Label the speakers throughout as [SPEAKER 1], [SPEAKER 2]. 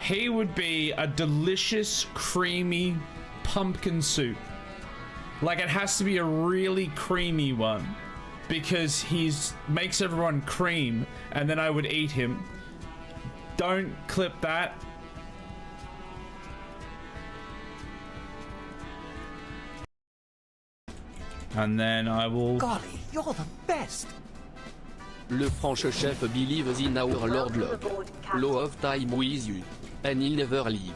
[SPEAKER 1] he would be a delicious, creamy pumpkin soup. Like, it has to be a really creamy one, because he's makes everyone cream, and then I would eat him. Don't clip that. And then I will...
[SPEAKER 2] Golly, you're the best!
[SPEAKER 3] Le French chef believes in our Lord Love. Law of time with you. And he'll never leave.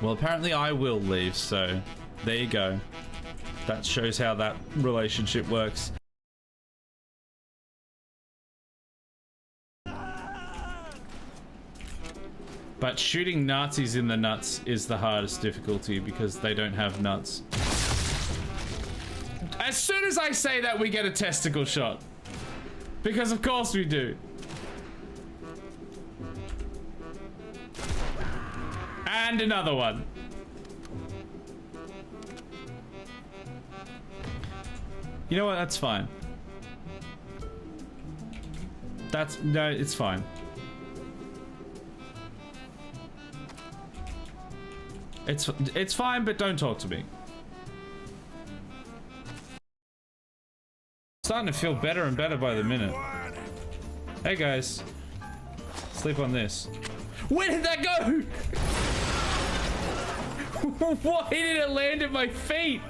[SPEAKER 1] Well, apparently I will leave, so there you go. That shows how that relationship works. But shooting Nazis in the nuts is the hardest difficulty because they don't have nuts. As soon as I say that, we get a testicle shot. Because of course we do. And another one. You know what? That's fine. No, it's fine. It's fine, but don't talk to me. Starting to feel better and better by the minute. Hey guys, sleep on this. Where did that go? Why did it land at my feet?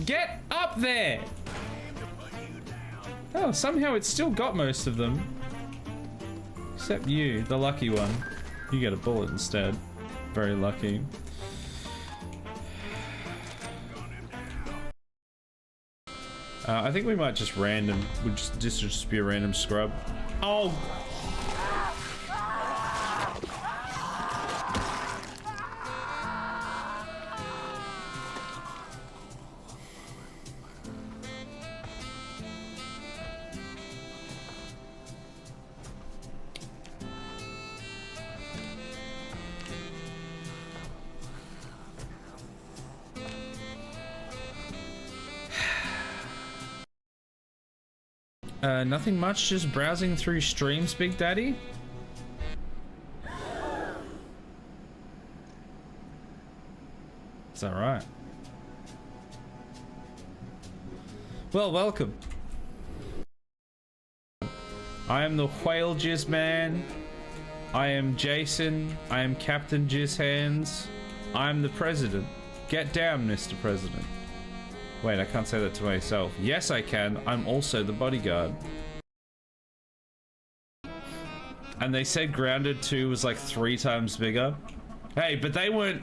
[SPEAKER 1] Get up there! Oh, somehow it's still got most of them. Except you, the lucky one. You get a bullet instead. Very lucky. I think we might just random. Would just be a random scrub. Oh! Nothing much, just browsing through streams, Big Daddy. Is that right? Well, welcome. I am the Whale Jizz Man. I am Jason. I am Captain Jizz Hands. I am the President. Get down, Mr. President. Wait, I can't say that to myself. Yes, I can. I'm also the bodyguard. And they said Grounded 2 was like 3 times bigger. Hey, but they weren't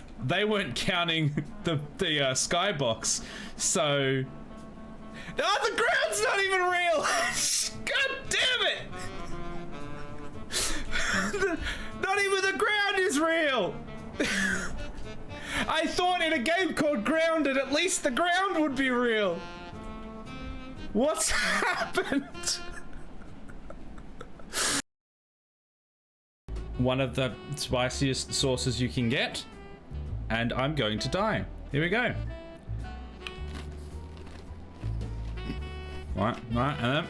[SPEAKER 1] counting the skybox. So, oh, the ground's not even real. God damn it! Not even the ground is real. I thought in a game called Grounded, at least the ground would be real. What's happened? One of the spiciest sauces you can get, and I'm going to die. Here we go. Right, and then...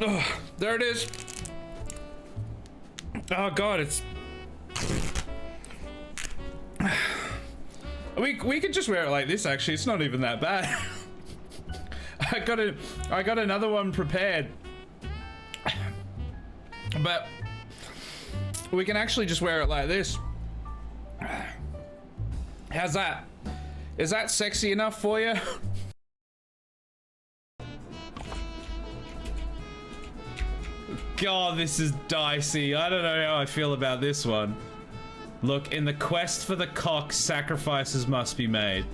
[SPEAKER 1] Oh, there it is. Oh god, it's... We could just wear it like this, actually. It's not even that bad. I got another one prepared. But we can actually just wear it like this. How's that? Is that sexy enough for you? God, this is dicey. I don't know how I feel about this one. Look, in the quest for the cock, sacrifices must be made.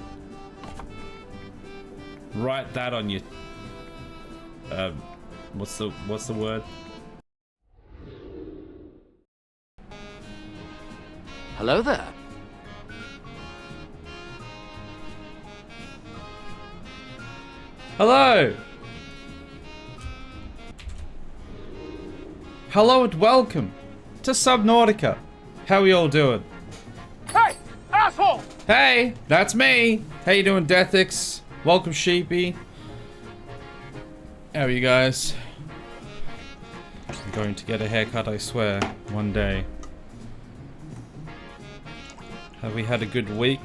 [SPEAKER 1] Write that on your... what's the word?
[SPEAKER 3] Hello there.
[SPEAKER 1] Hello! Hello and welcome to Subnautica. How we all doing?
[SPEAKER 2] Hey, asshole!
[SPEAKER 1] Hey, that's me. How you doing, Deathix? Welcome, Sheepy. How are you guys? I'm going to get a haircut, I swear, one day. Have we had a good week?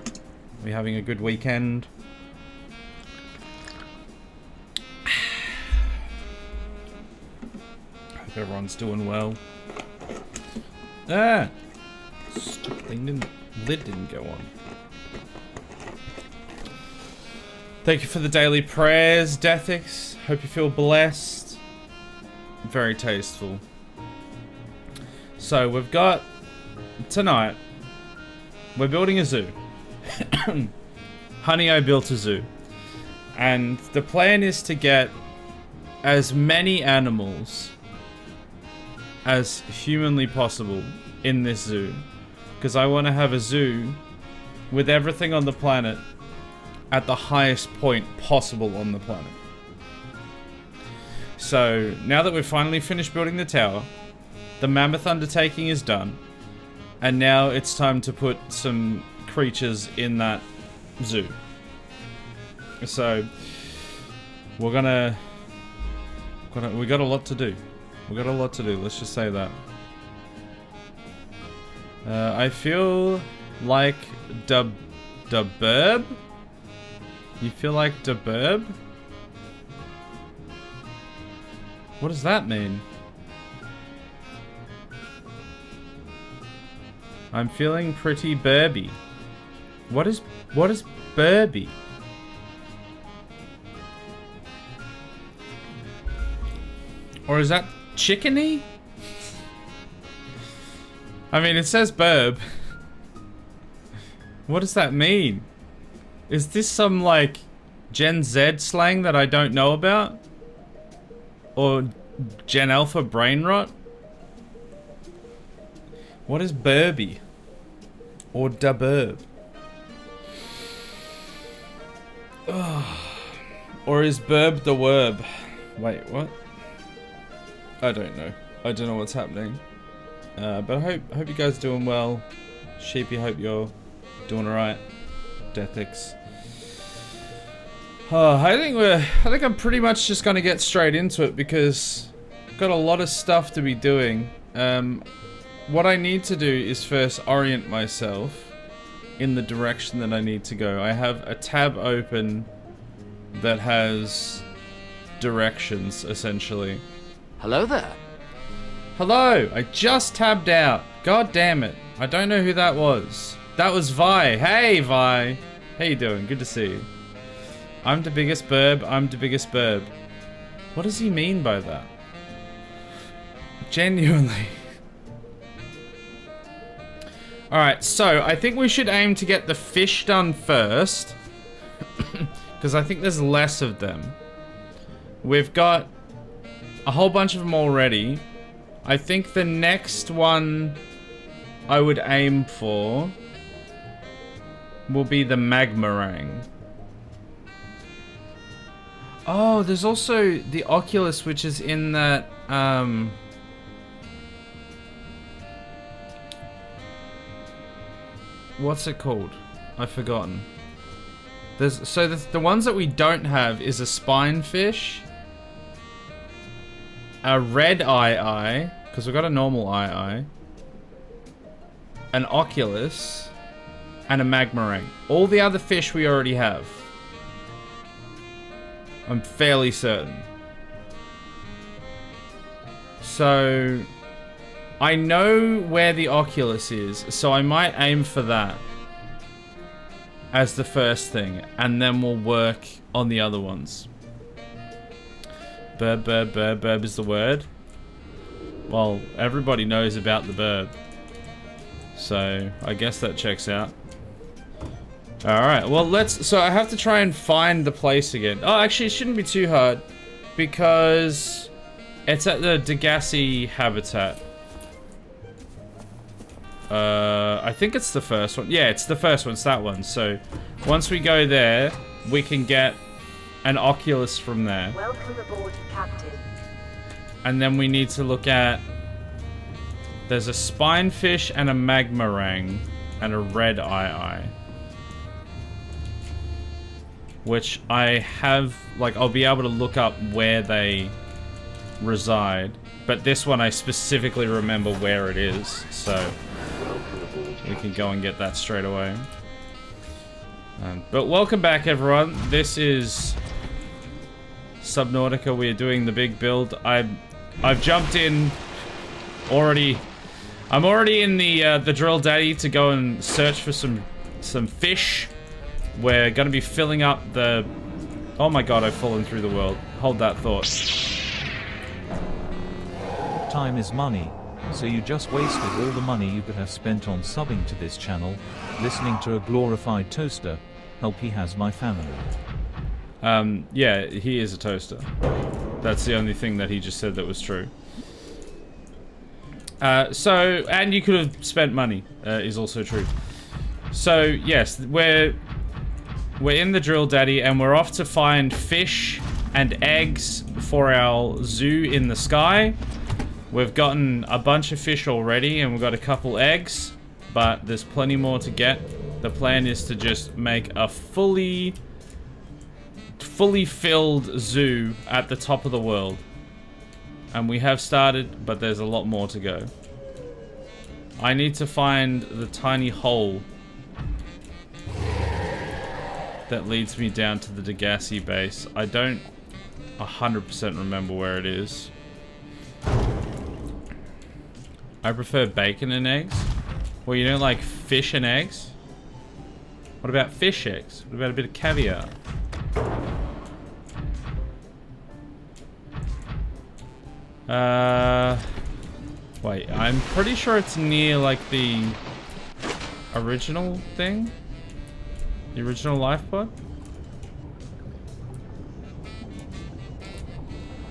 [SPEAKER 1] Are we having a good weekend? Hope everyone's doing well. Ah! Stupid lid didn't go on. Thank you for the daily prayers, Deathix. Hope you feel blessed. Very tasteful. So we've got tonight. We're building a zoo. Honey, I built a zoo. And the plan is to get as many animals as humanly possible in this zoo. Because I want to have a zoo with everything on the planet at the highest point possible on the planet. So, now that we've finally finished building the tower, the mammoth undertaking is done, and now it's time to put some creatures in that zoo. So, we got a lot to do. We got a lot to do, let's just say that. I feel like the burb? You feel like the burb? What does that mean? I'm feeling pretty burby. What is burby? Or is that chickeny? I mean, it says burb. What does that mean? Is this some, like, Gen Z slang that I don't know about? Or Gen Alpha brain rot? What is burby? Or da burb? Or is burb the verb? Wait, what? I don't know. I don't know what's happening. But I hope you guys are doing well. Sheepy, hope you're doing alright. Deathix. I think I'm pretty much just gonna get straight into it because I've got a lot of stuff to be doing. What I need to do is first orient myself in the direction that I need to go. I have a tab open that has directions, essentially.
[SPEAKER 3] Hello there.
[SPEAKER 1] Hello! I just tabbed out. God damn it. I don't know who that was. That was Vi. Hey, Vi. How you doing? Good to see you. I'm the biggest burb. I'm the biggest burb. What does he mean by that? Genuinely. Alright, so I think we should aim to get the fish done first. Because I think there's less of them. We've got a whole bunch of them already. I think the next one I would aim for will be the magmarang. Oh, there's also the Oculus, which is in that, what's it called? I've forgotten. So the ones that we don't have is a spinefish, a red eye, because we've got a normal eye, an Oculus, and a magmarang. All the other fish we already have. I'm fairly certain. So I know where the Oculus is, so I might aim for that as the first thing, and then we'll work on the other ones. Burb is the word. Well, everybody knows about the burb, so I guess that checks out. Alright, well so I have to try and find the place again. Oh, actually it shouldn't be too hard, because it's at the Degassi habitat. I think it's the first one. Yeah, it's the first one, it's that one. So, once we go there, we can get an Oculus from there.
[SPEAKER 4] Welcome aboard, Captain.
[SPEAKER 1] And then we need to look at... There's a spinefish and a magmarang and a red eye. Which I have... Like, I'll be able to look up where they reside. But this one I specifically remember where it is. So we can go and get that straight away. But welcome back, everyone. This is Subnautica. We're doing the big build. I've jumped in already. I'm already in the drill daddy to go and search for some fish. We're gonna be filling up the... Oh my god, I've fallen through the world. Hold that thought.
[SPEAKER 4] Time is money, so you just wasted all the money you could have spent on subbing to this channel, listening to a glorified toaster. Help, he has my family.
[SPEAKER 1] Yeah, he is a toaster. That's the only thing that he just said that was true. And you could have spent money, is also true. So, yes, we're in the drill daddy and we're off to find fish and eggs for our zoo in the sky. We've gotten a bunch of fish already and we've got a couple eggs, but there's plenty more to get. The plan is to just make a fully filled zoo at the top of the world. And we have started, but there's a lot more to go. I need to find the tiny hole that leads me down to the Degassi base. I don't 100% remember where it is. I prefer bacon and eggs. Well, you don't like fish and eggs? What about fish eggs? What about a bit of caviar? Wait, I'm pretty sure it's near, like, the original thing? The original life pod?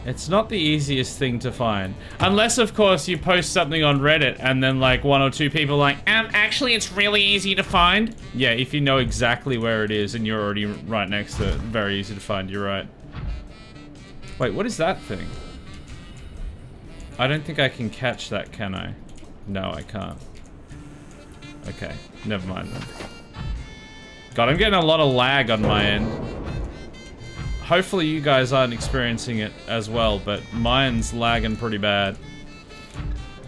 [SPEAKER 1] It's not the easiest thing to find. Unless, of course, you post something on Reddit and then, like, 1 or 2 people are like, actually, it's really easy to find. Yeah, if you know exactly where it is and you're already right next to it, very easy to find, you're right. Wait, what is that thing? I don't think I can catch that, can I? No, I can't. Okay, never mind then. God, I'm getting a lot of lag on my end. Hopefully you guys aren't experiencing it as well, but mine's lagging pretty bad.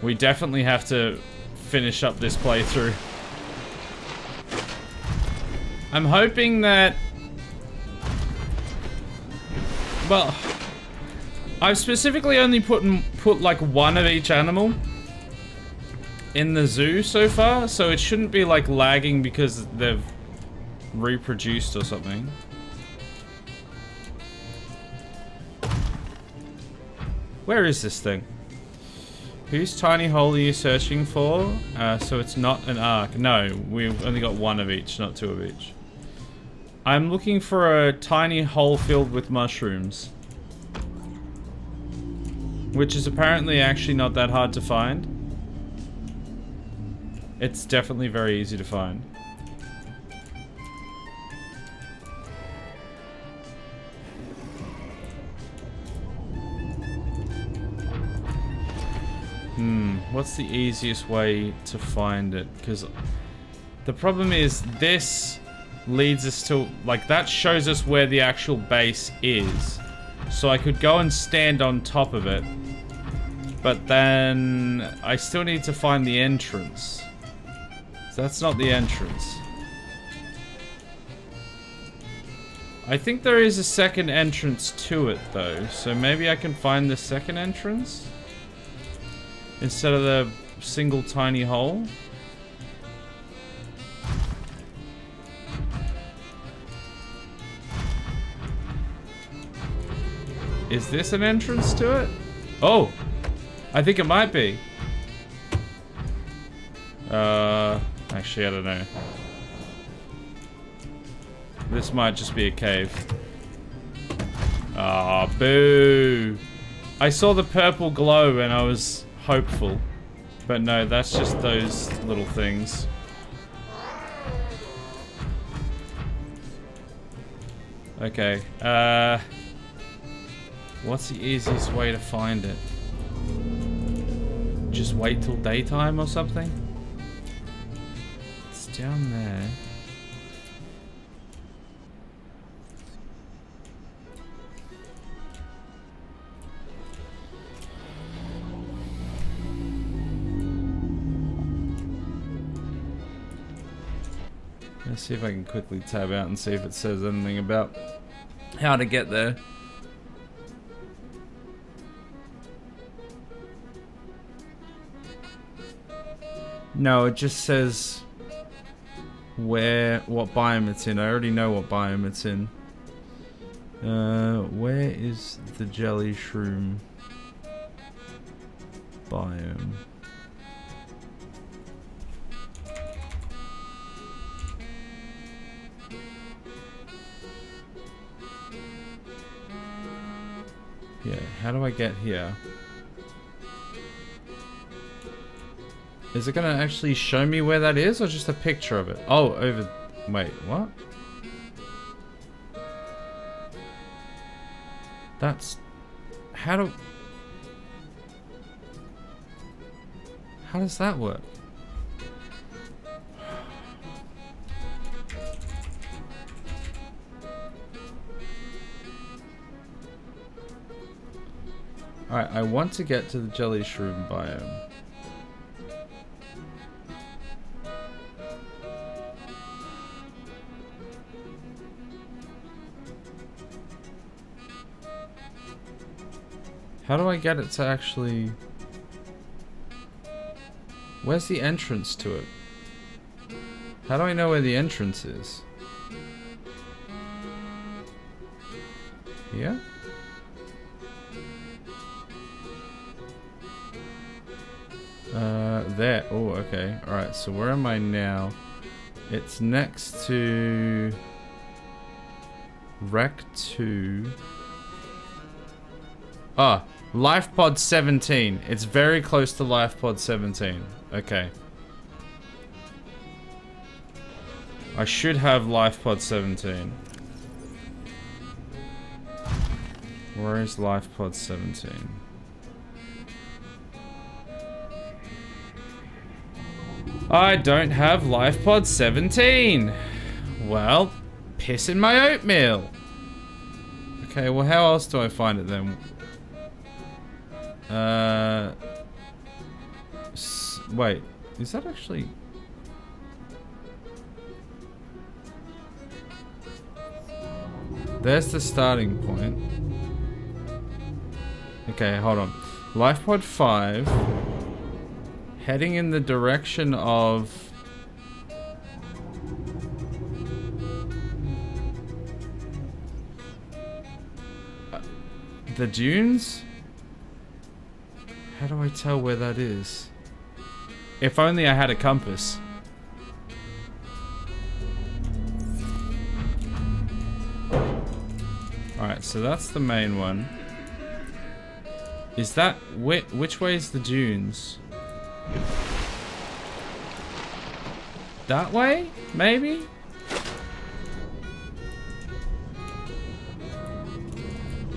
[SPEAKER 1] We definitely have to finish up this playthrough. I'm hoping that... Well, I've specifically only put like one of each animal in the zoo so far, so it shouldn't be like lagging because they've reproduced or something. Where is this thing? Whose tiny hole are you searching for? So it's not an ark. No, we've only got one of each, not two of each. I'm looking for a tiny hole filled with mushrooms. Which is apparently actually not that hard to find. It's definitely very easy to find. What's the easiest way to find it? Because the problem is this leads us to, like, that shows us where the actual base is. So I could go and stand on top of it, but then I still need to find the entrance. So that's not the entrance. I think there is a second entrance to it though, so maybe I can find the second entrance instead of the single tiny hole. Is this an entrance to it? Oh! I think it might be. Actually, I don't know. This might just be a cave. Ah, boo! I saw the purple glow and I was hopeful. But no, that's just those little things. Okay, what's the easiest way to find it? just wait till daytime or something? It's down there. Let's see if I can quickly tab out and see if it says anything about how to get there. No, it just says what biome it's in. I already know what biome it's in. Where is the jelly shroom biome? Yeah, how do I get here? Is it gonna actually show me where that is, or just a picture of it? Oh, over... Wait, what? That's... How does that work? Alright, I want to get to the jelly shroom biome. How do I get it to actually... Where's the entrance to it? How do I know where the entrance is? Here? There. Oh, okay. Alright, so where am I now? It's next to... Rec 2. Ah, Life Pod 17. It's very close to Life Pod 17. Okay. I should have Life Pod 17. Where is Life Pod 17? I don't have Life Pod 17. Well, piss in my oatmeal. Okay, well, how else do I find it then? Wait, is that actually... There's the starting point. Okay, hold on. Life Pod 5. Heading in the direction of... the dunes? How do I tell where that is? If only I had a compass. Alright, so that's the main one. Is that... which way is the dunes? That way? Maybe?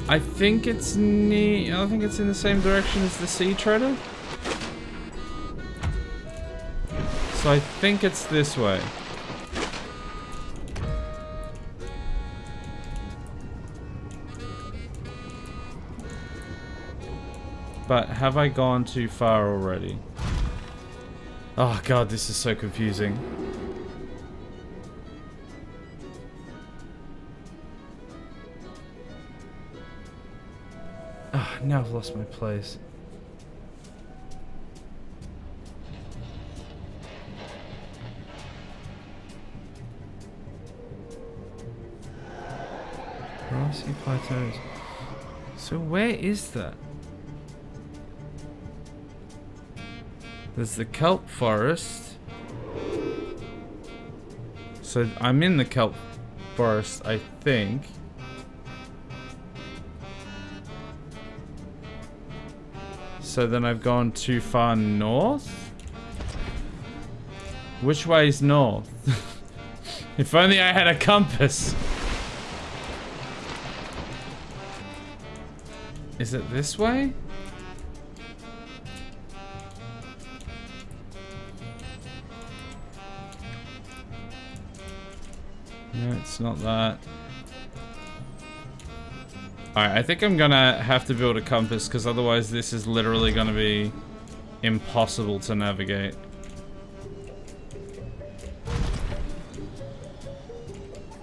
[SPEAKER 1] I think it's near... I think it's in the same direction as the sea treader. So I think it's this way. But have I gone too far already? Oh god, this is so confusing. Ah, now I've lost my place. Grassy plateaus. So where is that? There's the kelp forest. So I'm in the kelp forest, I think. So then I've gone too far north? Which way is north? If only I had a compass. Is it this way? No, it's not that. Alright, I think I'm gonna have to build a compass because otherwise this is literally gonna be impossible to navigate.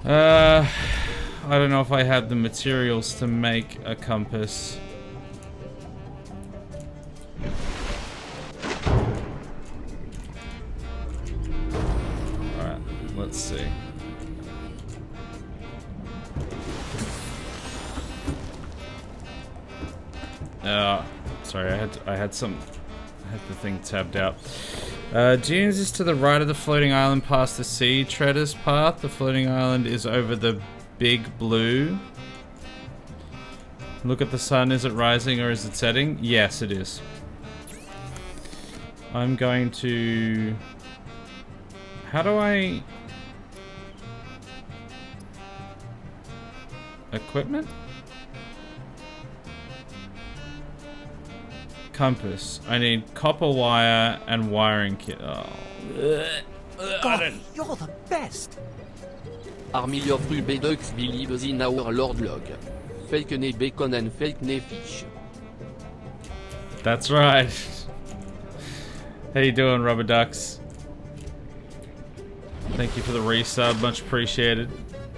[SPEAKER 1] I don't know if I have the materials to make a compass. Alright, let's see. Sorry, I had the thing tabbed out. Dunes is to the right of the floating island past the sea treaders path. The floating island is over the big blue. Look at the sun. Is it rising or is it setting? Yes, it is. I'm going to... How do I... Equipment? Compass. I need copper wire and wiring kit. Oh.
[SPEAKER 5] God, you're the best.
[SPEAKER 3] Army of Rubedux believes in our Lord Log. Fake ne bacon and fake ne fish.
[SPEAKER 1] That's right. How you doing, Rubber Ducks? Thank you for the resub, much appreciated.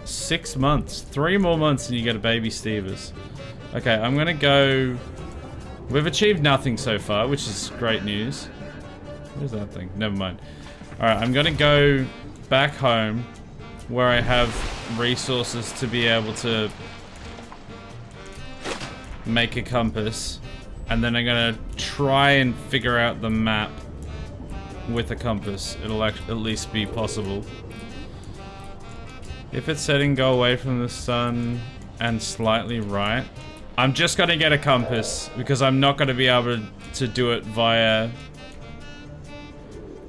[SPEAKER 1] 6 months. 3 more months and you get a baby Stevers. Okay, I'm gonna go... We've achieved nothing so far, which is great news. Where's that thing? Never mind. Alright, I'm gonna go back home where I have resources to be able to make a compass. And then I'm gonna try and figure out the map with a compass. It'll at least be possible. If it's setting, go away from the sun and slightly right. I'm just gonna get a compass because I'm not gonna be able to do it via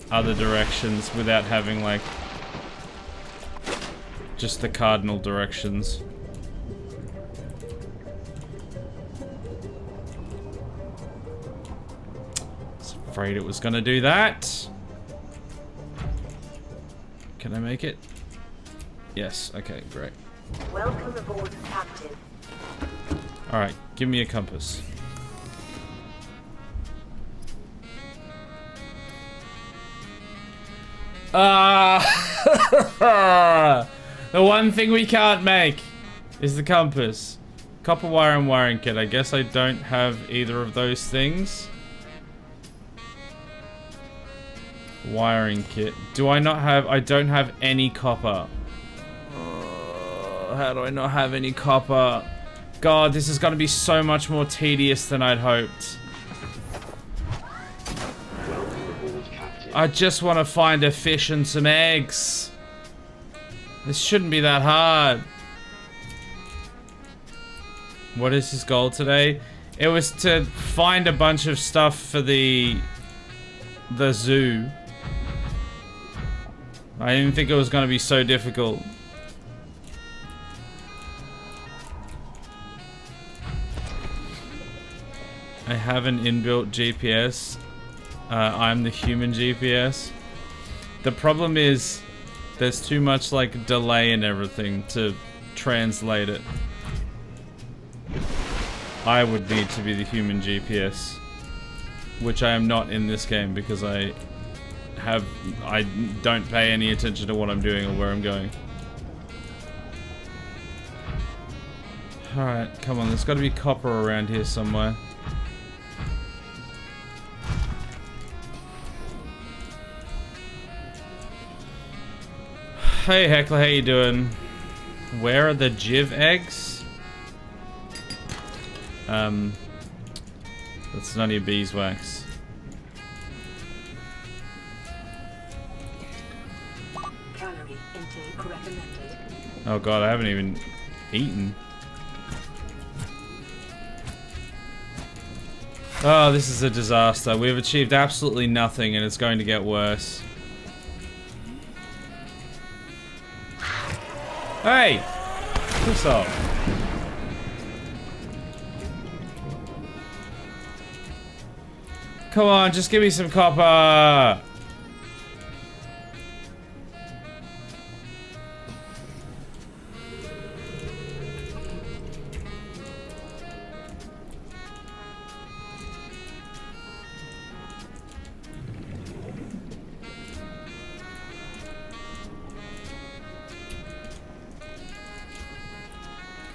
[SPEAKER 1] other directions without having like just the cardinal directions. I was afraid it was gonna do that. Can I make it? Yes, okay, great.
[SPEAKER 6] Welcome aboard, Captain.
[SPEAKER 1] Alright, give me a compass. The one thing we can't make is the compass. Copper wire and wiring kit. I guess I don't have either of those things. Wiring kit. Do I not have... I don't have any copper. How do I not have any copper? God, this is gonna be so much more tedious than I'd hoped. I just want to find a fish and some eggs. This shouldn't be that hard. What is his goal today? It was to find a bunch of stuff for the zoo. I didn't think it was gonna be so difficult. I have an inbuilt GPS. I'm the human GPS. The problem is there's too much like delay and everything to translate it. I would need to be the human GPS, which I am not in this game because I don't pay any attention to what I'm doing or where I'm going. Alright, come on, there's got to be copper around here somewhere. Hey Heckler, how you doing? Where are the Jiv eggs? That's none of your beeswax.
[SPEAKER 6] Calorie intake recommended.
[SPEAKER 1] Oh god, I haven't even eaten. Oh, this is a disaster. We've achieved absolutely nothing and it's going to get worse. Hey! Piss off. Come on, just give me some copper!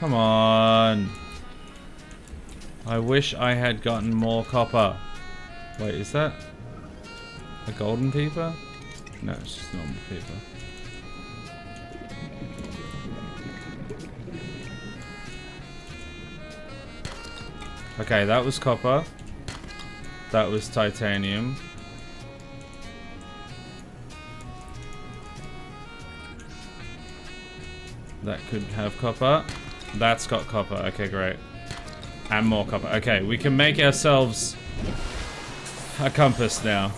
[SPEAKER 1] Come on. I wish I had gotten more copper. Wait, is that a golden peeper? No, it's just normal peeper. Okay, that was copper. That was titanium. That could have copper. That's got copper. Okay, great. And more copper. Okay, we can make ourselves a compass now.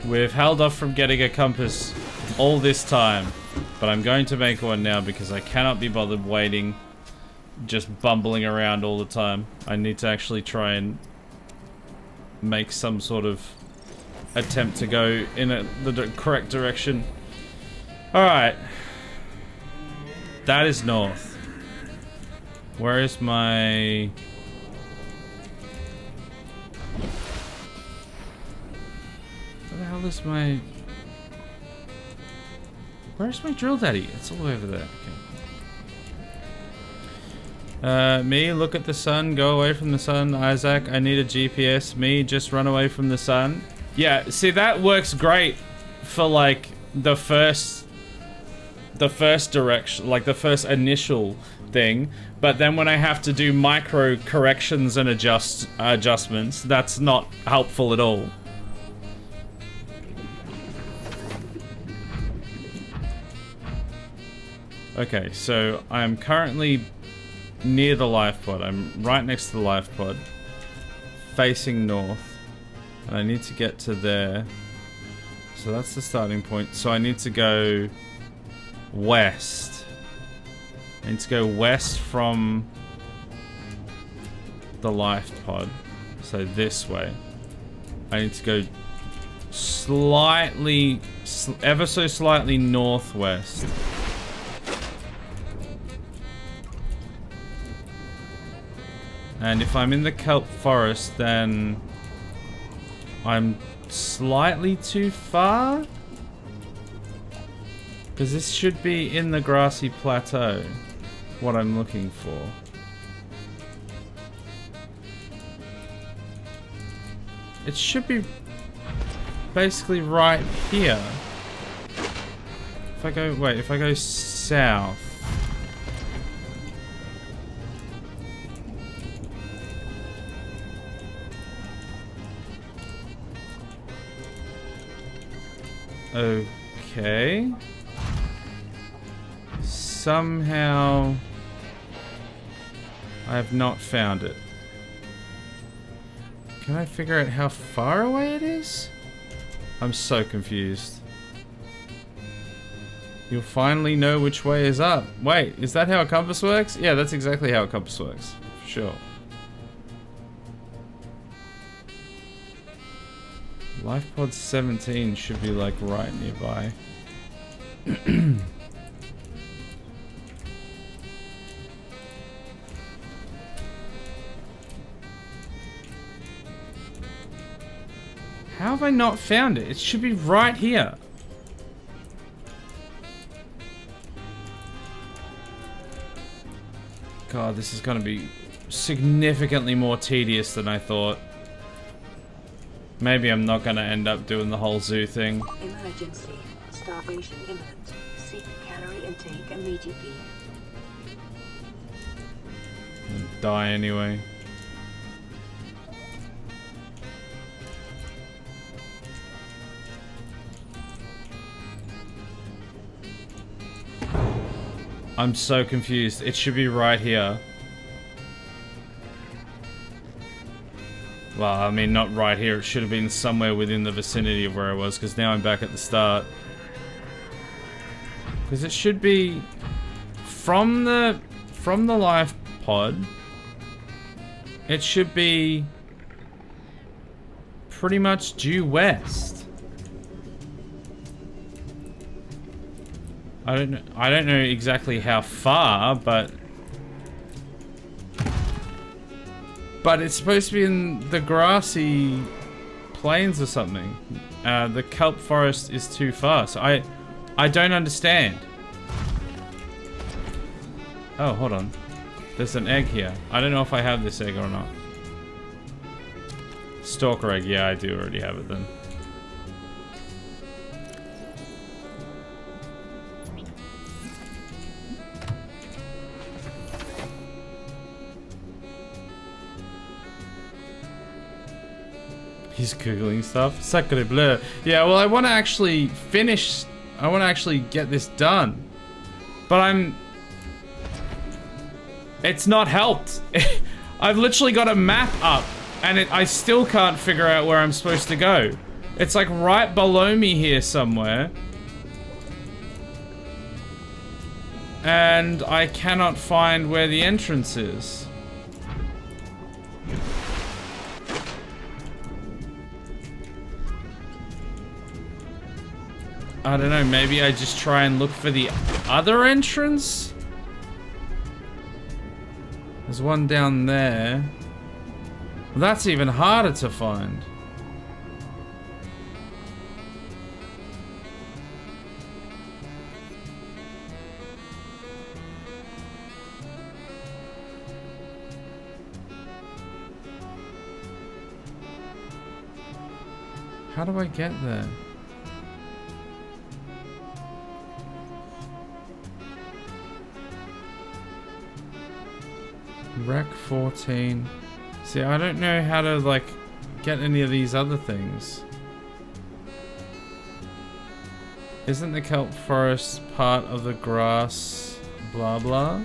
[SPEAKER 1] We've held off from getting a compass all this time, but I'm going to make one now because I cannot be bothered waiting, just bumbling around all the time. I need to actually try and make some sort of attempt to go in the correct direction. Alright. That is north. Where is my... Where the hell is my... Where's my drill daddy? It's all the way over there. Okay. Me, look at the sun, go away from the sun. Isaac, I need a GPS. Me, just run away from the sun. Yeah, see, that works great for, like, the first direction, like the first initial thing, but then when I have to do micro corrections and adjustments, that's not helpful at all. Okay, so I'm currently near the life pod. I'm right next to the life pod, facing north, and I need to get to there. So that's the starting point. So I need to go west. I need to go west from the life pod. So this way. I need to go slightly, ever so slightly northwest. And if I'm in the kelp forest, then I'm slightly too far? Because this should be in the grassy plateau, what I'm looking for. It should be basically right here. If I go, wait, if I go south. Okay. Somehow I have not found it. Can I figure out how far away it is? I'm so confused. You'll finally know which way is up. Wait, is that how a compass works? Yeah, that's exactly how a compass works. For sure. Life pod 17 should be like right nearby. How have I not found it? It should be right here. God, this is gonna be significantly more tedious than I thought. Maybe I'm not gonna end up doing the whole zoo thing.
[SPEAKER 6] Emergency. Starvation imminent. Seek calorie intake immediately.
[SPEAKER 1] I'll die anyway. I'm so confused. It should be right here. Well, I mean, not right here. It should have been somewhere within the vicinity of where I was, because now I'm back at the start. Because it should be from the life pod. It should be pretty much due west. I don't know exactly how far, but it's supposed to be in the grassy plains or something. The kelp forest is too far, so I don't understand. Oh, hold on. There's an egg here. I don't know if I have this egg or not. Stalker egg. Yeah, I do already have it then. He's googling stuff. Sacre bleu. Yeah, well, I want to actually finish. I want to actually get this done. But it's not helped. I've literally got a map up, and I still can't figure out where I'm supposed to go. It's like right below me here somewhere. And I cannot find where the entrance is. I don't know, maybe I just try and look for the other entrance? There's one down there. Well, that's even harder to find. How do I get there? Rec 14. See, I don't know how to, like, get any of these other things. Isn't the kelp forest part of the grass blah blah?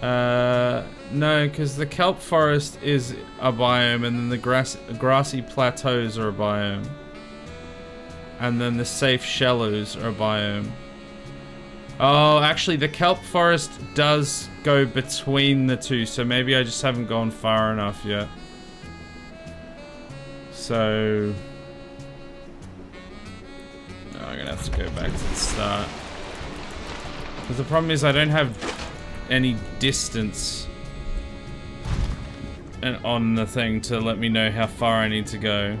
[SPEAKER 1] No, because the kelp forest is a biome, and then the grassy plateaus are a biome. And then the safe shallows are a biome. Oh, actually, the kelp forest does go between the two, so maybe I just haven't gone far enough yet. So... no, I'm gonna have to go back to the start. Because the problem is I don't have any distance on the thing to let me know how far I need to go.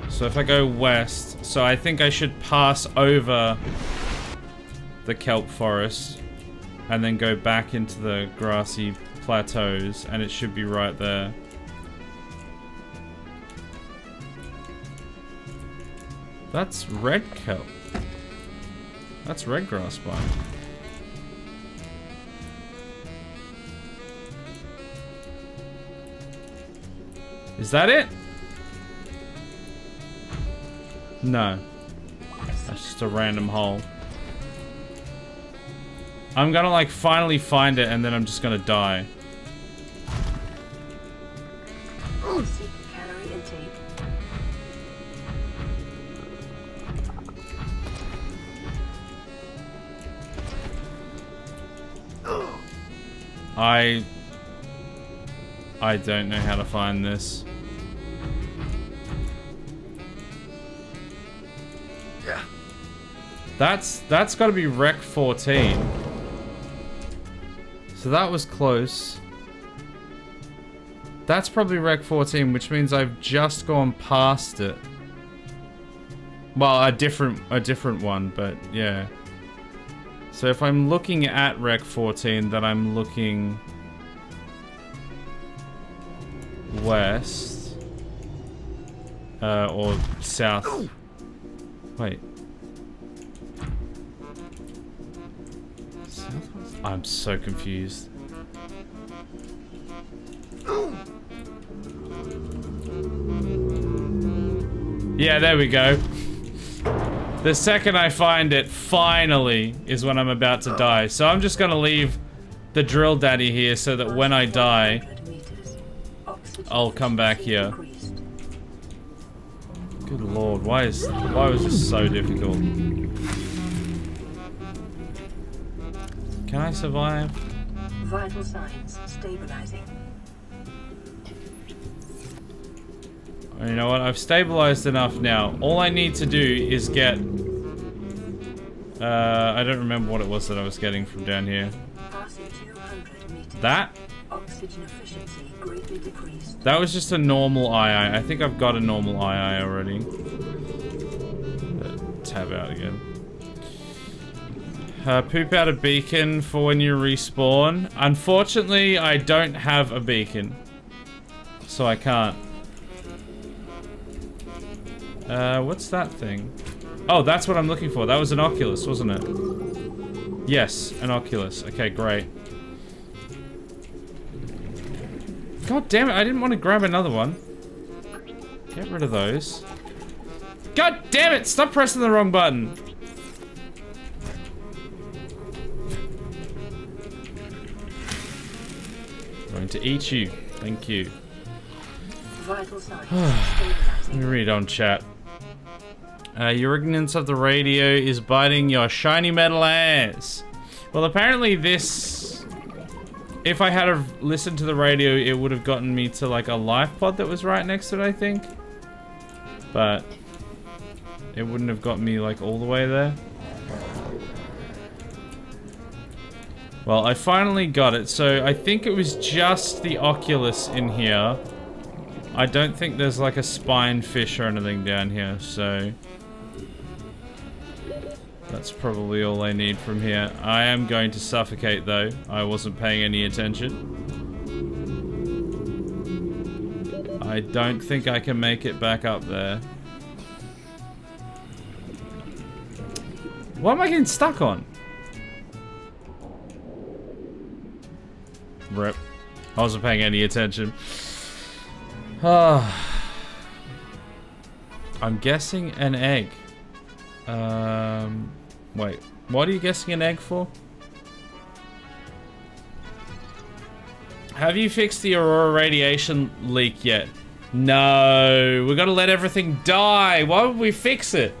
[SPEAKER 1] So if I go west, so I think I should pass over the kelp forest and then go back into the grassy plateaus, and it should be right there. That's red kelp. That's red grass biome. Is that it? No. That's just a random hole. I'm gonna like finally find it, and then I'm just gonna die. I don't know how to find this.
[SPEAKER 7] Yeah.
[SPEAKER 1] That's got to be Rec 14. So that was close. That's probably Rec 14, which means I've just gone past it. Well, a different one, but yeah. So if I'm looking at Rec 14, then I'm looking west. Or south. Wait. Southwest? I'm so confused. Yeah, there we go. The second I find it, finally, is when I'm about to die. So I'm just gonna leave the drill daddy here so that when I die, I'll come back here. Good lord, why was this so difficult? Can I survive?
[SPEAKER 6] Vital signs stabilizing.
[SPEAKER 1] You know what? I've stabilized enough now. All I need to do is get... I don't remember what it was that I was getting from down here. That?
[SPEAKER 6] Oxygen efficiency greatly decreased.
[SPEAKER 1] That was just a normal II. I think I've got a normal II already. Tab out again. Poop out a beacon for when you respawn. Unfortunately, I don't have a beacon. So I can't. What's that thing? Oh, that's what I'm looking for. That was an Oculus, wasn't it? Yes, an Oculus. Okay, great. God damn it, I didn't want to grab another one. Get rid of those. God damn it, stop pressing the wrong button. Going to eat you. Thank you.
[SPEAKER 6] Vital signs.
[SPEAKER 1] Let me read on chat. Your ignorance of the radio is biting your shiny metal ass. Well, apparently this... If I had listened to the radio, it would have gotten me to like a life pod that was right next to it, I think. But it wouldn't have got me like all the way there. Well, I finally got it. So I think it was just the Oculus in here. I don't think there's like a spine fish or anything down here, so... That's probably all I need from here. I am going to suffocate though. I wasn't paying any attention. I don't think I can make it back up there. What am I getting stuck on? Rip. I wasn't paying any attention. I'm guessing an egg. Wait, what are you guessing an egg for? Have you fixed the Aurora radiation leak yet? No, we gotta let everything die. Why would we fix it?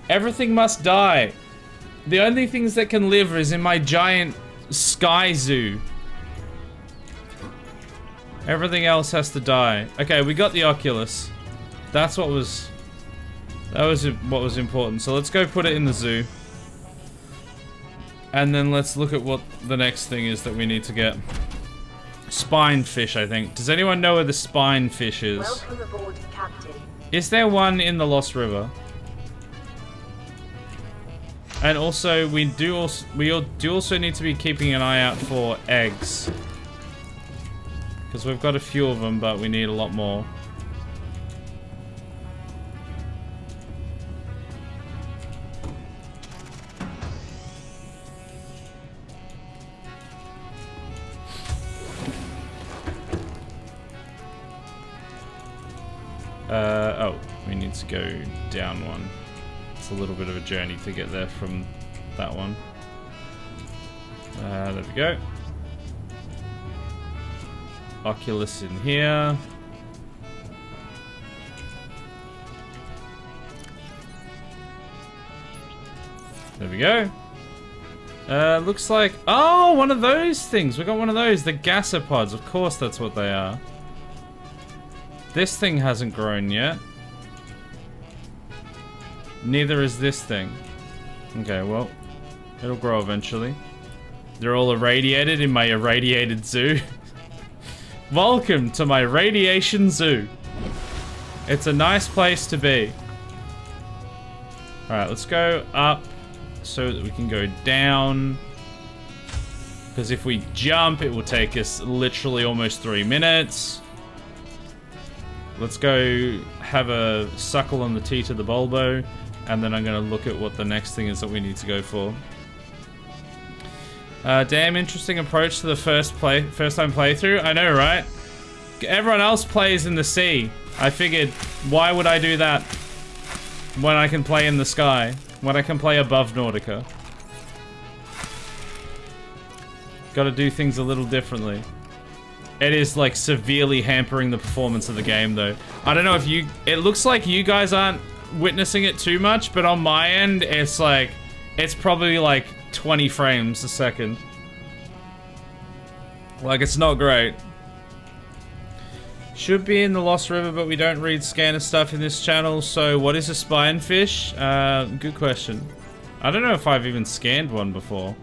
[SPEAKER 1] Everything must die. The only things that can live is in my giant sky zoo. Everything else has to die. Okay, we got the Oculus. That's what was... That was what was important. So let's go put it in the zoo. And then let's look at what the next thing is that we need to get. Spine fish, I think. Does anyone know where the spine fish is?
[SPEAKER 6] Welcome aboard, Captain.
[SPEAKER 1] Is there one in the Lost River? And also, we do also need to be keeping an eye out for eggs. Because we've got a few of them, but we need a lot more. Oh, we need to go down one. It's a little bit of a journey to get there from that one. There we go. Oculus in here. There we go. Looks like... Oh, one of those things. We got one of those. The gasopods. Of course that's what they are. This thing hasn't grown yet. Neither is this thing. Okay, well, it'll grow eventually. They're all irradiated in my irradiated zoo. Welcome to my radiation zoo. It's a nice place to be. Alright, let's go up so that we can go down. Because if we jump, it will take us literally almost 3 minutes. Let's go have a suckle on the teat of the Bulbo, and then I'm going to look at what the next thing is that we need to go for. Damn interesting approach to the first time playthrough. I know, right? Everyone else plays in the sea. I figured, why would I do that when I can play in the sky? When I can play above Nautica? Gotta do things a little differently. It is, like, severely hampering the performance of the game, though. I don't know if you... It looks like you guys aren't witnessing it too much, but on my end, it's, like... It's probably, like, 20 frames a second. Like, it's not great. Should be in the Lost River, but we don't read scanner stuff in this channel, so what is a spinefish? Good question. I don't know if I've even scanned one before.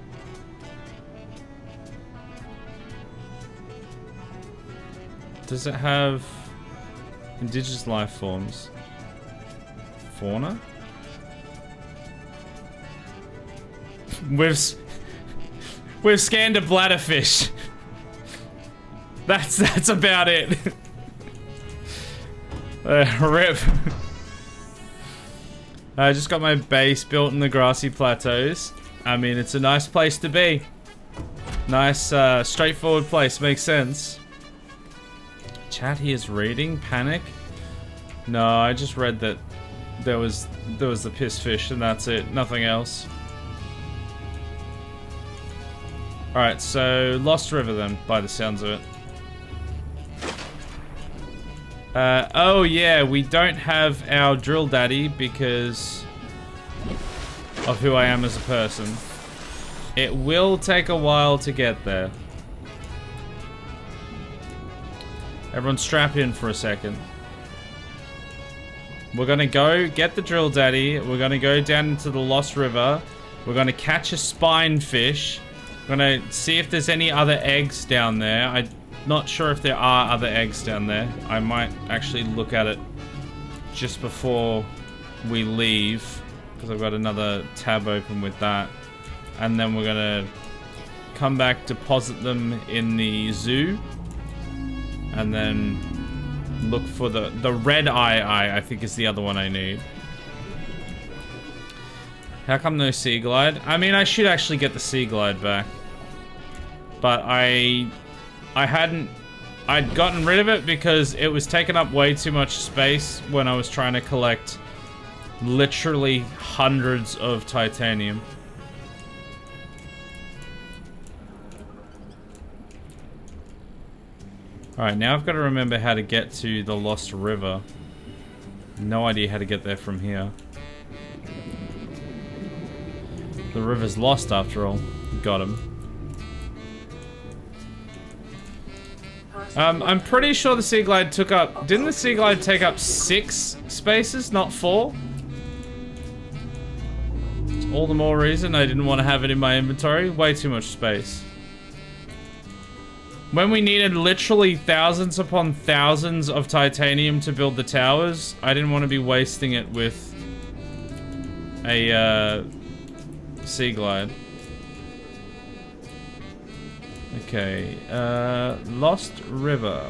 [SPEAKER 1] Does it have indigenous life forms? Fauna? We've scanned a bladderfish. That's about it. Rip. I just got my base built in the grassy plateaus. I mean, it's a nice place to be. Nice, straightforward place. Makes sense. Chat he is reading. Panic. No, I just read that there was the piss fish and that's it. Nothing else. Alright, so Lost River then, by the sounds of it. Oh yeah, we don't have our drill daddy because of who I am as a person. It will take a while to get there. Everyone strap in for a second. We're gonna go get the drill daddy. We're gonna go down into the Lost River. We're gonna catch a spine fish. We're gonna see if there's any other eggs down there. I'm not sure if there are other eggs down there. I might actually look at it just before we leave, because I've got another tab open with that. And then we're gonna come back, deposit them in the zoo, and then look for the red eye. I think is the other one I need. How come no sea glide? I mean, I should actually get the sea glide back, but I'd gotten rid of it because it was taking up way too much space when I was trying to collect literally hundreds of titanium. Alright, now I've got to remember how to get to the Lost River. No idea how to get there from here. The river's lost after all. Got him. I'm pretty sure the Sea Glide took up... Didn't the Sea Glide take up 6 spaces, not 4? All the more reason I didn't want to have it in my inventory. Way too much space. When we needed literally thousands upon thousands of titanium to build the towers, I didn't want to be wasting it with a Sea Glide. Okay, Lost River.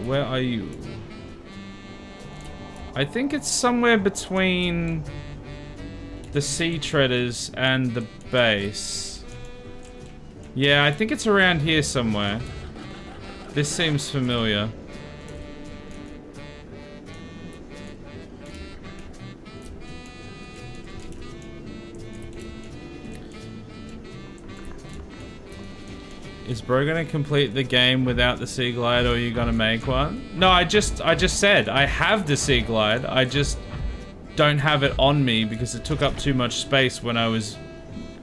[SPEAKER 1] Where are you? I think it's somewhere between the Sea Treaders and the base. Yeah, I think it's around here somewhere. This seems familiar. Is bro gonna complete the game without the Sea Glide, or are you gonna make one? No, I just said I have the Sea Glide. I just don't have it on me because it took up too much space when I was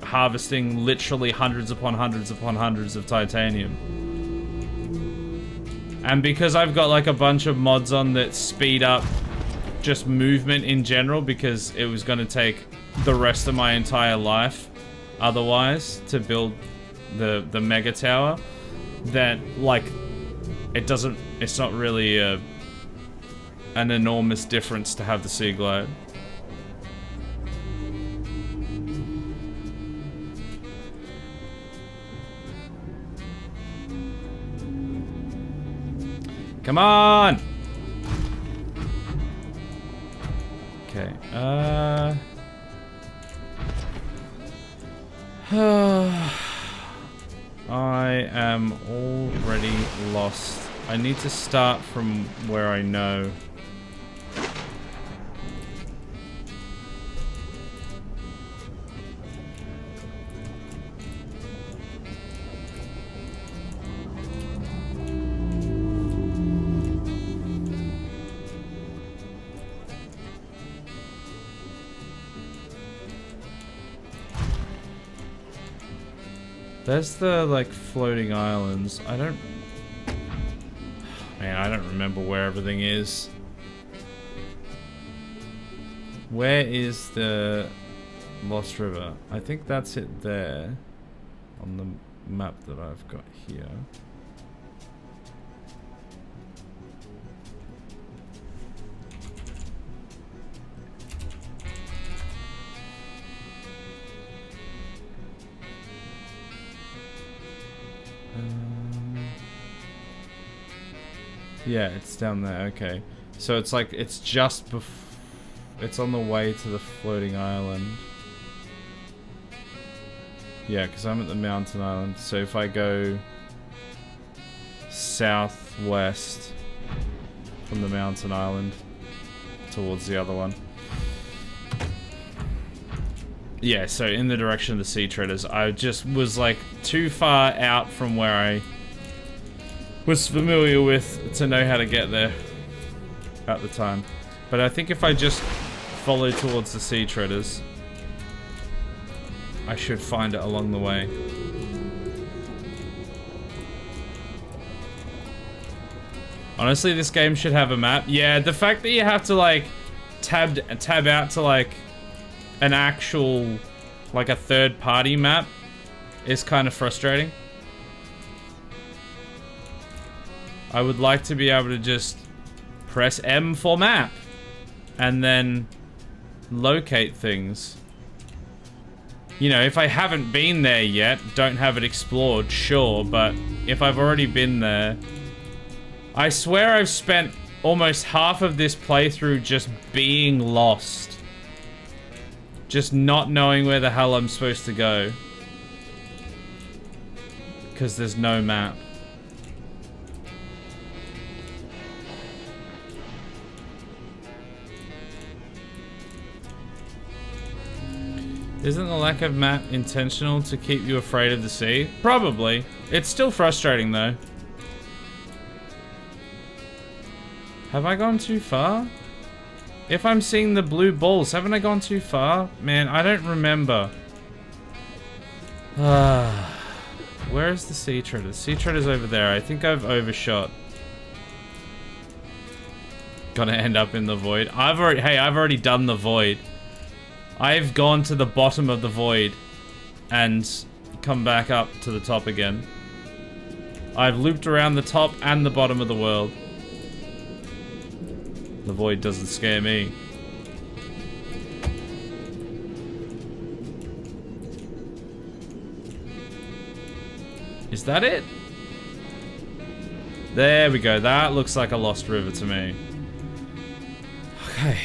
[SPEAKER 1] harvesting literally hundreds upon hundreds upon hundreds of titanium. And because I've got like a bunch of mods on that speed up just movement in general, because it was gonna take the rest of my entire life otherwise to build the mega tower, that like it's not really an enormous difference to have the Sea Glide. Come on! Okay, I am already lost. I need to start from where I know. There's the, like, floating islands. Man, I don't remember where everything is. Where is the Lost River? I think that's it there. On the map that I've got here. Yeah, it's down there. Okay. So it's like, it's just it's on the way to the floating island. Yeah, because I'm at the mountain island. So if I go southwest from the mountain island towards the other one. Yeah, so in the direction of the sea treaders. I just was like too far out from where I was familiar with to know how to get there at the time. But I think if I just follow towards the sea treaders, I should find it along the way. Honestly, this game should have a map. Yeah, the fact that you have to like tab out to like an actual, like a third-party map is kind of frustrating. I would like to be able to just press M for map and then locate things. You know, if I haven't been there yet, don't have it explored, sure, but if I've already been there, I swear I've spent almost half of this playthrough just being lost. Just not knowing where the hell I'm supposed to go. Because there's no map. Isn't the lack of map intentional to keep you afraid of the sea? Probably. It's still frustrating though. Have I gone too far? If I'm seeing the blue balls, haven't I gone too far? Man, I don't remember. Where is the sea treader? Sea treader's over there. I think I've overshot. Gonna end up in the void. I've already done the void. I've gone to the bottom of the void and come back up to the top again. I've looped around the top and the bottom of the world. The void doesn't scare me. Is that it? There we go. That looks like a lost river to me. Okay.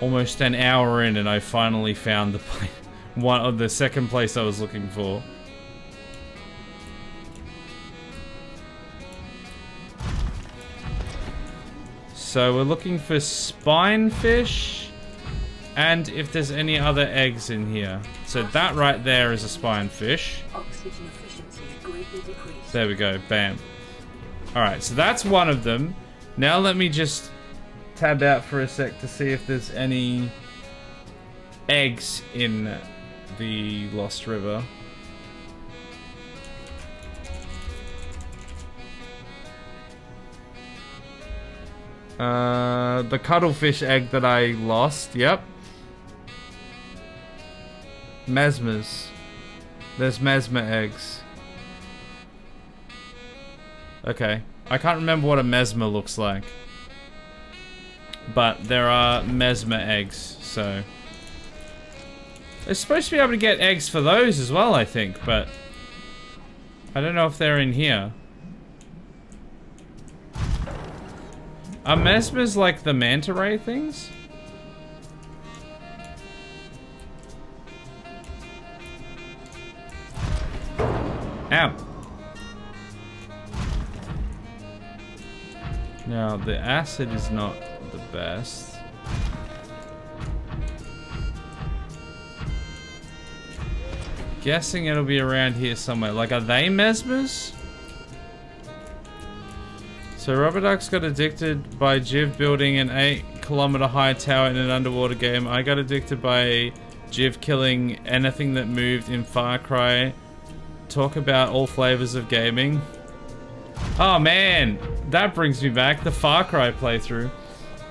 [SPEAKER 1] Almost an hour in and I finally found the place. One of the second place I was looking for. So we're looking for spinefish and if there's any other eggs in here. So that right there is a spinefish.
[SPEAKER 6] Oxygen efficiency greatly decreased.
[SPEAKER 1] There we go, bam. Alright, so that's one of them. Now let me just tab out for a sec to see if there's any eggs in the Lost River. The cuttlefish egg that I lost, yep. Mesmers. There's mesmer eggs. Okay. I can't remember what a mesmer looks like. But there are mesmer eggs, so... They're supposed to be able to get eggs for those as well, I think, but... I don't know if they're in here. Are mesmers like the manta ray things? Ow. Now, the acid is not the best. Guessing it'll be around here somewhere. Like, are they mesmers? So Rubber Ducks got addicted by Jiv building an 8-kilometer high tower in an underwater game. I got addicted by Jiv killing anything that moved in Far Cry. Talk about all flavors of gaming. Oh man, that brings me back. The Far Cry playthrough.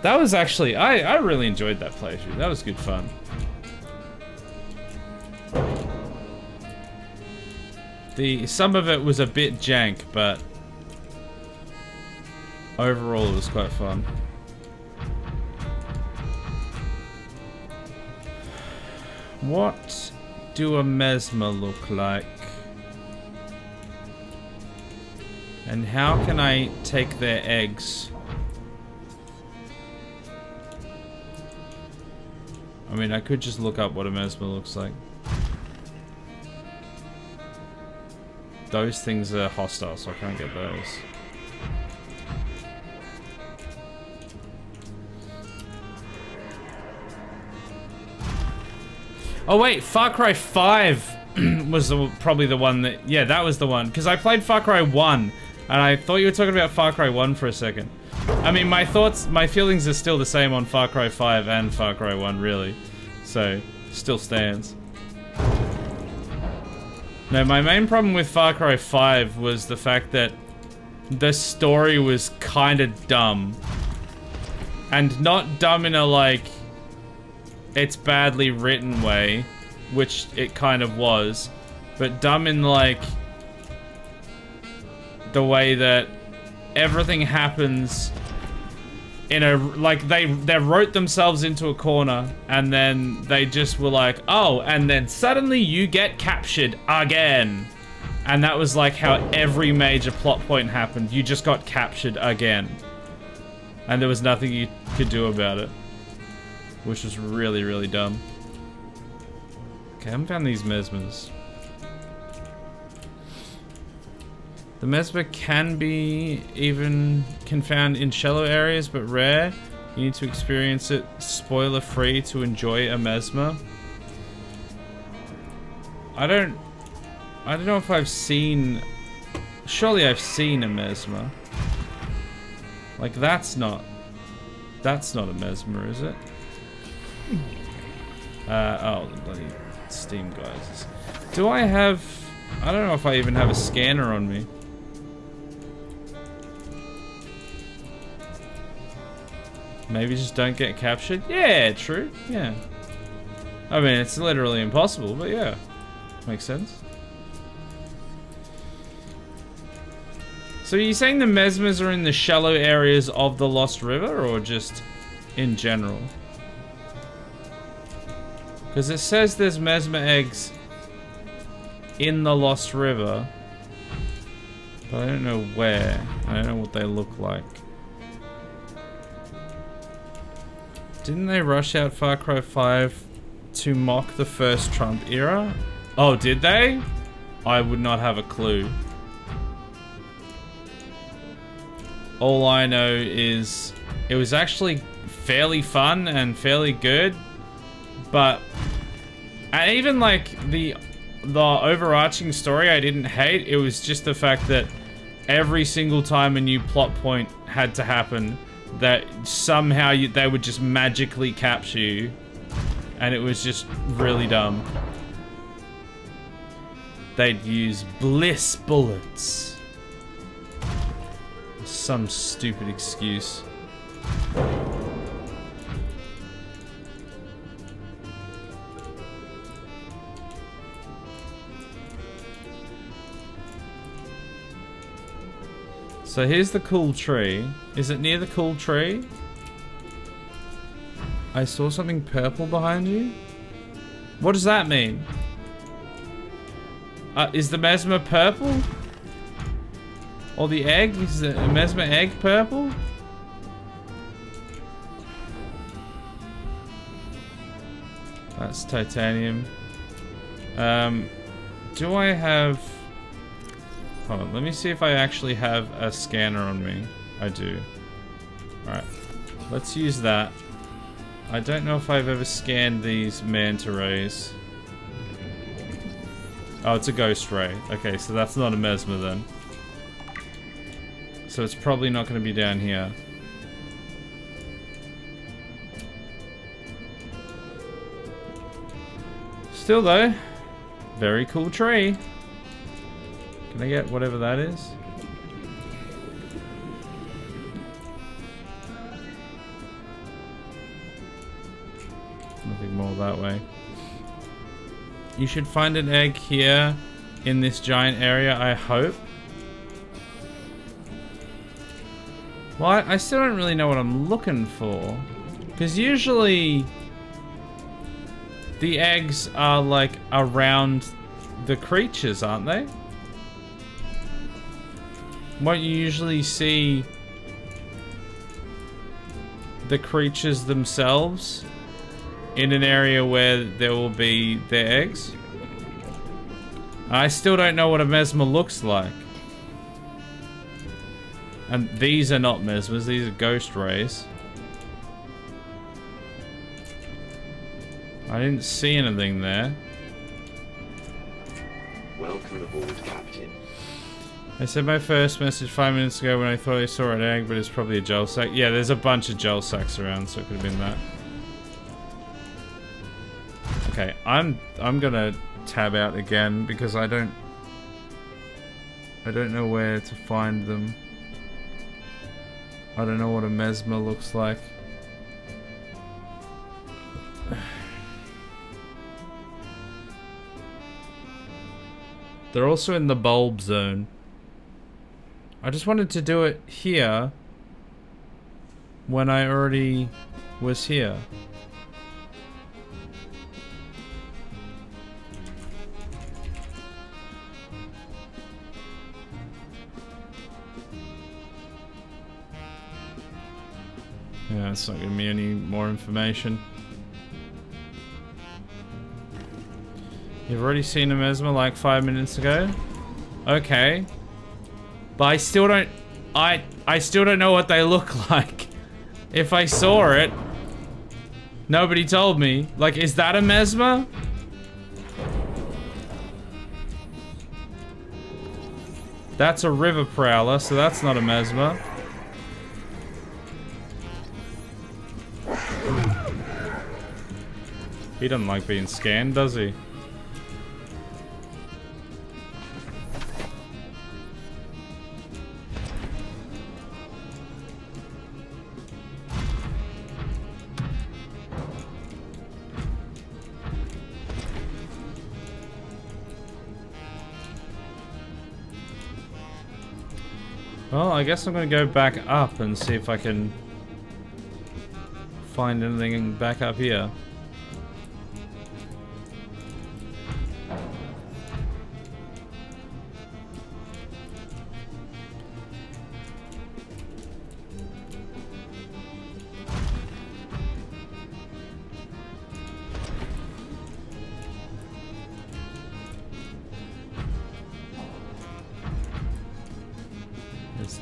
[SPEAKER 1] That was actually, I really enjoyed that playthrough. That was good fun. Some of it was a bit jank, but overall it was quite fun. What do a mesmer look like? And how can I take their eggs? I mean, I could just look up what a mesmer looks like. Those things are hostile, so I can't get those. Oh wait, Far Cry 5 was probably the one that... Yeah, that was the one. Because I played Far Cry 1, and I thought you were talking about Far Cry 1 for a second. I mean, my feelings are still the same on Far Cry 5 and Far Cry 1, really. So, still stands. No, my main problem with Far Cry 5 was the fact that the story was kind of dumb. And not dumb in a, like, it's badly written way, which it kind of was, but dumb in, like, the way that everything happens in a, like, they wrote themselves into a corner, and then they just were like, oh, and then suddenly you get captured again. And that was like how every major plot point happened. You just got captured again. And there was nothing you could do about it. Which was really, really dumb. Okay, I haven't found these mesmers. The mesmer can be found in shallow areas, but rare. You need to experience it spoiler free to enjoy a mesmer. I don't know if I've seen... Surely I've seen a mesmer. Like, that's not a mesmer, is it? Oh, the bloody Steam guys. Do I have... I don't know if I even have a scanner on me. Maybe just don't get captured? Yeah, true. Yeah. I mean, it's literally impossible, but yeah. Makes sense. So are you saying the mesmers are in the shallow areas of the Lost River, or just in general? Because it says there's mesmer eggs in the Lost River, but I don't know where. I don't know what they look like. Didn't they rush out Far Cry 5 to mock the first Trump era? Oh, did they? I would not have a clue. All I know is it was actually fairly fun and fairly good, but and even like the overarching story I didn't hate. It was just the fact that every single time a new plot point had to happen, that somehow they would just magically capture you, and it was just really dumb. They'd use bliss bullets. Some stupid excuse. So here's the cool tree. Is it near the cool tree? I saw something purple behind you. What does that mean? Is the mesmer purple? Or the egg? Is the mesmer egg purple? That's titanium. Do I have... Hold on, let me see if I actually have a scanner on me. I do. Alright, let's use that. I don't know if I've ever scanned these manta rays. Oh, it's a ghost ray. Okay, so that's not a mesmer then. So it's probably not going to be down here. Still though, very cool tree. Can I get whatever that is? Nothing more that way. You should find an egg here in this giant area, I hope. Well, I still don't really know what I'm looking for. Because usually the eggs are like around the creatures, aren't they? Won't you usually see the creatures themselves in an area where there will be their eggs? I still don't know what a mesmer looks like. And these are not mesmers, these are ghost rays. I didn't see anything there.
[SPEAKER 7] Welcome aboard, Captain.
[SPEAKER 1] I said my first message 5 minutes ago when I thought I saw an egg, but it's probably a gel sack. Yeah, there's a bunch of gel sacks around, so it could have been that. Okay, I'm gonna tab out again because I don't know where to find them. I don't know what a mesmer looks like. They're also in the bulb zone. I just wanted to do it here when I already was here. Yeah, it's not giving me any more information. You've already seen a mesmer like 5 minutes ago? Okay. But I still don't... I still don't know what they look like. If I saw it... Nobody told me. Like, is that a mesmer? That's a river prowler, so that's not a mesmer. He doesn't like being scanned, does he? Well, I guess I'm gonna go back up and see if I can find anything back up here.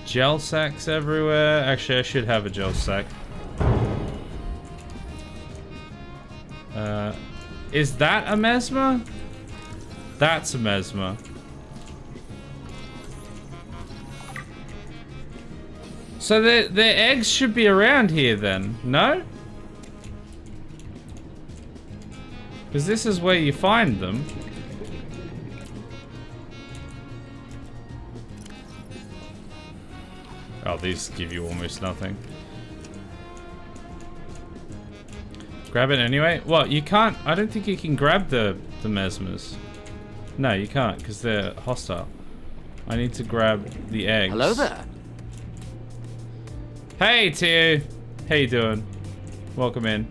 [SPEAKER 1] Gel sacks everywhere. Actually, I should have a gel sack. Is that a mesmer? That's a mesmer. So the eggs should be around here then, no? Because this is where you find them. Oh, these give you almost nothing. Grab it anyway? Well, you can't... I don't think you can grab the mesmers. No, you can't, because they're hostile. I need to grab the eggs.
[SPEAKER 3] Hello there.
[SPEAKER 1] Hey, Tues. How you doing? Welcome in.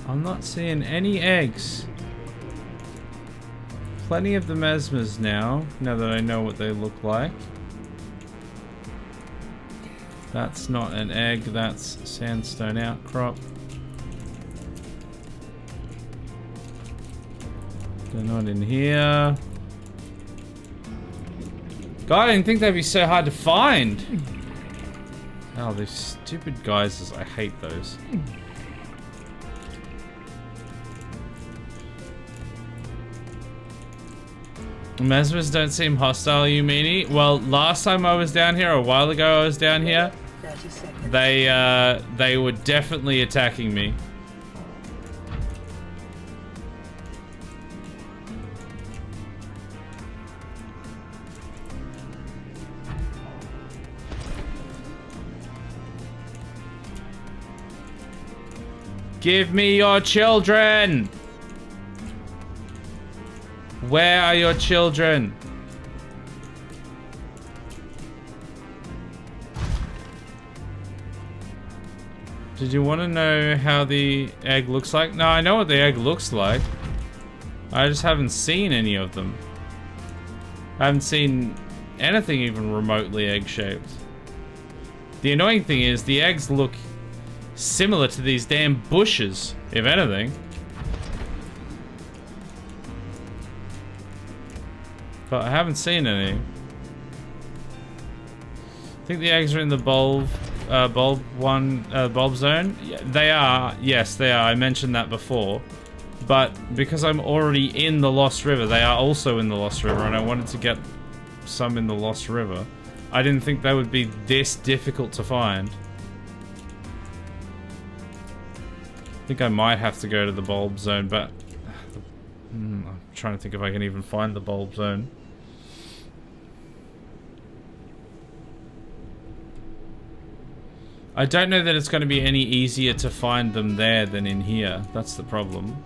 [SPEAKER 1] I'm not seeing any eggs. Plenty of the mesmers now that I know what they look like. That's not an egg, that's sandstone outcrop. They're not in here. God, I didn't think they'd be so hard to find. Oh, these stupid geysers, I hate those. Mesmers don't seem hostile, you meanie? Well, last time I was down here, a while ago I was down here,
[SPEAKER 6] 30 seconds.
[SPEAKER 1] they were definitely attacking me. Give me your children! Where are your children?
[SPEAKER 6] Did you want to know how the egg looks like? No, I know what the egg looks like. I just haven't seen any of them. I haven't seen anything even remotely egg-shaped. The annoying thing is the eggs look similar to these damn bushes, if anything. But I haven't seen any. I think the eggs are in the bulb zone. Yeah, they are. Yes, they are. I mentioned that before. But because I'm already in the Lost River, they are also in the Lost River, and I wanted to get some in the Lost River. I didn't think they would be this difficult to find. I think I might have to go to the bulb zone, but I'm trying to think if I can even find the bulb zone. I don't know that it's going to be any easier to find them there than in here. That's the problem.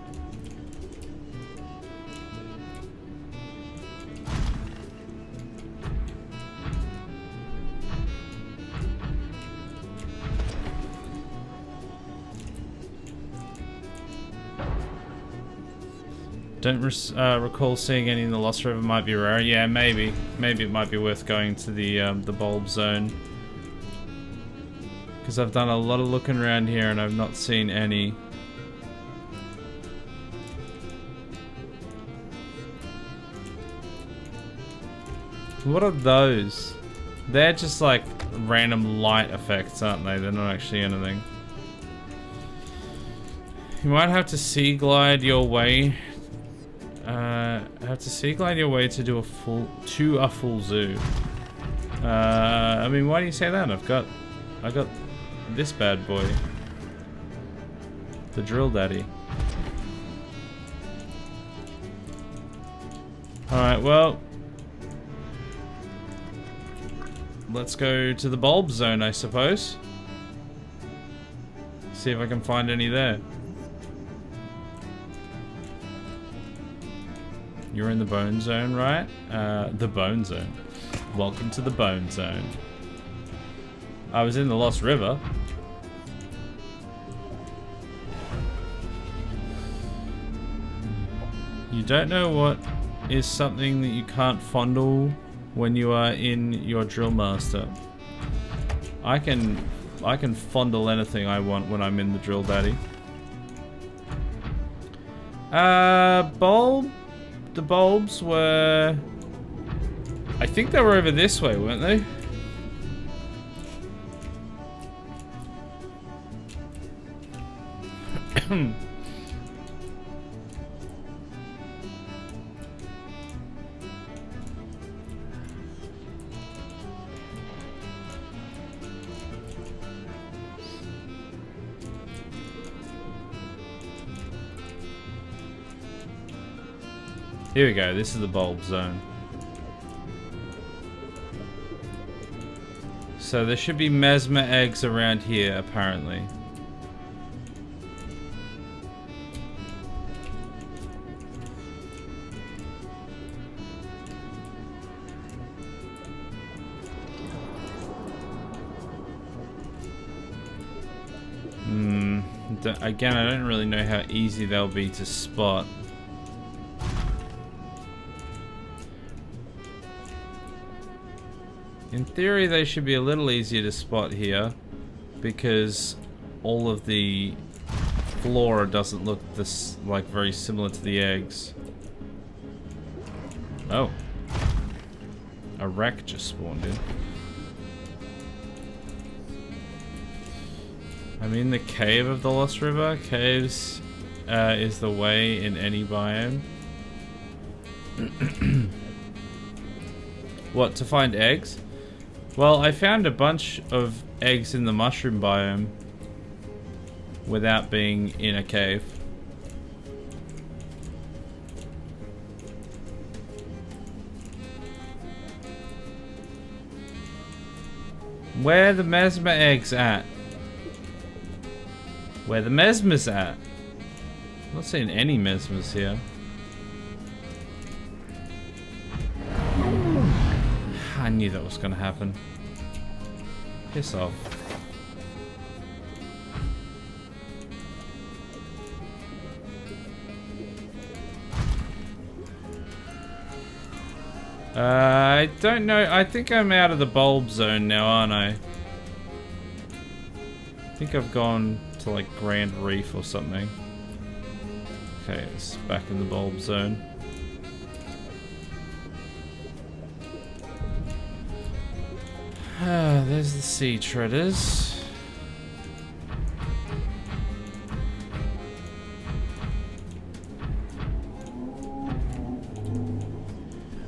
[SPEAKER 6] Don't recall seeing any in the Lost River. Might be rare. Yeah, maybe. Maybe it might be worth going to the bulb zone. Because I've done a lot of looking around here and I've not seen any. What are those? They're just like random light effects, aren't they? They're not actually anything. You might have to sea glide your way. Have to sea glide your way to do a full zoo. I mean, why do you say that? I got this bad boy, the drill daddy. All right, well, let's go to the bulb zone, I suppose. See if I can find any there. You're in the bone zone, right? The bone zone. Welcome to the bone zone. I was in the Lost River. You don't know what is something that you can't fondle when you are in your drill master. I can fondle anything I want when I'm in the drill daddy. The bulbs were... I think they were over this way, weren't they? Here we go, this is the bulb zone. So there should be mesmer eggs around here, apparently. Again, I don't really know how easy they'll be to spot. In theory, they should be a little easier to spot here because all of the flora doesn't look this like very similar to the eggs. Oh, a wreck just spawned in. I'm in the cave of the Lost River. Caves is the way in any biome. What, to find eggs? Well, I found a bunch of eggs in the mushroom biome without being in a cave. Where are the mesmer eggs at? Where the mesmers at? I'm not seeing any mesmers here. I knew that was gonna happen. Piss off. I don't know. I think I'm out of the bulb zone now, aren't I? I think I've gone to like Grand Reef or something. Okay, it's back in the bulb zone. There's the sea treaders.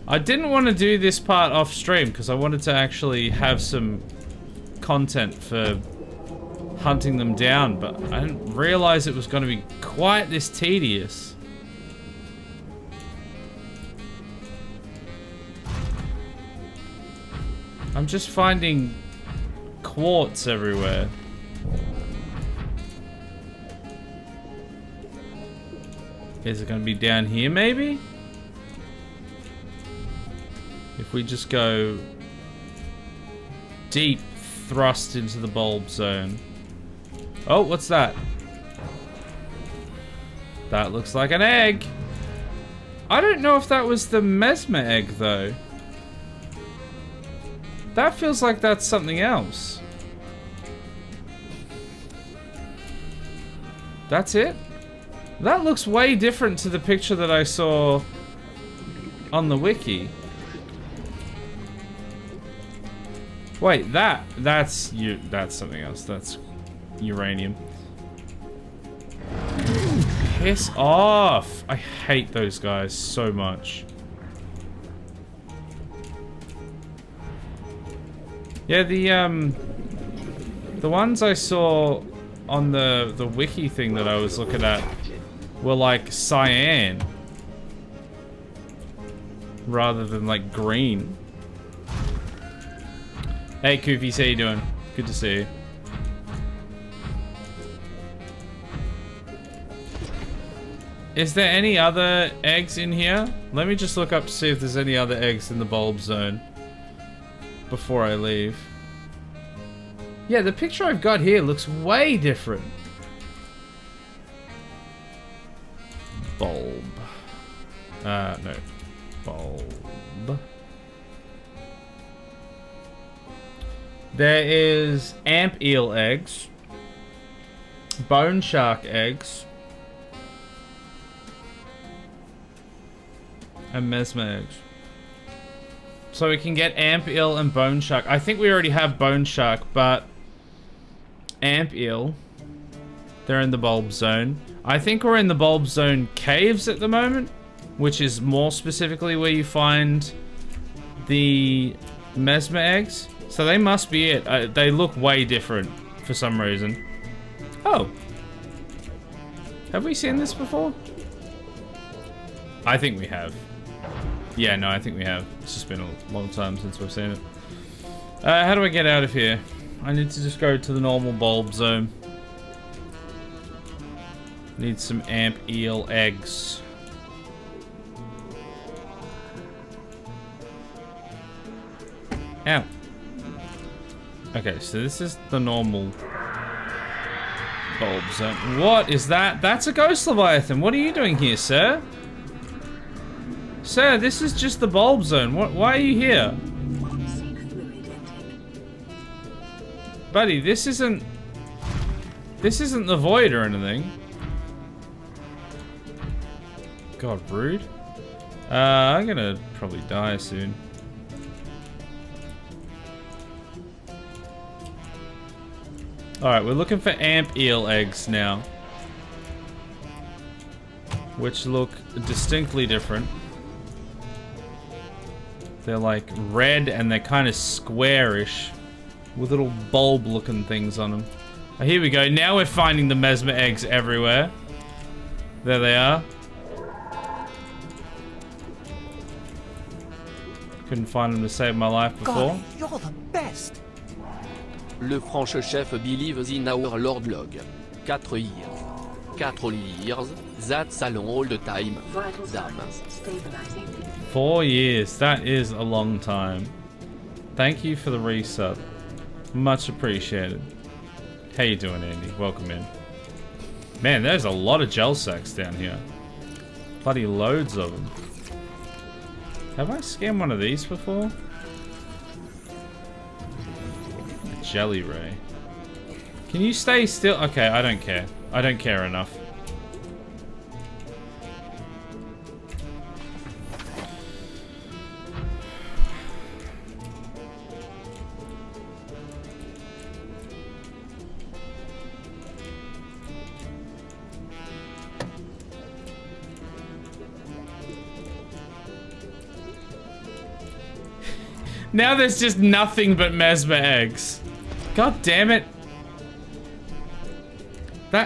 [SPEAKER 6] I didn't want to do this part off stream because I wanted to actually have some content for hunting them down, but I didn't realize it was going to be quite this tedious. I'm just finding quartz everywhere. Is it going to be down here maybe? If we just go deep thrust into the bulb zone. Oh, what's that? That looks like an egg. I don't know if that was the mesmer egg though. That feels like that's something else. That's it? That looks way different to the picture that I saw on the wiki. Wait, that's something else. That's uranium. Piss off! I hate those guys so much. Yeah, the ones I saw on the wiki thing that I was looking at were like cyan rather than like green. Hey Koofies, how you doing? Good to see you. Is there any other eggs in here? Let me just look up to see if there's any other eggs in the bulb zone before I leave. Yeah, the picture I've got here looks way different. Bulb. No. Bulb. There is amp eel eggs, bone shark eggs, and mesmer eggs. So we can get amp eel and bone shark. I think we already have bone shark, but amp eel, they're in the bulb zone. I think we're in the bulb zone caves at the moment, which is more specifically where you find the mesmer eggs. So they must be it. They look way different for some reason. Oh. Have we seen this before? I think we have. Yeah, no, I think we have. It's just been a long time since we've seen it. How do I get out of here? I need to just go to the normal bulb zone. Need some amp eel eggs. Ow. Okay, so this is the normal bulb zone. What is that? That's a ghost leviathan. What are you doing here, sir? Sir, this is just the bulb zone. Why are you here? Buddy, this isn't the void or anything. God, rude. I'm gonna probably die soon. Alright, we're looking for amp eel eggs now, which look distinctly different. They're like red and they're kind of squarish with little bulb looking things on them. Oh, here we go. Now we're finding the mesmer eggs everywhere. There they are. Couldn't find them to save my life before.
[SPEAKER 5] Golly, you're the best.
[SPEAKER 3] Le franche chef believes in our Lord Log. 4 years. 4 years. That's a long old time. Damn.
[SPEAKER 6] 4 years. That is a long time. Thank you for the resub. Much appreciated. How you doing, Andy? Welcome in. Man, there's a lot of gel sacks down here. Bloody loads of them. Have I scanned one of these before? Jelly ray. Can you stay still? Okay, I don't care. I don't care enough. Now there's just nothing but mesmer eggs. God damn it.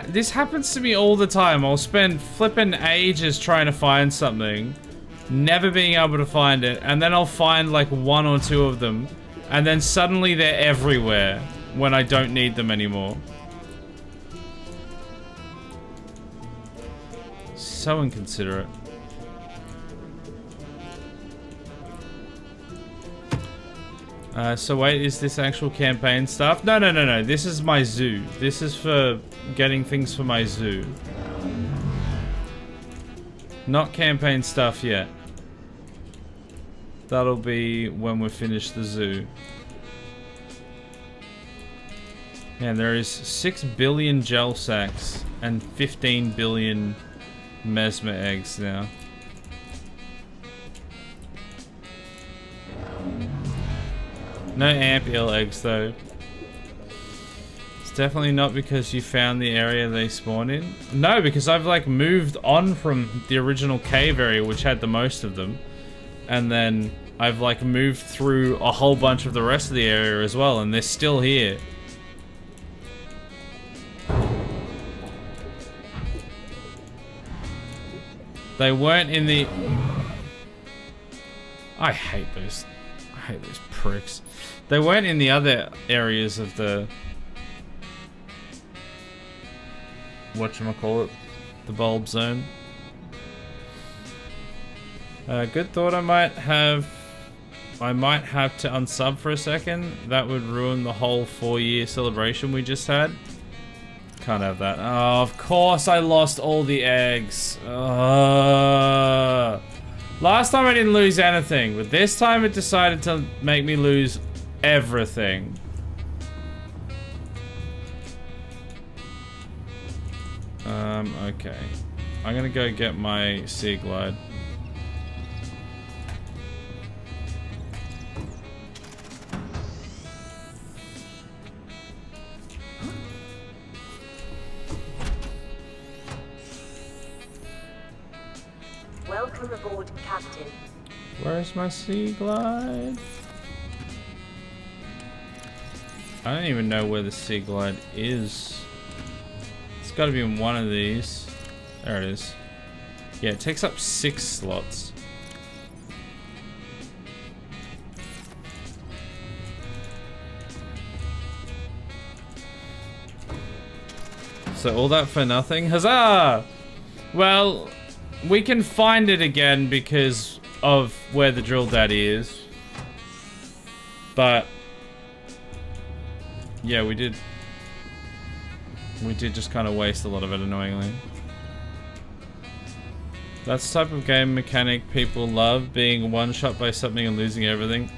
[SPEAKER 6] This happens to me all the time. I'll spend flipping ages trying to find something, never being able to find it, and then I'll find like 1 or 2 of them, and then suddenly they're everywhere when I don't need them anymore. So inconsiderate. So wait, is this actual campaign stuff? No, no, no, no. This is my zoo. This is for getting things for my zoo. Not campaign stuff yet. That'll be when we finish the zoo. And there is 6 billion gel sacks and 15 billion mesmer eggs now. No amp eel eggs though. It's definitely not because you found the area they spawn in. No, because I've like moved on from the original cave area which had the most of them. And then I've like moved through a whole bunch of the rest of the area as well, and they're still here. They weren't in the... I hate those pricks. They weren't in the other areas of the... whatchamacallit? The bulb zone. Good thought. I might have to unsub for a second. That would ruin the whole 4-year celebration we just had. Can't have that. Oh, of course I lost all the eggs. Last time I didn't lose anything, but this time it decided to make me lose everything. Okay. I'm gonna go get my Sea Glide.
[SPEAKER 8] Welcome aboard, Captain.
[SPEAKER 6] Where's my Sea Glide? I don't even know where the Sea Glide is. It's got to be in one of these. There it is. Yeah, it takes up 6 slots. So all that for nothing? Huzzah! Well, we can find it again because of where the drill daddy is. But yeah, we did just kind of waste a lot of it, annoyingly. That's the type of game mechanic people love, being one-shot by something and losing everything.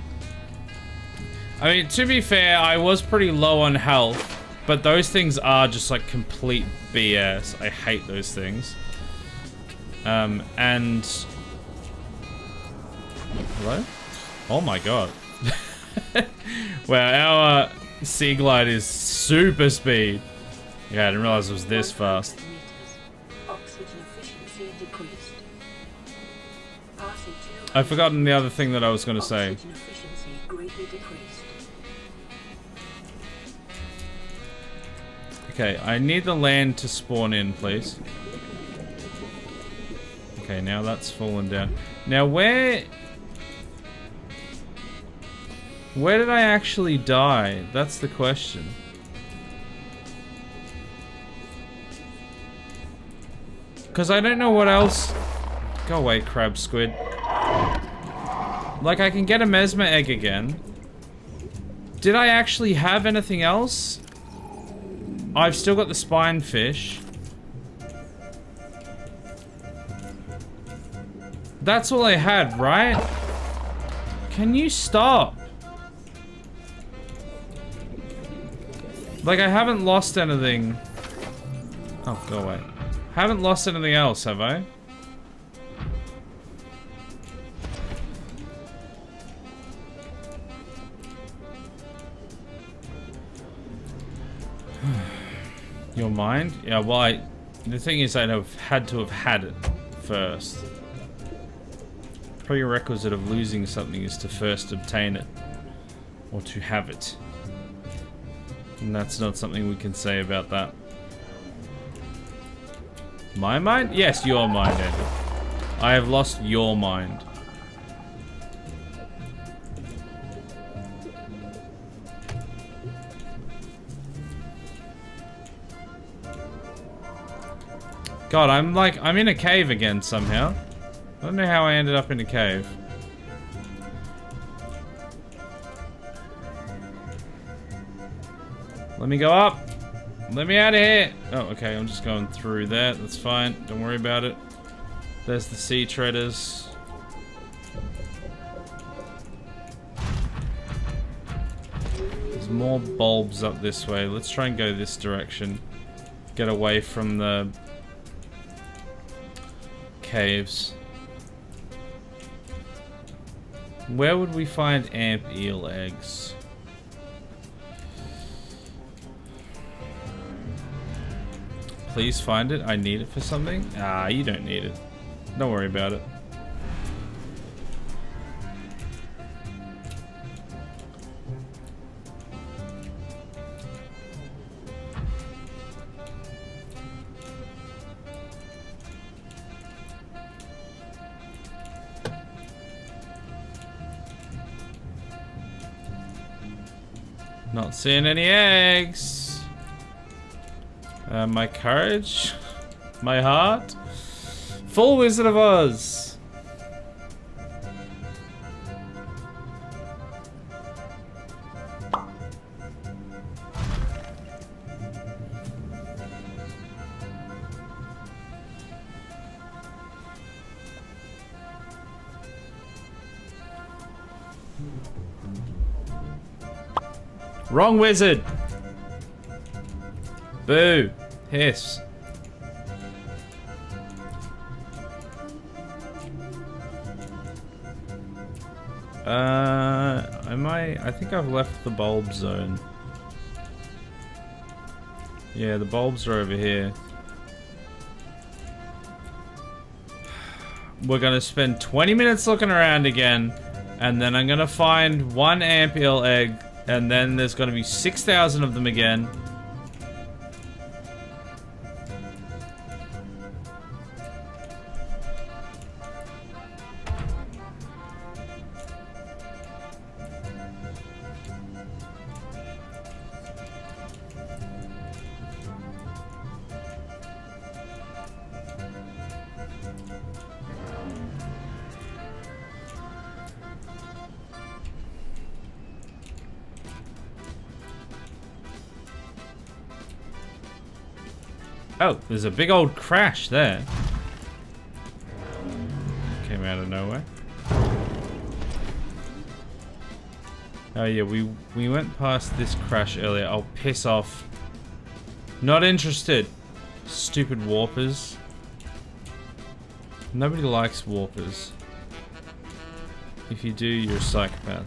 [SPEAKER 6] I mean, to be fair, I was pretty low on health, but those things are just like complete BS. I hate those things. And... Hello? Oh my god. Wow, our Sea Glide is super speed. Yeah, I didn't realize it was this fast. I've forgotten the other thing that I was going to say. Okay, I need the land to spawn in, please. Okay, now that's fallen down. Now where did I actually die? That's the question. Because I don't know what else... Go away, crab squid. Like, I can get a mesmer egg again. Did I actually have anything else? I've still got the spine fish. That's all I had, right? Can you stop? Like, I haven't lost anything. Oh, go away. Haven't lost anything else, have I? Your mind? Yeah, well, the thing is, I'd have had to have had it first. Prerequisite of losing something is to first obtain it. Or to have it. And that's not something we can say about that. My mind? Yes, your mind, Andy. I have lost your mind. God, I'm in a cave again somehow. I don't know how I ended up in a cave. Let me go up. Let me out of here. Oh, okay, I'm just going through that. That's fine. Don't worry about it. There's the sea treaders. There's more bulbs up this way. Let's try and go this direction. Get away from the caves. Where would we find amp eel eggs? Please find it. I need it for something. Ah, you don't need it. Don't worry about it. Not seeing any eggs. My courage, my heart, full Wizard of Oz. Wrong wizard. Boo. Hiss. I think I've left the bulb zone. Yeah, the bulbs are over here. We're gonna spend 20 minutes looking around again, and then I'm gonna find one amp eel egg, and then there's gonna be 6,000 of them again. Oh, there's a big old crash there. Came out of nowhere. Oh yeah, we went past this crash earlier. Oh, piss off. Not interested. Stupid warpers. Nobody likes warpers. If you do, you're a psychopath.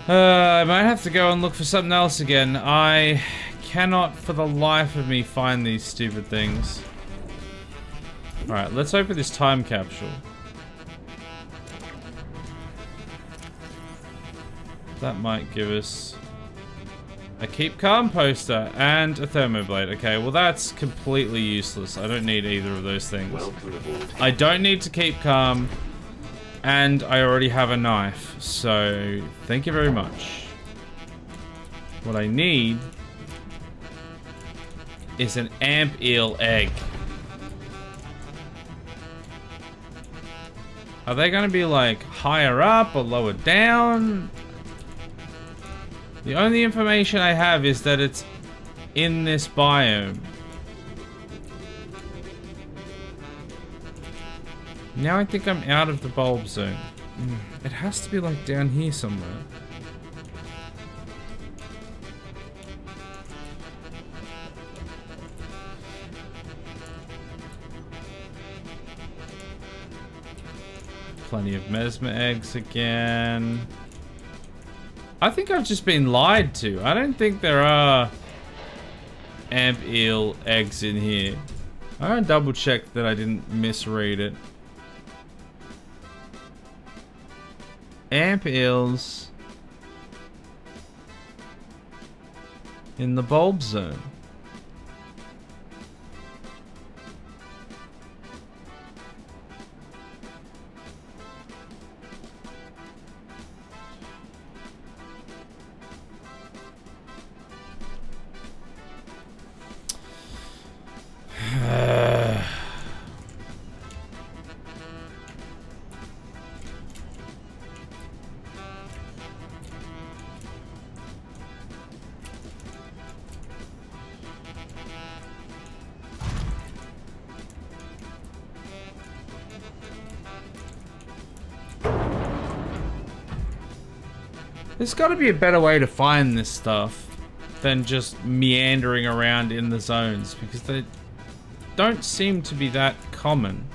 [SPEAKER 6] I might have to go and look for something else again. I cannot for the life of me find these stupid things. Alright, let's open this time capsule. That might give us a keep calm poster and a thermoblade. Okay, well that's completely useless. I don't need either of those things. I don't need to keep calm. And I already have a knife, so thank you very much. What I need is an amp eel egg. Are they gonna be like higher up or lower down? The only information I have is that it's in this biome. Now I think I'm out of the bulb zone. It has to be like down here somewhere. Plenty of mesmer eggs again. I think I've just been lied to. I don't think there are amp eel eggs in here. I'm gonna double check that I didn't misread it. Amp eels in the bulb zone. There's got to be a better way to find this stuff than just meandering around in the zones, because they don't seem to be that common.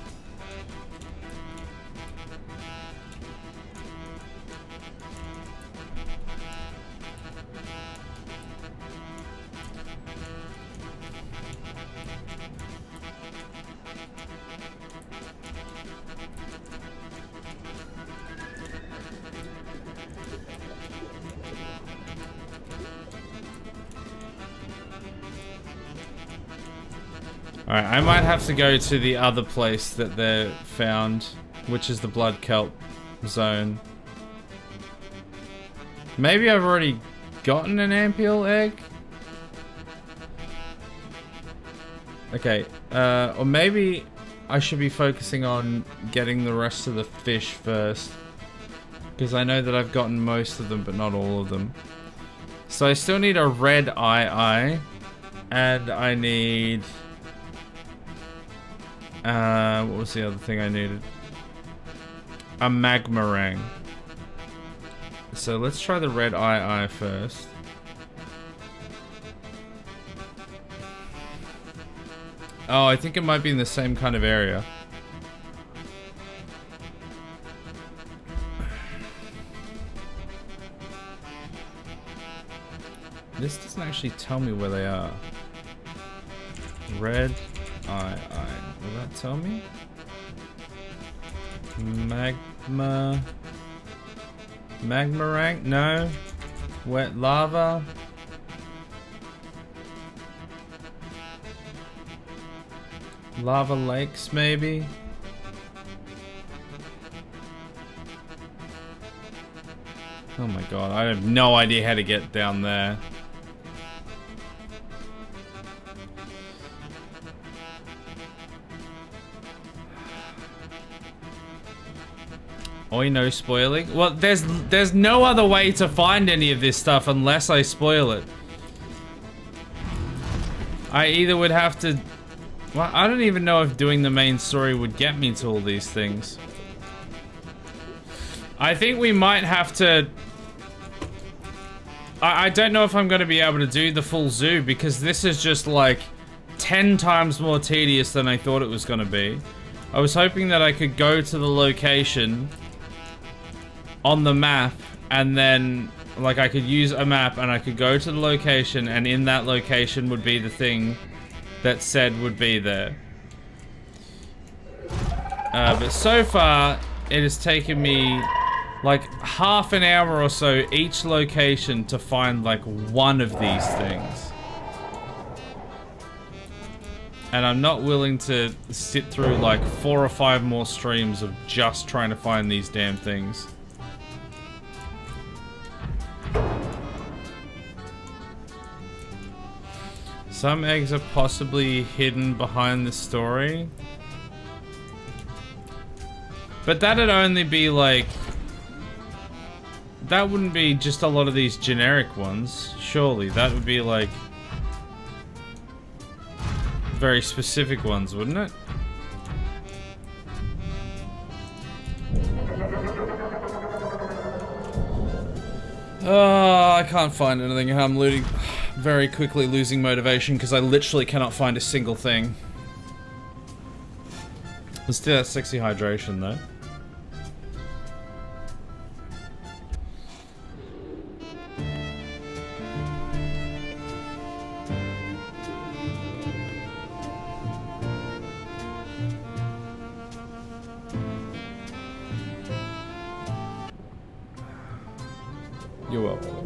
[SPEAKER 6] Alright, I might have to go to the other place that they're found, which is the blood kelp zone. Maybe I've already gotten an ampeel egg? Okay, or maybe I should be focusing on getting the rest of the fish first, because I know that I've gotten most of them, but not all of them. So I still need a red eye, and I need... what was the other thing I needed? A magmarang. So let's try the red eye first. Oh, I think it might be in the same kind of area. This doesn't actually tell me where they are. Red eye. Will that tell me? Magmarang? No. Wet lava? Lava lakes, maybe? Oh my god, I have no idea how to get down there. Oi, no spoiling. Well, there's no other way to find any of this stuff unless I spoil it. I either would have to... Well, I don't even know if doing the main story would get me to all these things. I think we might have to... I don't know if I'm going to be able to do the full zoo, because this is just like 10 times more tedious than I thought it was going to be. I was hoping that I could go to the location on the map, and then like I could use a map and I could go to the location, and in that location would be the thing that said would be there. But so far it has taken me like half an hour or so each location to find like one of these things. And I'm not willing to sit through like 4 or 5 more streams of just trying to find these damn things. Some eggs are possibly hidden behind the story. But that'd only be like... That wouldn't be just a lot of these generic ones, surely. That would be like very specific ones, wouldn't it? Oh, I can't find anything. I'm very quickly losing motivation because I literally cannot find a single thing. Let's do that sexy hydration though. You're welcome.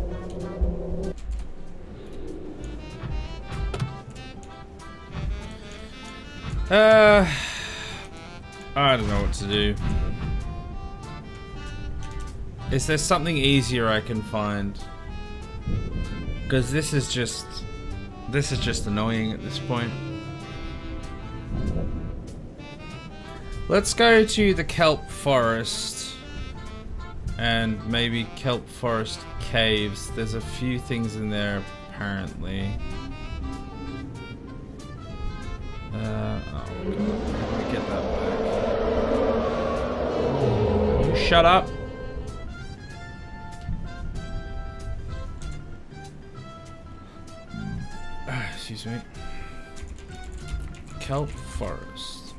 [SPEAKER 6] I don't know what to do. Is there something easier I can find? Because this is just annoying at this point. Let's go to the kelp forest and maybe kelp forest caves. There's a few things in there apparently. Oh god, how do I get that back? You shut up. Excuse me. Kelp forest.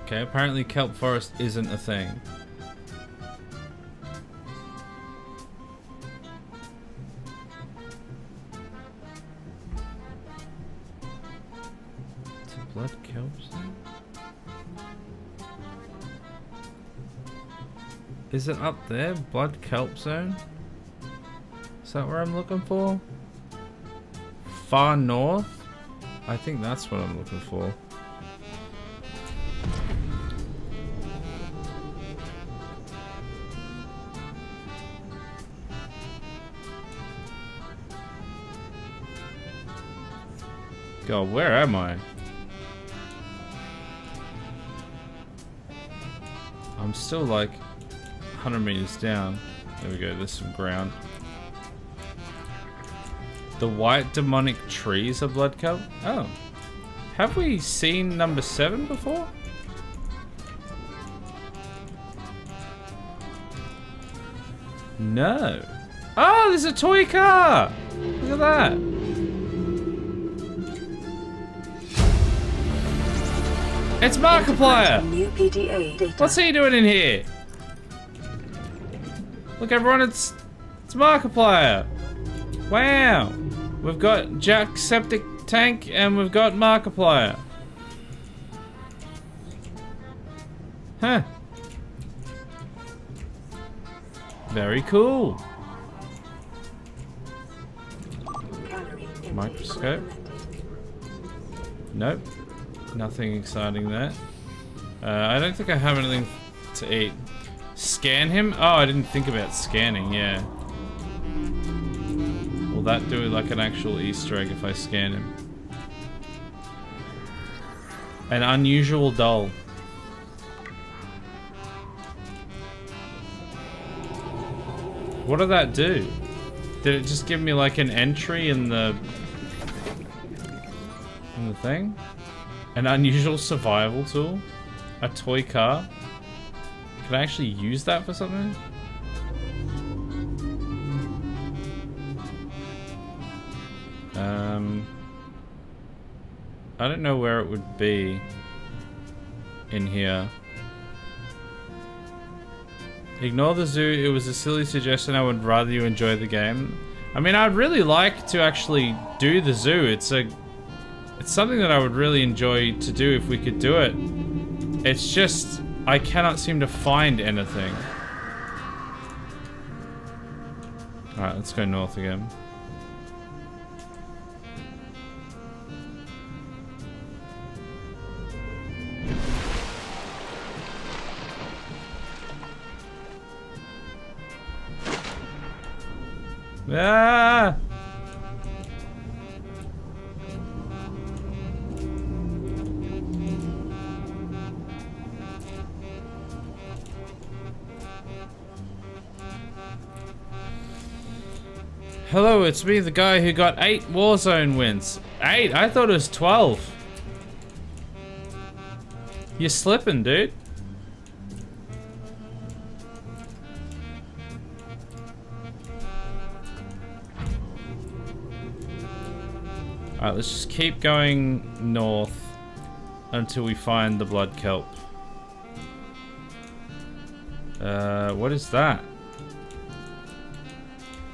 [SPEAKER 6] Okay, apparently kelp forest isn't a thing. It's a blood kelp zone? Is it up there? Blood kelp zone? Is that where I'm looking for? Far north? I think that's what I'm looking for. God, where am I? I'm still like 100 meters down. There we go, there's some ground. The white demonic trees are blood kelp? Oh. Have we seen number 7 before? No. Oh, there's a toy car! Look at that. It's Markiplier!
[SPEAKER 8] New PDA data.
[SPEAKER 6] What's he doing in here? Look everyone, it's Markiplier! Wow! We've got Jack Septic Tank and we've got Markiplier. Huh. Very cool. Microscope. Nope. Nothing exciting there. I don't think I have anything to eat. Scan him? Oh, I didn't think about scanning, yeah. Will that do like an actual Easter egg if I scan him? An unusual doll. What did that do? Did it just give me like an entry in the thing? An unusual survival tool? A toy car? Can I actually use that for something? I don't know where it would be in here. Ignore the zoo, it was a silly suggestion, I would rather you enjoy the game. I mean, I'd really like to actually do the zoo. It's something that I would really enjoy to do if we could do it. It's just, I cannot seem to find anything. Alright, let's go north again. Ah! Hello, it's me, the guy who got 8 Warzone wins. 8? I thought it was 12. You're slipping, dude. Alright, let's just keep going north until we find the blood kelp. What is that?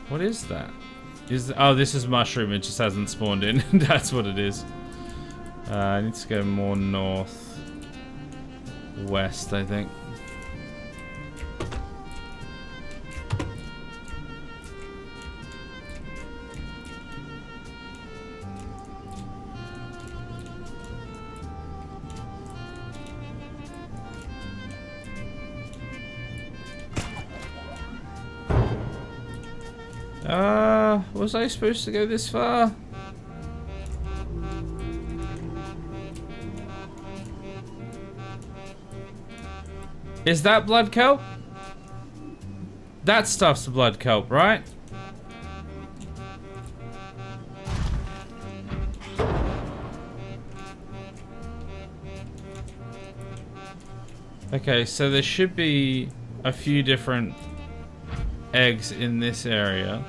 [SPEAKER 6] What is that? Oh, this is mushroom, it just hasn't spawned in. That's what it is. I need to go more north. West, I think. Was I supposed to go this far? Is that blood kelp? That stuff's blood kelp, right? Okay, so there should be a few different eggs in this area.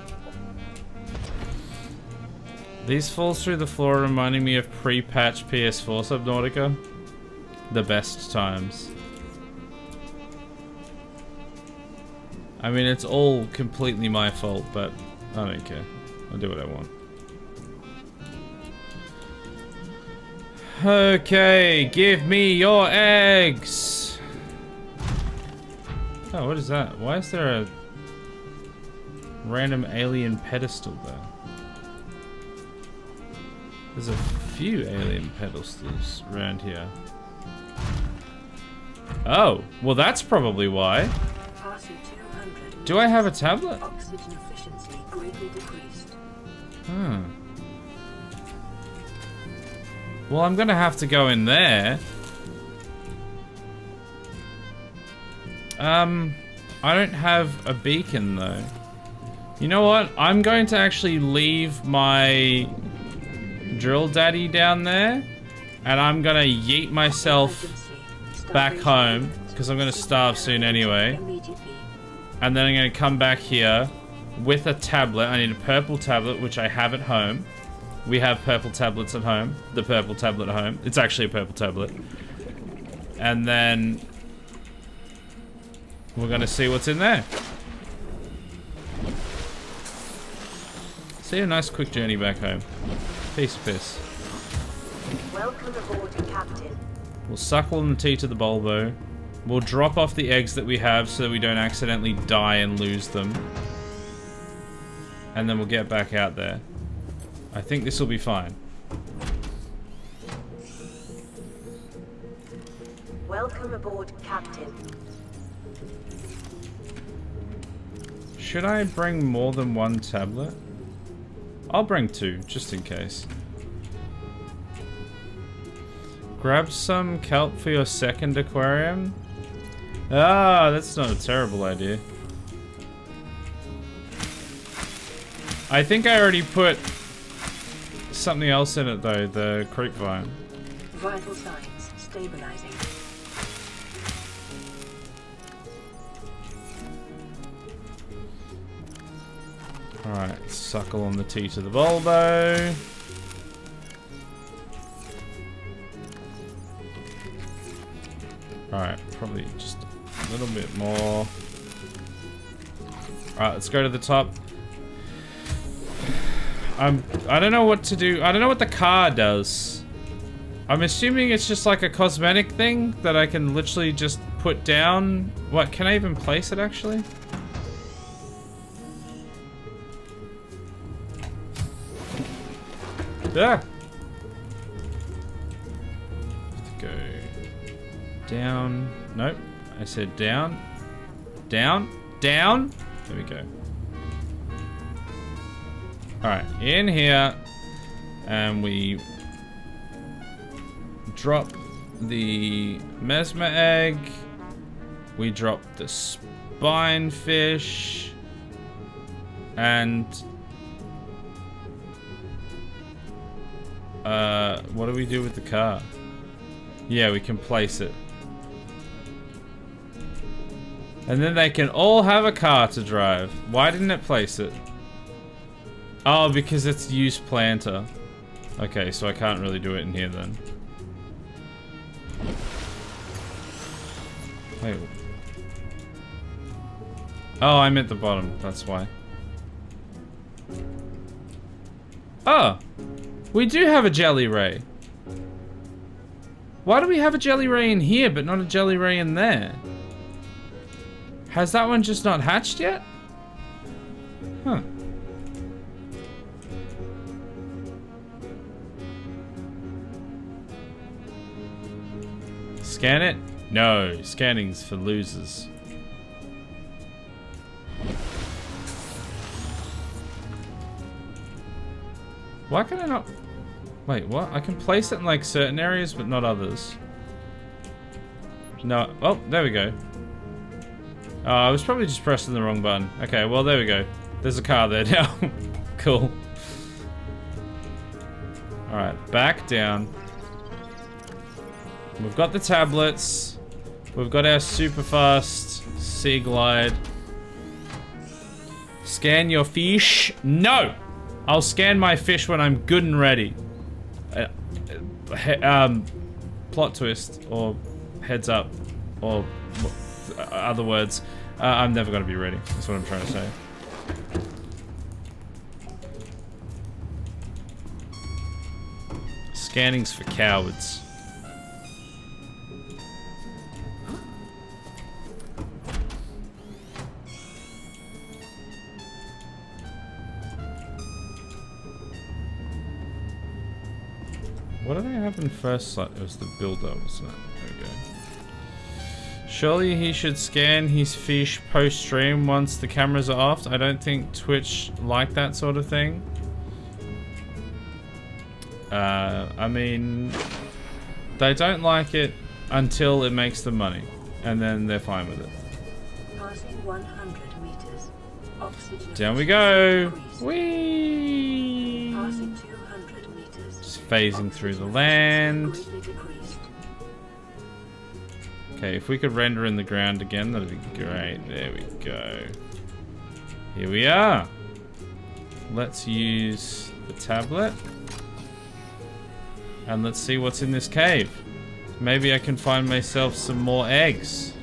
[SPEAKER 6] These falls through the floor reminding me of pre-patch PS4 Subnautica. The best times. I mean, it's all completely my fault, but I don't care. I'll do what I want. Okay, give me your eggs! Oh, what is that? Why is there a random alien pedestal there? There's a few alien pedestals around here. Oh, well that's probably why. Do I have a tablet?
[SPEAKER 8] Oxygen efficiency greatly decreased.
[SPEAKER 6] Well, I'm gonna have to go in there. I don't have a beacon though. You know what? I'm going to actually leave my drill daddy down there, and I'm gonna yeet myself back home because I'm gonna starve soon anyway. And then I'm gonna come back here with a tablet. I need a purple tablet, which I have at home. We have purple tablets at home. The purple tablet at home. It's actually a purple tablet. And then we're gonna see what's in there. See a nice quick journey back home. Peace of piss.
[SPEAKER 8] Welcome aboard, Captain.
[SPEAKER 6] We'll suckle on the tea to the bulbo. We'll drop off the eggs that we have so that we don't accidentally die and lose them. And then we'll get back out there. I think this will be fine.
[SPEAKER 8] Welcome aboard, Captain.
[SPEAKER 6] Should I bring more than one tablet? I'll bring 2, just in case. Grab some kelp for your second aquarium. Ah, that's not a terrible idea. I think I already put something else in it though, the creep vine.
[SPEAKER 8] Vital signs stabilizing.
[SPEAKER 6] Alright, suckle on the tea to the bulbo. Alright, probably just a little bit more. Alright, let's go to the top. I don't know what to do. I don't know what the car does. I'm assuming it's just like a cosmetic thing that I can literally just put down. What, can I even place it actually? Ah! Go down. Nope. I said down. Down. Down. There we go. Alright, in here. And we drop the mesmer egg. We drop the spine fish. And What do we do with the car? Yeah, we can place it. And then they can all have a car to drive. Why didn't it place it? Oh, because it's use planter. Okay, so I can't really do it in here then. Wait. Oh, I'm at the bottom. That's why. Oh! We do have a jelly ray. Why do we have a jelly ray in here, but not a jelly ray in there? Has that one just not hatched yet? Huh. Scan it? No, scanning's for losers. Why can I not... Wait, what? I can place it in like certain areas, but not others. No. Oh, there we go. Oh, I was probably just pressing the wrong button. Okay, well, there we go. There's a car there now. Cool. Alright, back down. We've got the tablets. We've got our super fast sea glide. Scan your fish. No! I'll scan my fish when I'm good and ready. Plot twist, or heads up, or other words. I'm never gonna be ready. That's what I'm trying to say. Scanning's for cowards. What did I have in first slot? It was the builder, wasn't it? There we go. Surely he should scan his fish post-stream once the cameras are off. I don't think Twitch like that sort of thing. I mean, they don't like it until it makes them money, and then they're fine with it.
[SPEAKER 8] Passing 100 meters. Oxygen
[SPEAKER 6] Down we go.
[SPEAKER 8] increased.
[SPEAKER 6] Whee!
[SPEAKER 8] Passing 200 meters.
[SPEAKER 6] Just phasing through the land.
[SPEAKER 8] Greatly decreased.
[SPEAKER 6] Okay, if we could render in the ground again, that'd be great. There we go. Here we are. Let's use the tablet. And let's see what's in this cave. Maybe I can find myself some more eggs.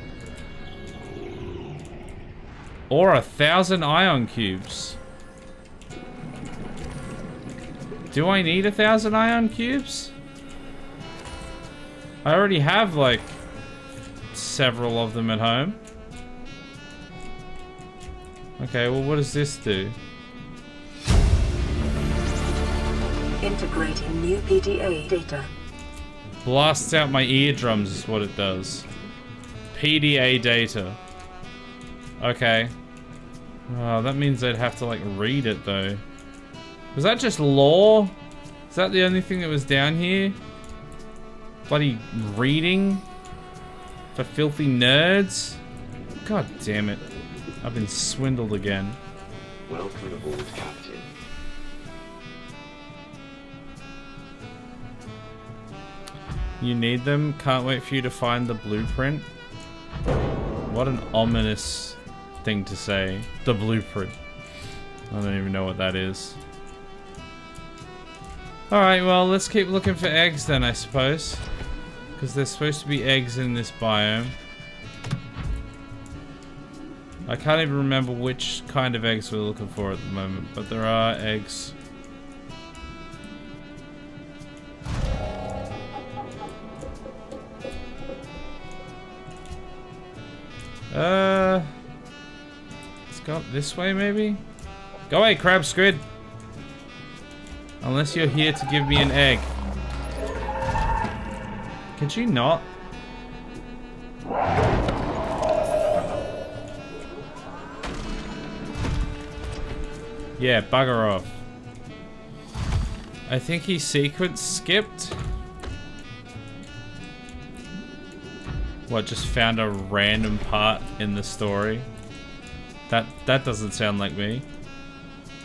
[SPEAKER 6] Or 1,000 ion cubes. Do I need 1,000 ion cubes? I already have like several of them at home. Okay, well, what does this do?
[SPEAKER 8] Integrating new PDA data.
[SPEAKER 6] Blasts out my eardrums is what it does. PDA data. Okay. Oh, that means I'd have to like read it though. Was that just lore? Is that the only thing that was down here? Bloody reading? For filthy nerds? God damn it. I've been swindled again.
[SPEAKER 7] Welcome aboard, Captain.
[SPEAKER 6] You need them? Can't wait for you to find the blueprint. What an ominous thing to say. The blueprint. I don't even know what that is. Alright, well, let's keep looking for eggs then, I suppose. Because there's supposed to be eggs in this biome. I can't even remember which kind of eggs we're looking for at the moment, but there are eggs. Let's go up this way, maybe? Go away, crab squid! Unless you're here to give me an egg. Could you not? Yeah, bugger off. I think he sequence skipped. What, just found a random part in the story? That doesn't sound like me.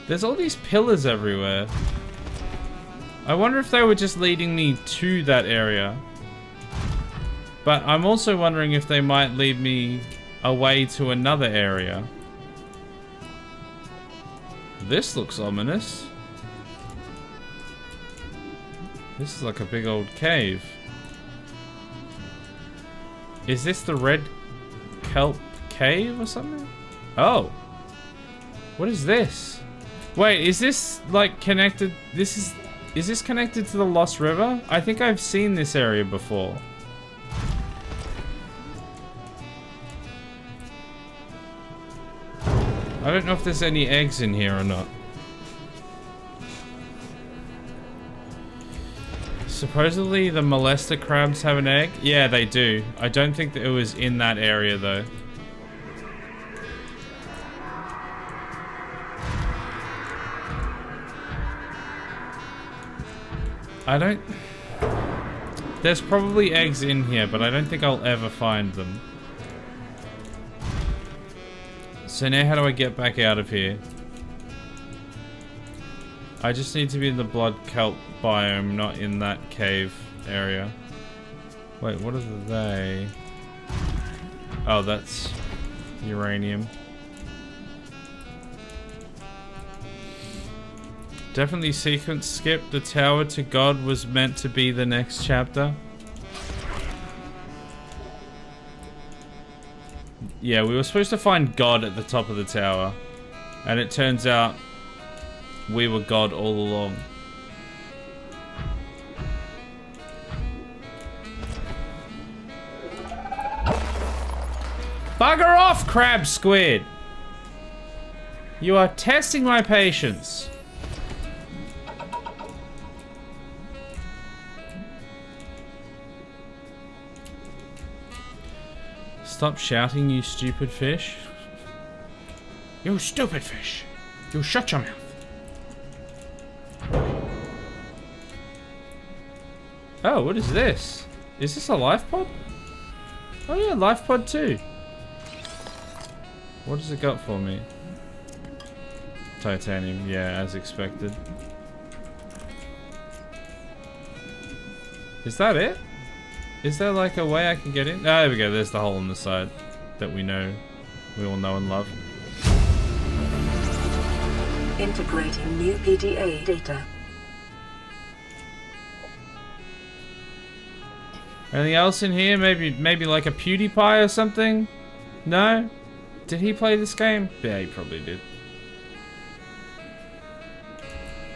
[SPEAKER 6] There's all these pillars everywhere. I wonder if they were just leading me to that area. But I'm also wondering if they might lead me away to another area. This looks ominous. This is like a big old cave. Is this the red kelp cave or something? Oh. What is this? Wait, is this like connected? Is this connected to the Lost River? I think I've seen this area before. I don't know if there's any eggs in here or not. Supposedly the molester crabs have an egg? Yeah, they do. I don't think that it was in that area though. I don't... There's probably eggs in here, but I don't think I'll ever find them. So now how do I get back out of here? I just need to be in the blood kelp biome, not in that cave area. Wait, what are they? Oh, that's uranium. Definitely sequence skip. The tower to God was meant to be the next chapter. Yeah, we were supposed to find God at the top of the tower. And it turns out we were God all along. Bugger off, crab squid! You are testing my patience. Stop shouting, you stupid fish. You stupid fish. You shut your mouth. Oh, what is this? Is this a life pod? Oh yeah, life pod 2. What has it got for me? Titanium, yeah, as expected. Is that it? Is there like a way I can get in? Ah, there we go. There's the hole on the side that we all know and love.
[SPEAKER 8] Integrating new PDA data.
[SPEAKER 6] Anything else in here? Maybe like a PewDiePie or something? No? Did he play this game? Yeah, he probably did.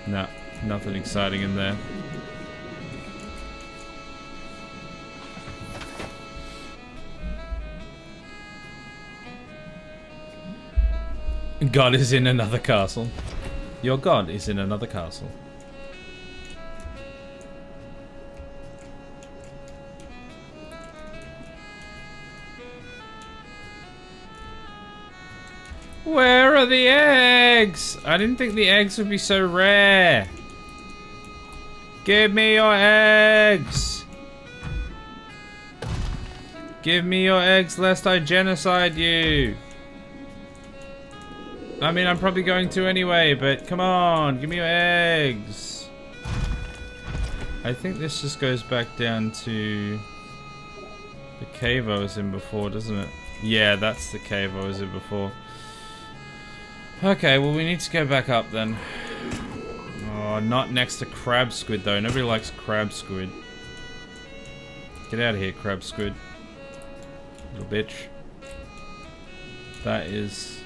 [SPEAKER 6] No, nothing exciting in there. God is in another castle. Your God is in another castle. Where are the eggs? I didn't think the eggs would be so rare. Give me your eggs. Give me your eggs lest I genocide you. I mean, I'm probably going to anyway, but come on, give me your eggs. I think this just goes back down to the cave I was in before, doesn't it? Yeah, that's the cave I was in before. Okay, well, we need to go back up then. Oh, not next to crab squid, though. Nobody likes crab squid. Get out of here, crab squid. Little bitch. That is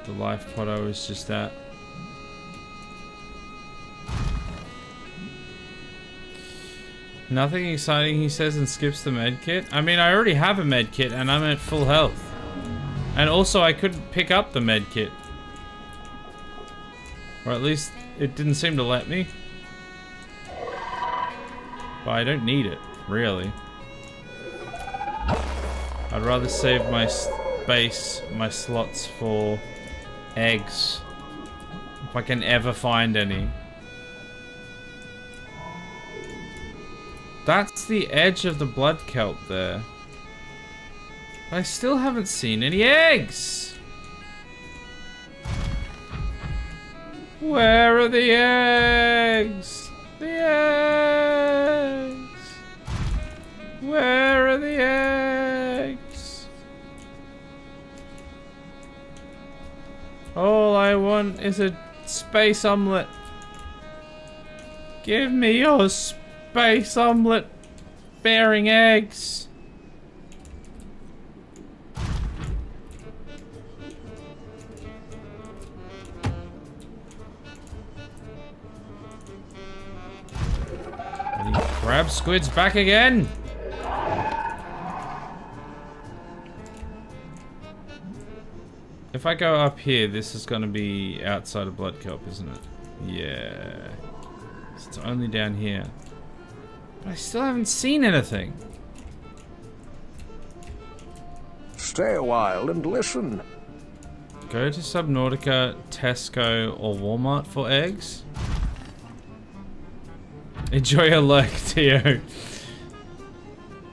[SPEAKER 6] the life pod I was just at. Nothing exciting, he says, and skips the med kit. I mean, I already have a med kit and I'm at full health. And also I couldn't pick up the med kit. Or at least it didn't seem to let me. But I don't need it, really. I'd rather save my space, my slots for eggs. If I can ever find any. That's the edge of the blood kelp there. I still haven't seen any eggs. Where are the eggs? The eggs. Where are the eggs? All I want is a space omelet. Give me your space omelet bearing eggs. Crab squid's back again. If I go up here, this is going to be outside of Blood Kelp, isn't it? Yeah. So it's only down here. But I still haven't seen anything.
[SPEAKER 9] Stay a while and listen.
[SPEAKER 6] Go to Subnautica, Tesco, or Walmart for eggs. Enjoy your luck, Tio.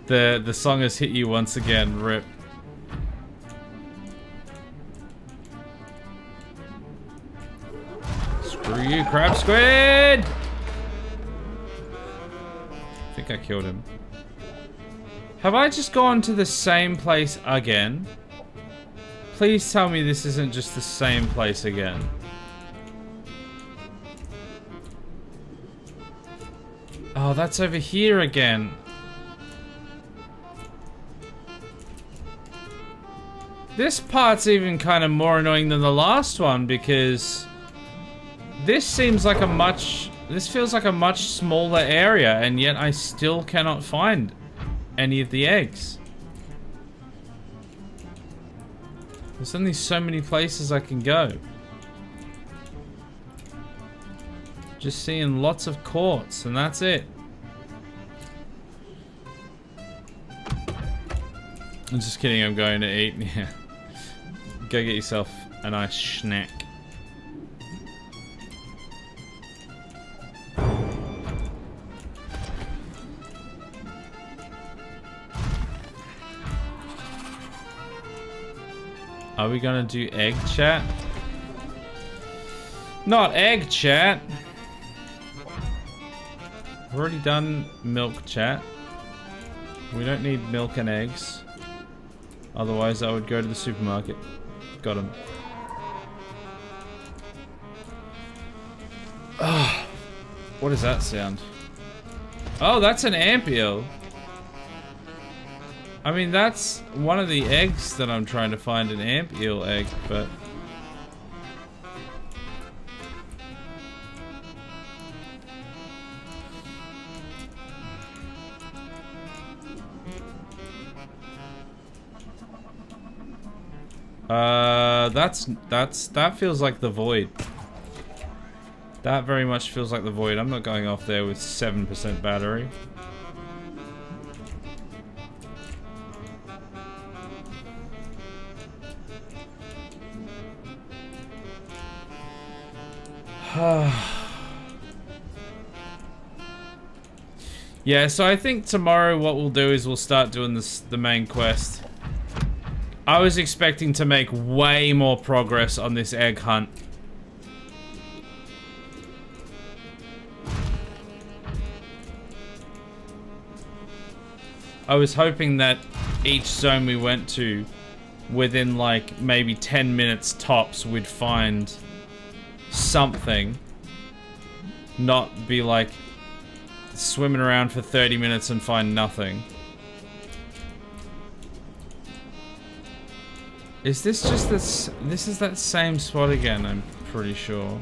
[SPEAKER 6] The song has hit you once again, rip. Screw you, crab squid! I think I killed him. Have I just gone to the same place again? Please tell me this isn't just the same place again. Oh, that's over here again. This part's even kind of more annoying than the last one because this seems like this feels like a much smaller area, and yet I still cannot find any of the eggs. There's only so many places I can go. Just seeing lots of quartz, and that's it. I'm just kidding, I'm going to eat. Yeah. Go get yourself a nice snack. Are we gonna do egg chat? Not egg chat. We've already done milk chat. We don't need milk and eggs. Otherwise, I would go to the supermarket. Got him. Oh, what does that sound? Oh, that's an ant eel. I mean, that's one of the eggs that I'm trying to find, an ant eel egg, but... that feels like the void. That very much feels like the void. I'm not going off there with 7% battery. Yeah, so I think tomorrow what we'll do is we'll start doing the main quest. I was expecting to make way more progress on this egg hunt. I was hoping that each zone we went to, within like maybe 10 minutes tops, we'd find something. Not be like swimming around for 30 minutes and find nothing. Is this just this? This is that same spot again, I'm pretty sure.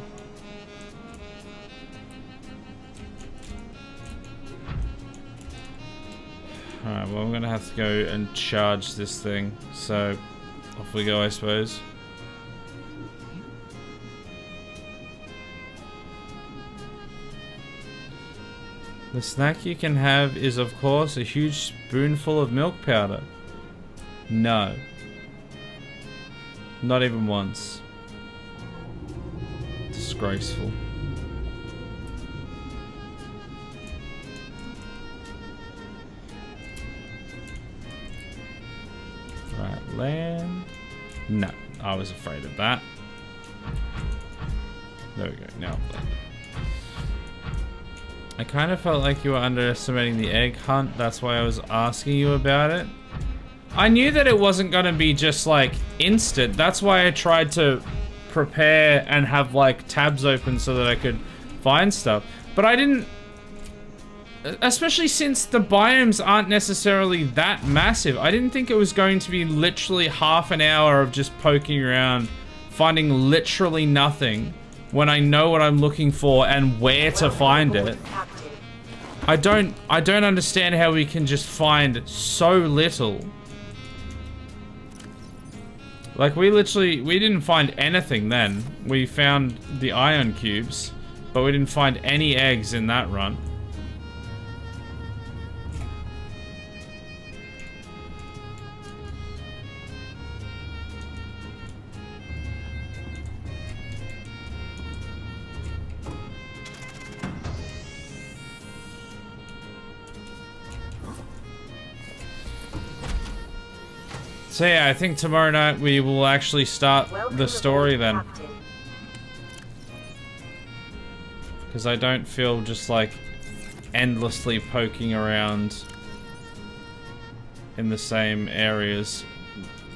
[SPEAKER 6] Alright, well I'm gonna have to go and charge this thing. So, off we go, I suppose. The snack you can have is, of course, a huge spoonful of milk powder. No. Not even once. Disgraceful. Right, land. No, I was afraid of that. There we go. Now blended. I kind of felt like you were underestimating the egg hunt. That's why I was asking you about it. I knew that it wasn't going to be just like instant. That's why I tried to prepare and have like tabs open so that I could find stuff. But I didn't, especially since the biomes aren't necessarily that massive. I didn't think it was going to be literally half an hour of just poking around, finding literally nothing when I know what I'm looking for and where to find it. I don't understand how we can just find so little. Like we didn't find anything then. We found the ion cubes, but we didn't find any eggs in that run. So yeah, I think tomorrow night we will actually start the story then. Because I don't feel just like endlessly poking around in the same areas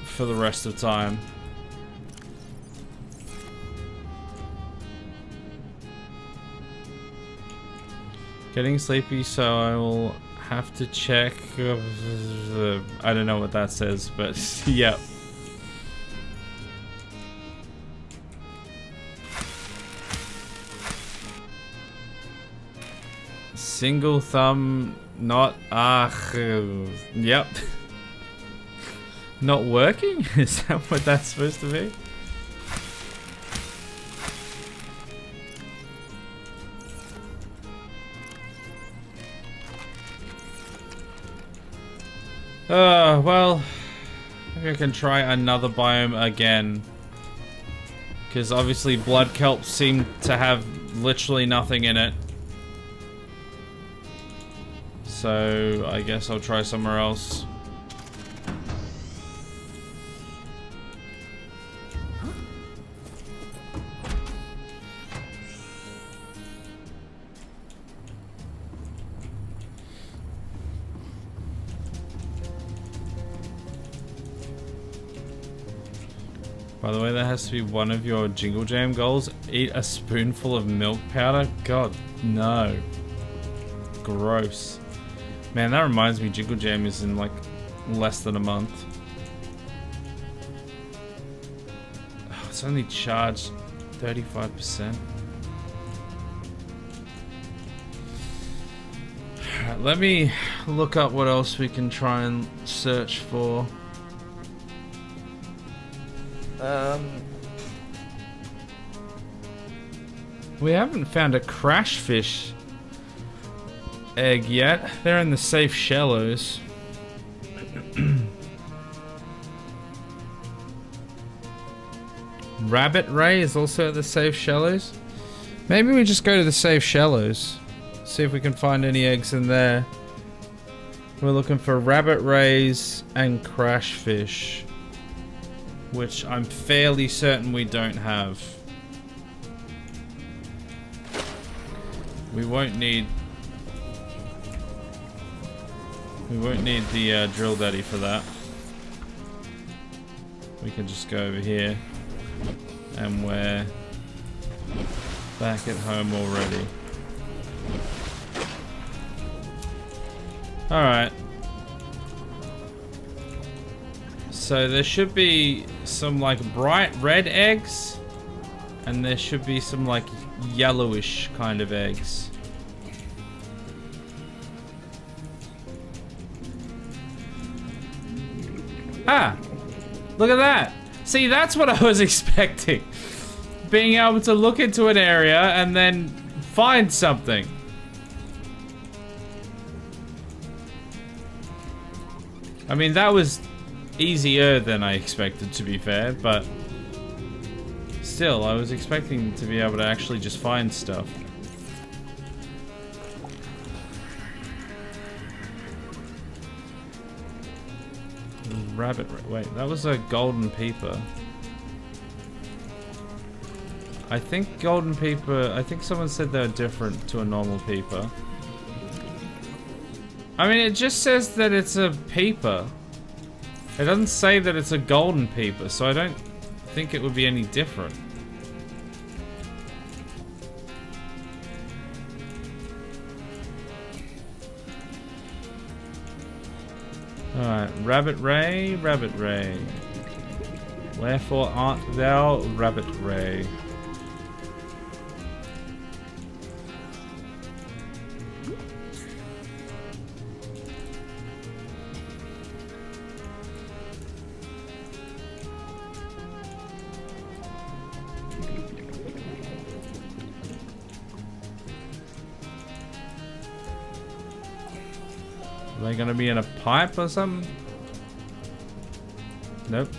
[SPEAKER 6] for the rest of time. Getting sleepy, so I will have to check. I don't know what that says, but yeah. Single thumb, not yep. Not working? Is that what that's supposed to be? Well, maybe I can try another biome again. Because obviously blood kelps seem to have literally nothing in it. So I guess I'll try somewhere else. By the way, that has to be one of your Jingle Jam goals. Eat a spoonful of milk powder? God, no. Gross. Man, that reminds me, Jingle Jam is in like less than a month. Oh, it's only charged 35%. Alright, let me look up what else we can try and search for. We haven't found a crash fish egg yet. They're in the safe shallows. Rabbit ray is also at the safe shallows. Maybe we just go to the safe shallows. See if we can find any eggs in there. We're looking for rabbit rays and crash fish, which I'm fairly certain we don't have. We won't need the drill daddy for that. We can just go over here, and we're back at home already. Alright. So there should be some like bright red eggs, and there should be some like yellowish kind of eggs. Ah! Look at that! See, that's what I was expecting. Being able to look into an area and then find something. I mean, that was easier than I expected, to be fair, but still, I was expecting to be able to actually just find stuff. Rabbit, wait, that was a golden peeper. I think golden peeper, I think someone said they're different to a normal peeper. I mean, it just says that it's a peeper. It doesn't say that it's a golden peeper, so I don't think it would be any different. Alright, Rabbit Ray, Rabbit Ray. Wherefore art thou, Rabbit Ray? Are they gonna be in a pipe or something? Nope.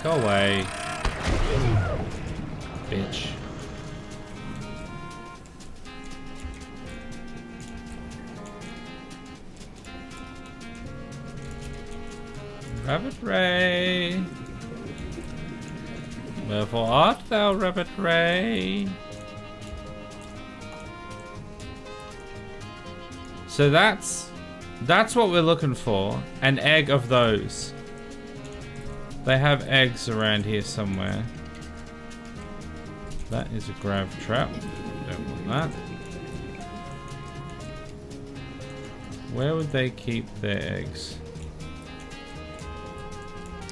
[SPEAKER 6] Go away. Bitch. Rabbit Ray. Wherefore art thou, Rabbit Ray? So that's what we're looking for. An egg of those. They have eggs around here somewhere. That is a grav trap. Don't want that. Where would they keep their eggs?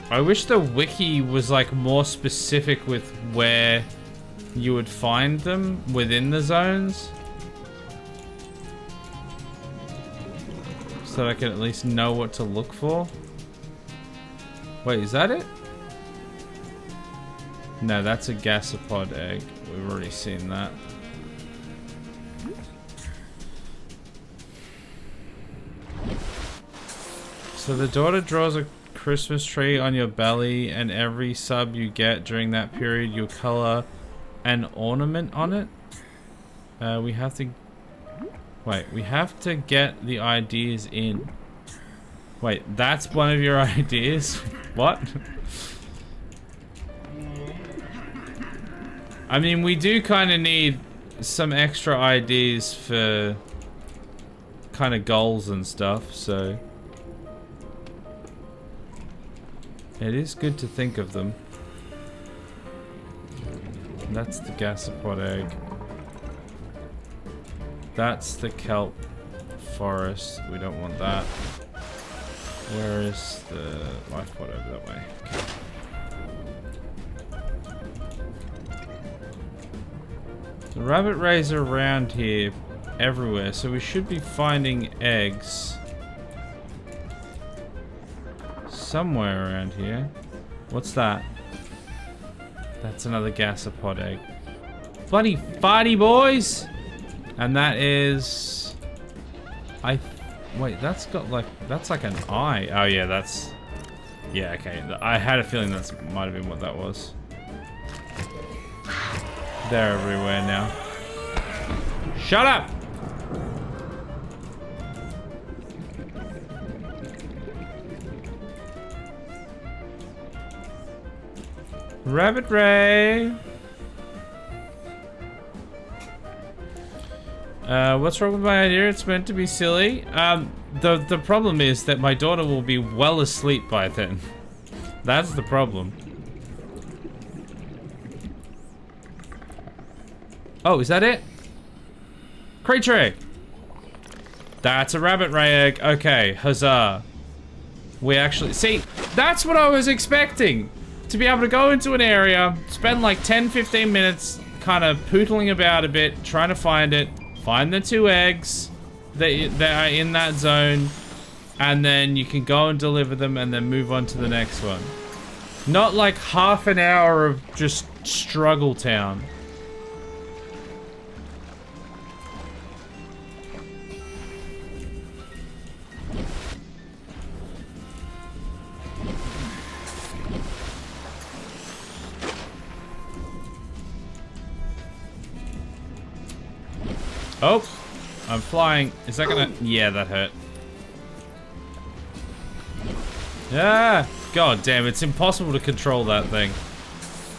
[SPEAKER 6] I wish the wiki was like more specific with where you would find them within the zones. So that I can at least know what to look for. Wait, is that it? No, that's a gasopod egg. We've already seen that. So the daughter draws a Christmas tree on your belly, and every sub you get during that period, you'll color an ornament on it. We have to... Wait, we have to get the ideas in. Wait, that's one of your ideas? What? I mean, we do kind of need some extra ideas for kind of goals and stuff, so... It is good to think of them. That's the gasopod egg. That's the kelp forest. We don't want that. Where is the life pod over that way? Okay. The rabbit rays are around here everywhere, so we should be finding eggs somewhere around here. What's that? That's another gasopod egg. Bloody farty boys! And that is... Wait, that's got like... That's like an eye. Oh yeah, that's... Yeah, okay. I had a feeling that might have been what that was. They're everywhere now. Shut up! Rabbit Ray! What's wrong with my idea? It's meant to be silly. The problem is that my daughter will be well asleep by then. That's the problem. Oh, is that it? Creature egg! That's a rabbit ray egg. Okay, huzzah. We actually... See, that's what I was expecting! To be able to go into an area, spend like 10-15 minutes kind of pootling about a bit, trying to find it, find the 2 eggs that are in that zone, and then you can go and deliver them and then move on to the next one. Not like half an hour of just struggle town. Oh, I'm flying. Is that gonna... Yeah, that hurt. Ah! God damn, it's impossible to control that thing.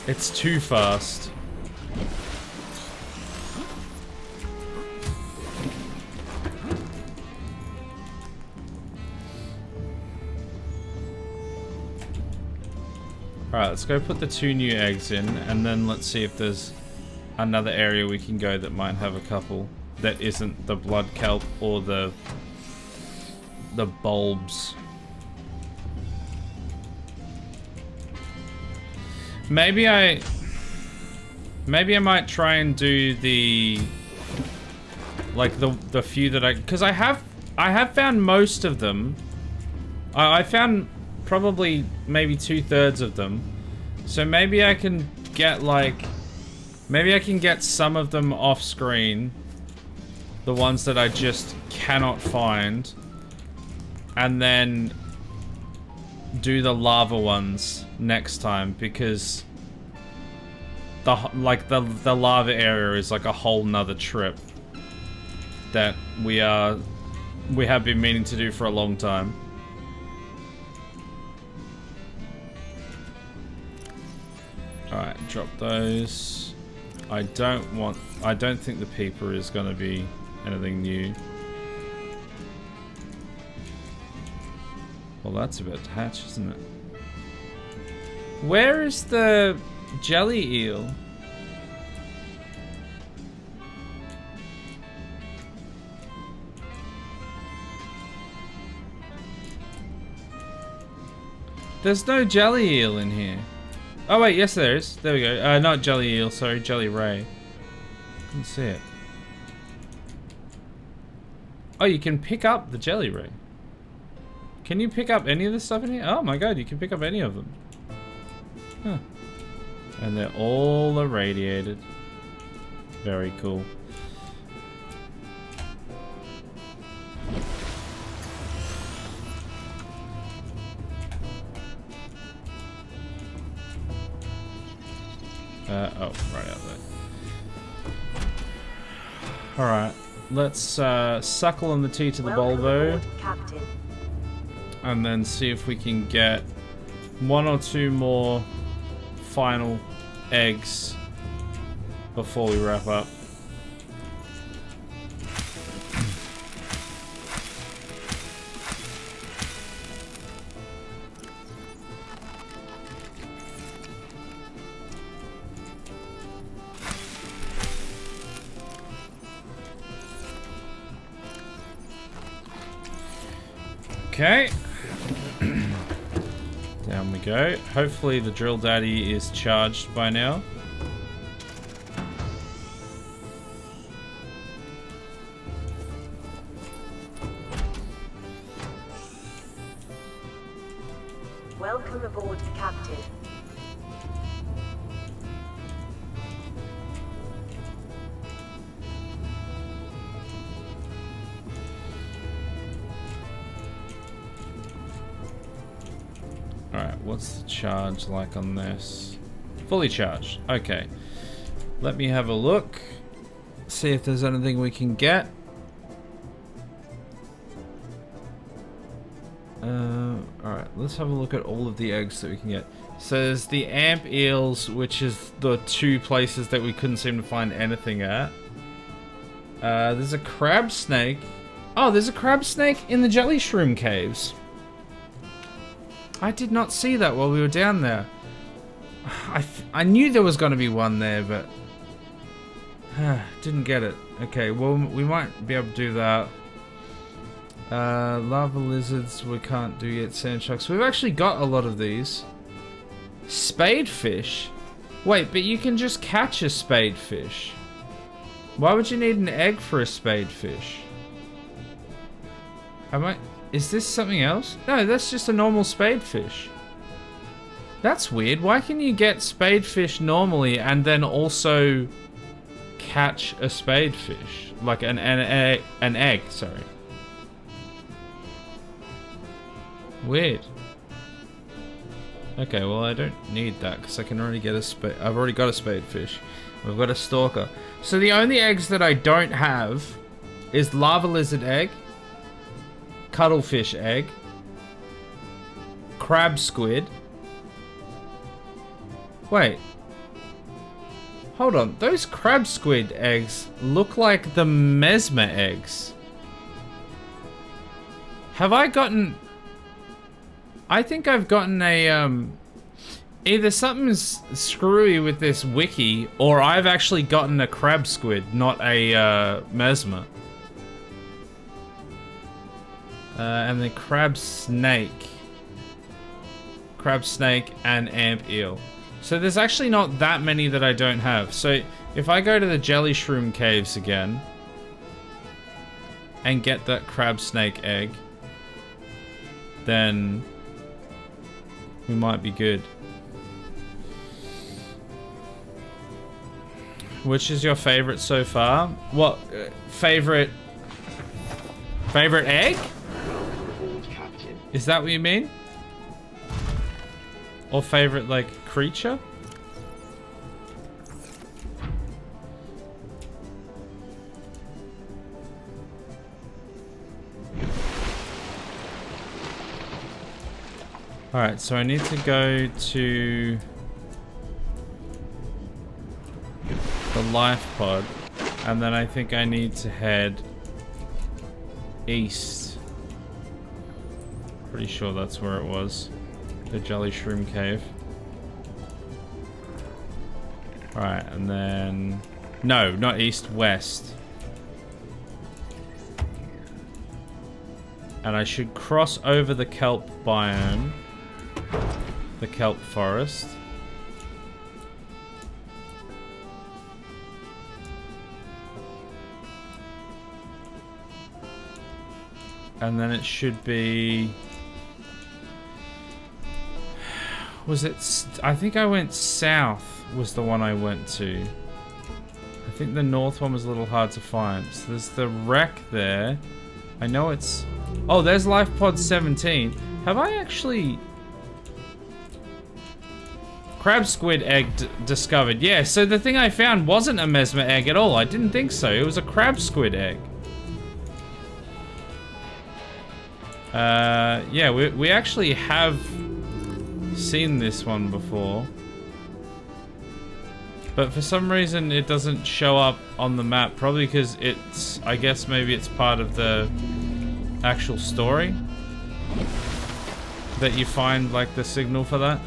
[SPEAKER 6] It's too fast. Alright, let's go put the 2 new eggs in, and then let's see if there's another area we can go that might have a couple that isn't the blood kelp or the bulbs. Maybe I might try and do the like the few that because I have found most of them. I found probably maybe 2/3 of them. So maybe I can get like some of them off screen. The ones that I just cannot find. And then do the lava ones next time, because the lava area is like a whole nother trip that we have been meaning to do for a long time. Alright, drop those. I don't think the peeper is gonna be anything new. Well, that's about to hatch, isn't it? Where is the jelly eel? There's no jelly eel in here. Oh wait, yes there is. There we go. Not jelly eel, sorry, jelly ray. Couldn't see it. Oh, you can pick up the jelly ray. Can you pick up any of this stuff in here? Oh my god, you can pick up any of them. Huh. And they're all irradiated. Very cool. Oh, right out there. Alright, let's suckle on the tea to the Bulbo. And then see if we can get 1 or 2 more final eggs before we wrap up. Okay. Down we go. Hopefully the drill daddy is charged by now.
[SPEAKER 8] Welcome aboard, Captain.
[SPEAKER 6] Alright, what's the charge like on this? Fully charged. Okay. Let me have a look. See if there's anything we can get. Alright, let's have a look at all of the eggs that we can get. So there's the amp eels, which is the 2 places that we couldn't seem to find anything at. There's a crab snake. Oh, there's a crab snake in the jelly shroom caves. I did not see that while we were down there. I knew there was going to be one there, but didn't get it. Okay, well, we might be able to do that. Lava lizards we can't do yet. Sand sharks. We've actually got a lot of these. Spadefish? Wait, but you can just catch a spadefish. Why would you need an egg for a spadefish? Is this something else? No, that's just a normal spadefish. That's weird. Why can you get spadefish normally and then also catch a spadefish? Like an egg, sorry. Weird. Okay, well I don't need that because I can already get I've already got a spadefish. We've got a stalker. So the only eggs that I don't have is lava lizard egg, cuttlefish egg, crab squid. Wait. Hold on. Those crab squid eggs look like the mesmer eggs. Have I gotten... I think I've gotten a, either something's screwy with this wiki, or I've actually gotten a crab squid, not a, mesmer. And the crab snake. Crab snake and amp eel. So there's actually not that many that I don't have. So if I go to the jelly shroom caves again and get that crab snake egg, then we might be good. Which is your favorite so far? What favorite egg? Is that what you mean? Or favorite, like, creature? Alright, so I need to go to the life pod, and then I think I need to head east. Pretty sure that's where it was. The Jelly Shroom Cave. Alright, and then... No, not east, west. And I should cross over the kelp biome. The kelp forest. And then it should be... Was it... I think I went south was the one I went to. I think the north one was a little hard to find. So there's the wreck there. I know it's... Oh, there's Life Pod 17. Have I actually... Crab squid egg discovered. Yeah, so the thing I found wasn't a mesmer egg at all. I didn't think so. It was a crab squid egg. Yeah, we actually have seen this one before. But for some reason it doesn't show up on the map. Probably because it's... I guess maybe it's part of the actual story. That you find, like, the signal for that.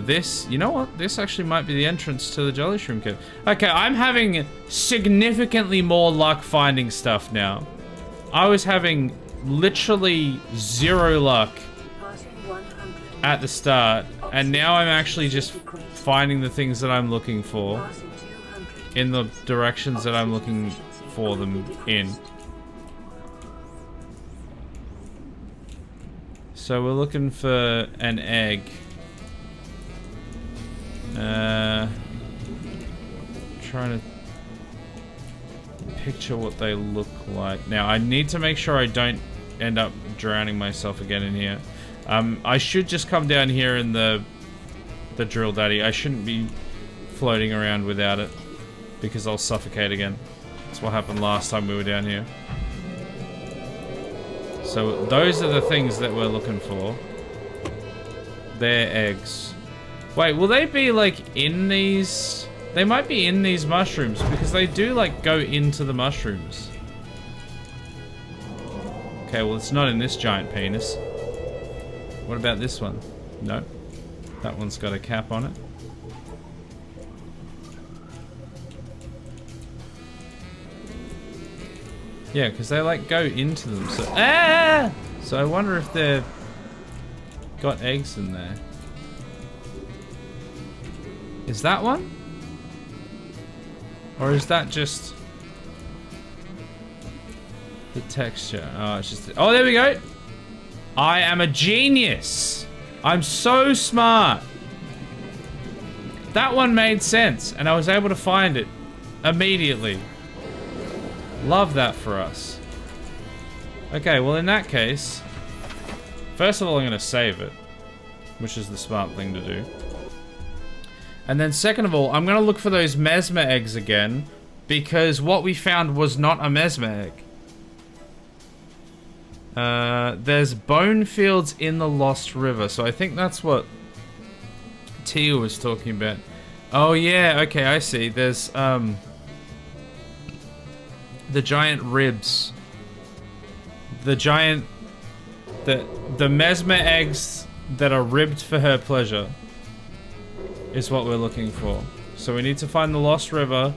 [SPEAKER 6] This, you know what? This actually might be the entrance to the Jelly Shroom Cave. Okay, I'm having significantly more luck finding stuff now. I was having literally 0 luck at the start, and now I'm actually just finding the things that I'm looking for in the directions that I'm looking for them in. So we're looking for an egg. Trying to picture what they look like. Now, I need to make sure I don't end up drowning myself again in here. I should just come down here in the drill daddy. I shouldn't be floating around without it, because I'll suffocate again. That's what happened last time we were down here. So those are the things that we're looking for. They're eggs. Wait, will they be, like, in these... They might be in these mushrooms, because they do, like, go into the mushrooms. Okay, well, it's not in this giant penis. What about this one? No. That one's got a cap on it. Yeah, because they, like, go into them, so... Ah! So I wonder if they've got eggs in there. Is that one? Or is that just the texture? Oh, it's just... Oh, there we go! I am a genius! I'm so smart! That one made sense, and I was able to find it immediately. Love that for us. Okay, well, in that case, first of all, I'm going to save it, which is the smart thing to do. And then second of all, I'm going to look for those mesmer eggs again, because what we found was not a mesmer egg. There's bone fields in the Lost River, so I think that's what Tia was talking about. Oh yeah, okay, I see. There's the giant ribs. The mesmer eggs that are ribbed for her pleasure is what we're looking for. So we need to find the Lost River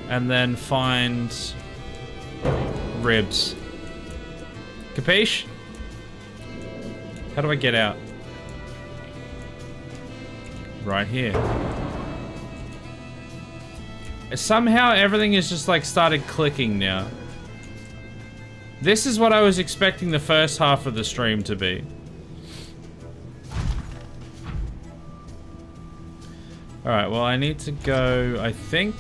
[SPEAKER 6] and then find ribs. Capiche? How do I get out? Right here. Somehow everything is just like started clicking now. This is what I was expecting the first half of the stream to be. Alright, well I need to go, I think,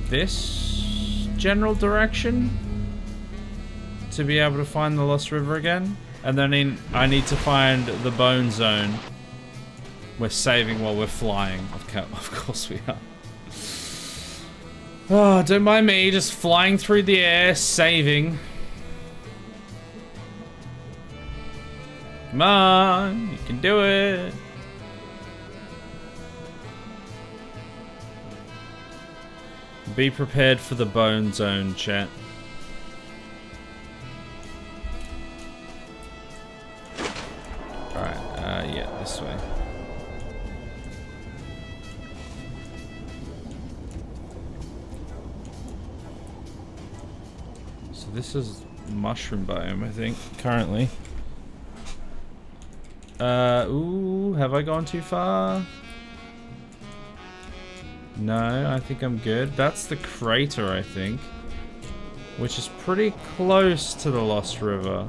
[SPEAKER 6] this general direction to be able to find the Lost River again. And then I need to find the Bone Zone. We're saving while we're flying. Of course we are. Oh, don't mind me, just flying through the air, saving. Come on, you can do it. Be prepared for the Bone Zone, chat. Alright, yeah, this way. So this is mushroom biome, I think, currently. Ooh, have I gone too far? No, I think I'm good. That's the crater, I think. Which is pretty close to the Lost River.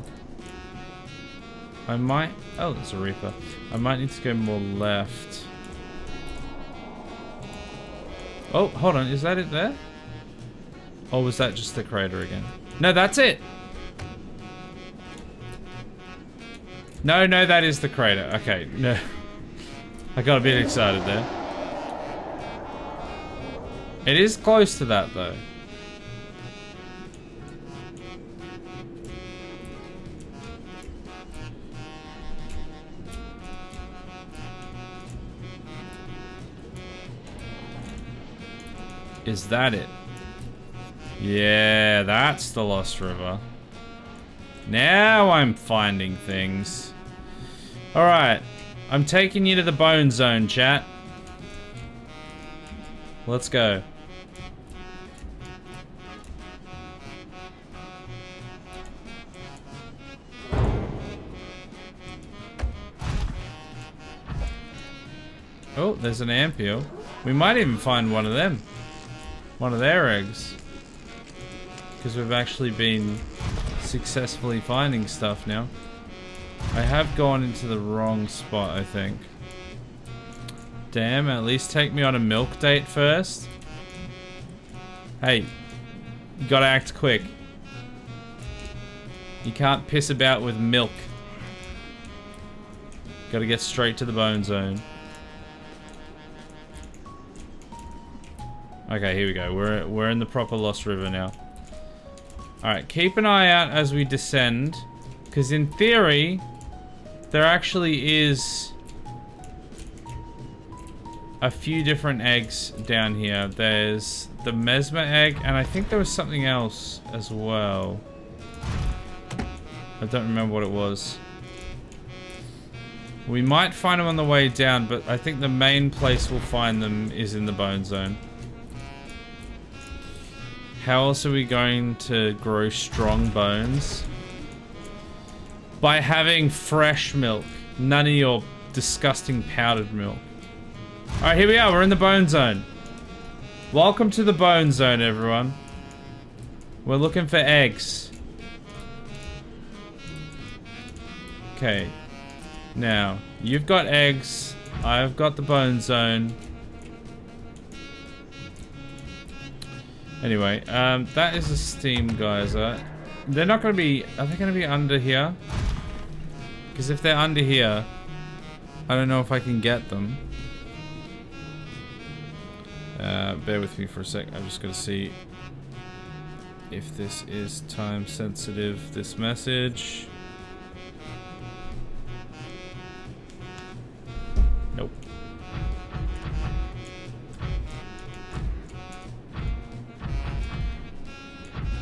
[SPEAKER 6] I might... Oh, there's a Reaper. I might need to go more left. Oh, hold on. Is that it there? Or was that just the crater again? No, that's it! No, that is the crater. Okay, no. I got a bit excited there. It is close to that, though. Is that it? Yeah, that's the Lost River. Now I'm finding things. Alright. I'm taking you to the Bone Zone, chat. Let's go. Oh, there's an ampule. We might even find one of them. One of their eggs. Because we've actually been successfully finding stuff now. I have gone into the wrong spot, I think. Damn, at least take me on a milk date first. Hey, you gotta act quick. You can't piss about with milk. Gotta get straight to the Bone Zone. Okay, here we go. We're in the proper Lost River now. Alright, keep an eye out as we descend. Because in theory, there actually is a few different eggs down here. There's the mesmer egg, and I think there was something else as well. I don't remember what it was. We might find them on the way down, but I think the main place we'll find them is in the Bone Zone. How else are we going to grow strong bones? By having fresh milk. None of your disgusting powdered milk. Alright, here we are. We're in the Bone Zone. Welcome to the Bone Zone, everyone. We're looking for eggs. Okay. Now, you've got eggs. I've got the Bone Zone. Anyway, that is a steam geyser. They're not going to be... Are they going to be under here? Because if they're under here, I don't know if I can get them. Bear with me for a sec. I'm just going to see if this is time sensitive, this message. Nope.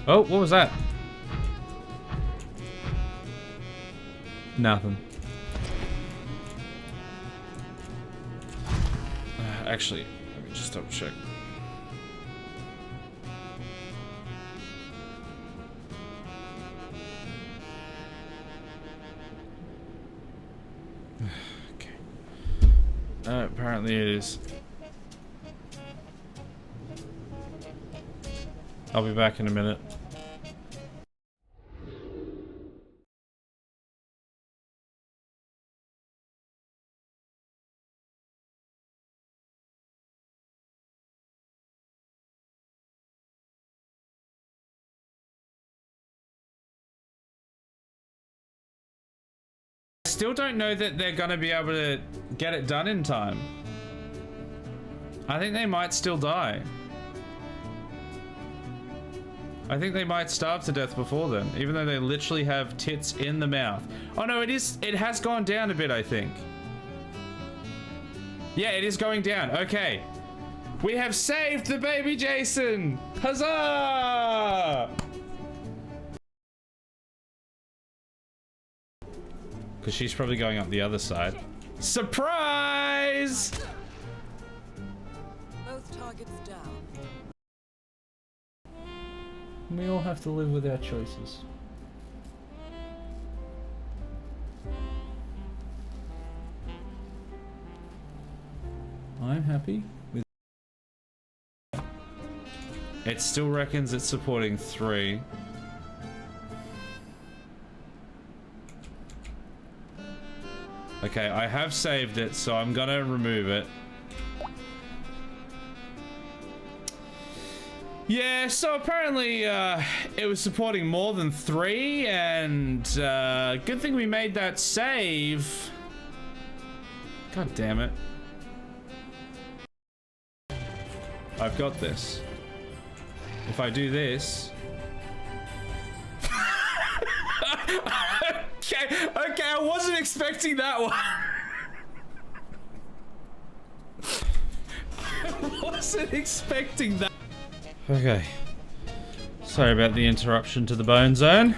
[SPEAKER 6] Oh, what was that? Nothing. Actually, let me just double check. Okay. Apparently it is. I'll be back in a minute. Still don't know that they're gonna be able to get it done in time. I think they might still die. I think they might starve to death before then, even though they literally have tits in the mouth. Oh no, it has gone down a bit, I think. Yeah, it is going down. Okay. We have saved the baby Jason! Huzzah! Because she's probably going up the other side. Surprise!
[SPEAKER 10] Both targets down.
[SPEAKER 6] We all have to live with our choices. I'm happy with it. Still reckons it's supporting 3. Okay, I have saved it, so I'm gonna remove it. Yeah, so apparently it was supporting more than 3, and good thing we made that save. God damn it. I've got this. If I do this... Okay, I wasn't expecting that one. I wasn't expecting that. Okay. Sorry about the interruption to the bone zone.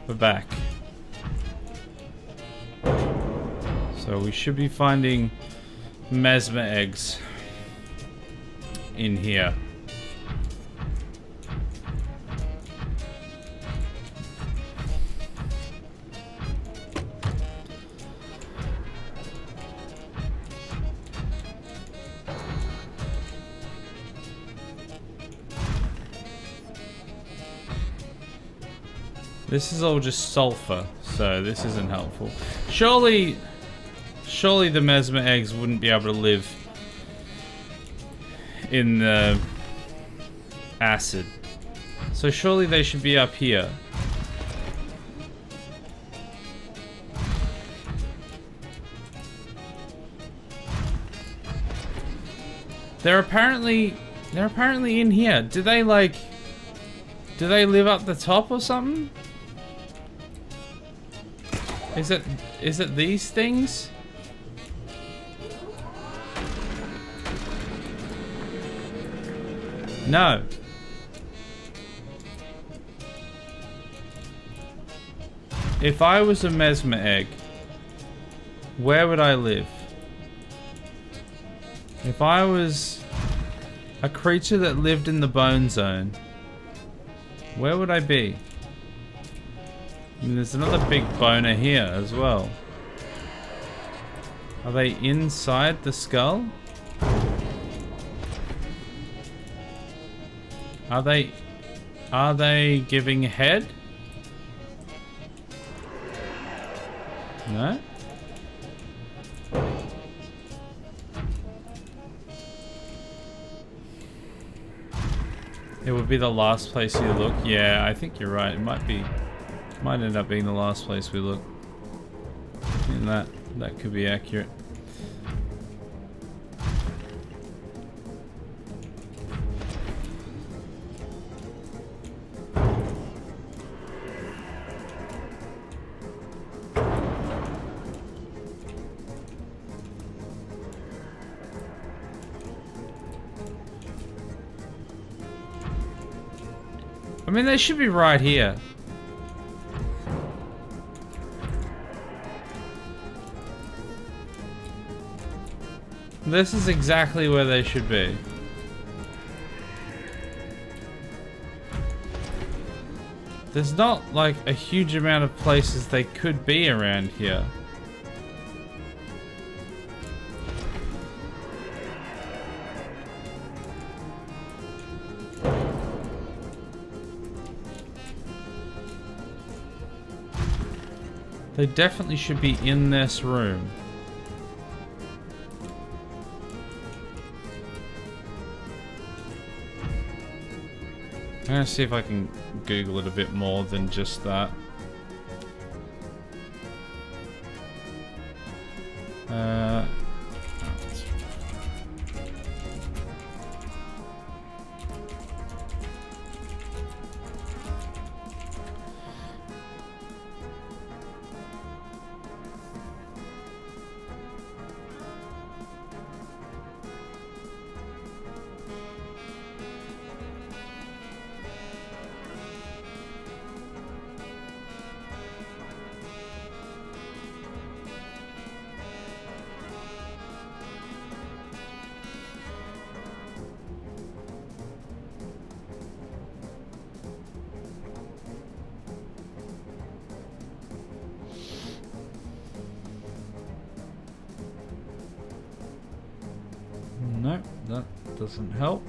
[SPEAKER 6] We're back. So we should be finding mesmer eggs in here. This is all just sulfur, so this isn't helpful. Surely the mesmer eggs wouldn't be able to live in the acid. So surely they should be up here. They're apparently in here. Do they live up the top or something? Is it these things? No. If I was a mesmer egg, where would I live? If I was a creature that lived in the bone zone, where would I be? I mean, there's another big boner here as well. Are they inside the skull? Are they giving head? No? It would be the last place you look. Yeah, I think you're right. It might end up being the last place we look. And that could be accurate. I mean, they should be right here. This is exactly where they should be. There's not like a huge amount of places they could be around here. They definitely should be in this room. I'm gonna see if I can Google it a bit more than just that. No, that doesn't help.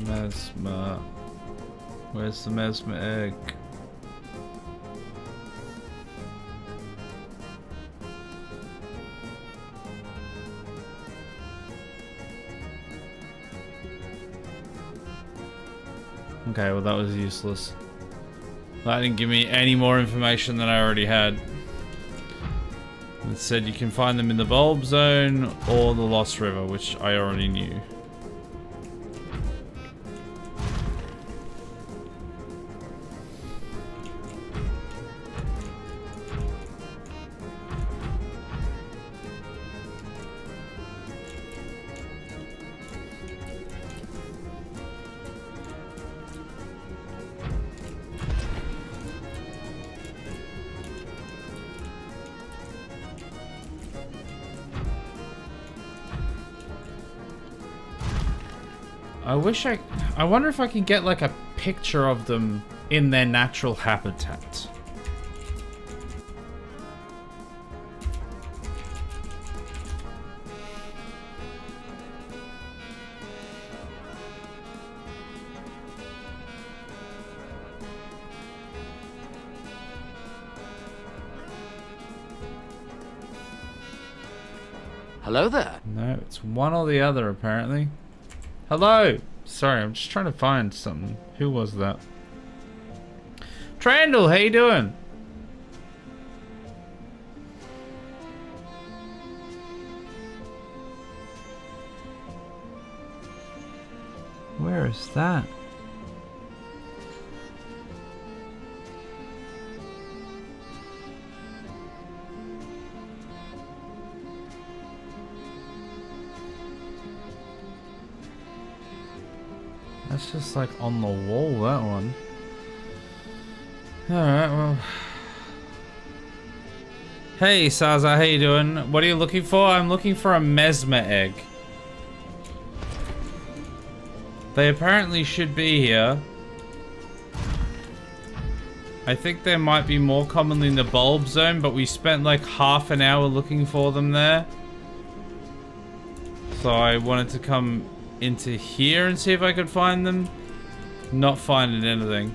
[SPEAKER 6] Mesmer. Where's the Mesmer egg? Okay, well that was useless. That didn't give me any more information than I already had. It said you can find them in the Bulb Zone or the Lost River, which I already knew. I wonder if I can get like a picture of them in their natural habitat.
[SPEAKER 3] Hello there.
[SPEAKER 6] No, it's one or the other apparently. Hello! Sorry, I'm just trying to find something. Who was that? Trandall, how you doing? Where is that? That's just like on the wall, that one. Alright, well. Hey, Saza, how you doing? What are you looking for? I'm looking for a Mesmer egg. They apparently should be here. I think they might be more commonly in the Bulb Zone, but we spent like half an hour looking for them there. So I wanted to come into here and see if I could find them. Not finding anything.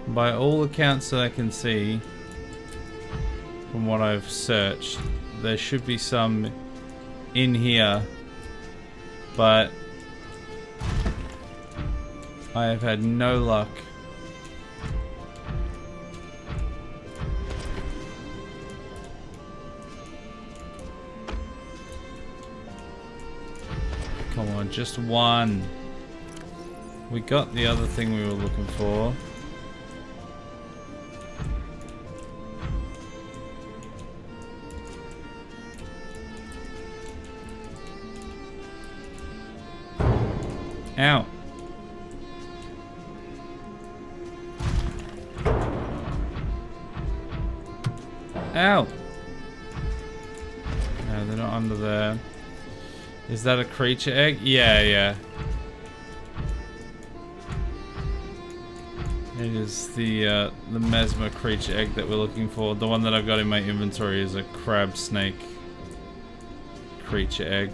[SPEAKER 6] By all accounts that I can see, from what I've searched, there should be some in here, but I have had no luck. on, just one. We got the other thing we were looking for. Ow. Ow. No, they're not under there. Is that a creature egg? Yeah, yeah. It is the mesmer creature egg that we're looking for. The one that I've got in my inventory is a crab snake creature egg.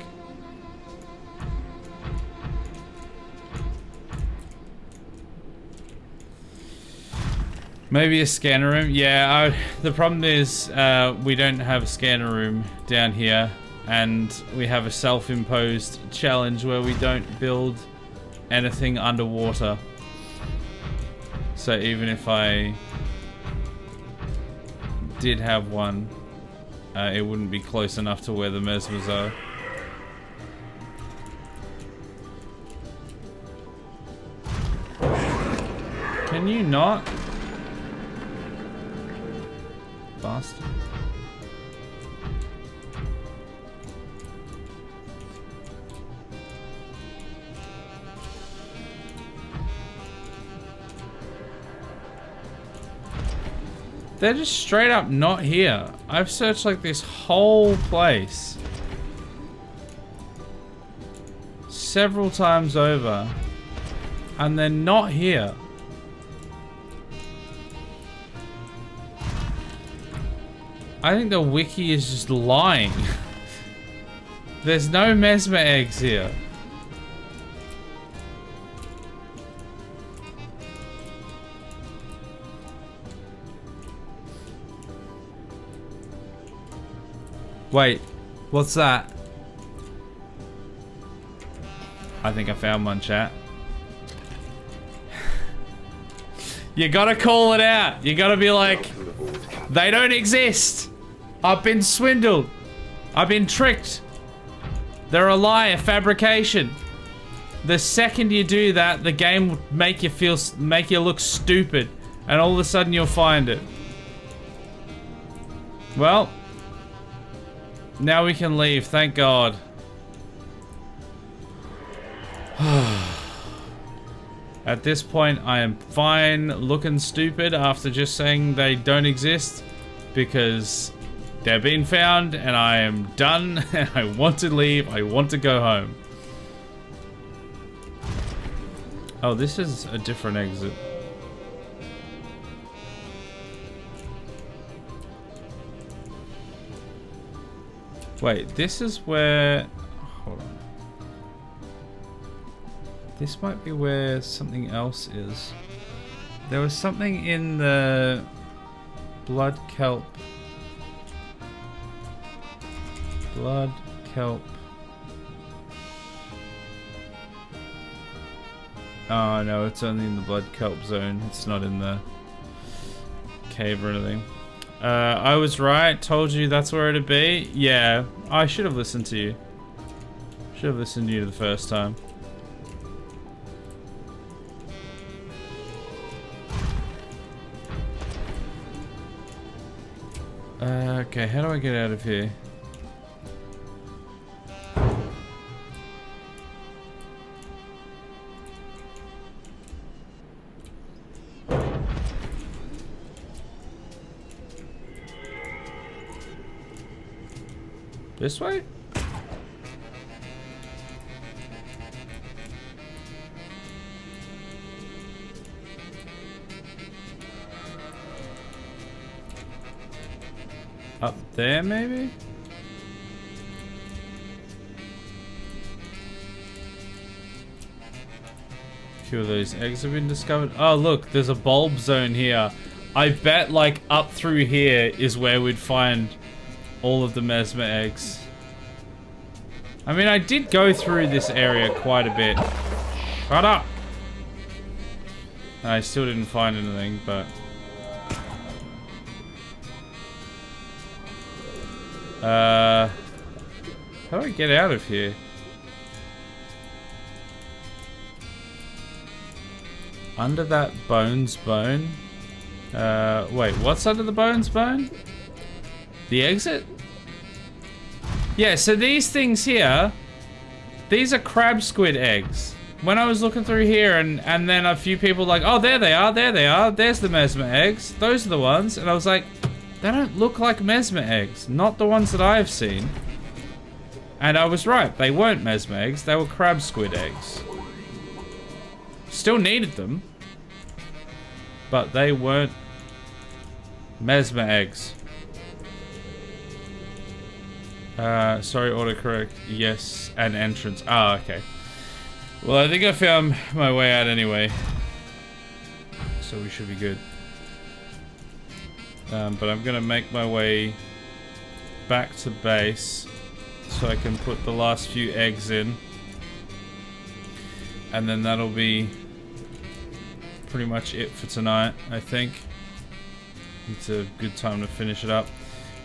[SPEAKER 6] Maybe a scanner room? Yeah, the problem is we don't have a scanner room down here, and we have a self-imposed challenge where we don't build anything underwater. So even if I did have one, it wouldn't be close enough to where the mesmers are. Can you not? Bastard. They're just straight up not here. I've searched like this whole place several times over, and they're not here. I think the wiki is just lying. There's no mesmer eggs here. Wait, what's that? I think I found one, chat. You gotta call it out. You gotta be like, they don't exist. I've been swindled. I've been tricked. They're a lie, a fabrication. The second you do that, the game will make you look stupid, and all of a sudden you'll find it. Well, now we can leave, thank God. At this point, I am fine looking stupid after just saying they don't exist, because they're being found and I am done and I want to leave. I want to go home. Oh, this is a different exit. Wait, this is where... Hold on. This might be where something else is. There was something in the blood kelp. Blood kelp. Oh no, it's only in the blood kelp zone. It's not in the cave or anything. I was right. Told you that's where it'd be. Yeah, I should have listened to you. Should have listened to you the first time. Okay, how do I get out of here? This way? Up there, maybe? A few of those eggs have been discovered. Oh, look, there's a bulb zone here. I bet, like, up through here is where we'd find all of the mesmer eggs. I mean, I did go through this area quite a bit. Shut up! I still didn't find anything, but... how do I get out of here? Under that bones bone. Wait, what's under the bones bone? The exit? Yeah, so these things here, these are crab squid eggs. When I was looking through here and then a few people were like, oh, there they are, there's the mesmer eggs. Those are the ones. And I was like, they don't look like mesmer eggs. Not the ones that I've seen. And I was right, they weren't mesmer eggs, they were crab squid eggs. Still needed them. But they weren't mesmer eggs. Sorry, autocorrect. Yes, and entrance. Ah, okay. Well, I think I found my way out anyway. So we should be good. But I'm gonna make my way back to base so I can put the last few eggs in. And then that'll be pretty much it for tonight, I think. It's a good time to finish it up.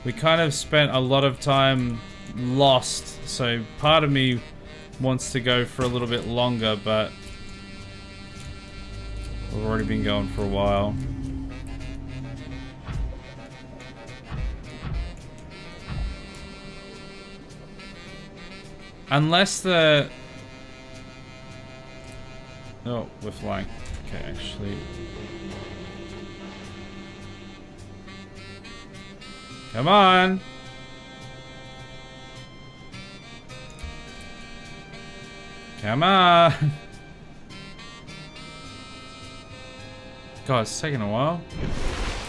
[SPEAKER 6] We kind of spent a lot of time lost, so part of me wants to go for a little bit longer, but we've already been going for a while. Unless the... Oh, we're flying. Okay, actually... Come on! Come on! God, it's taking a while.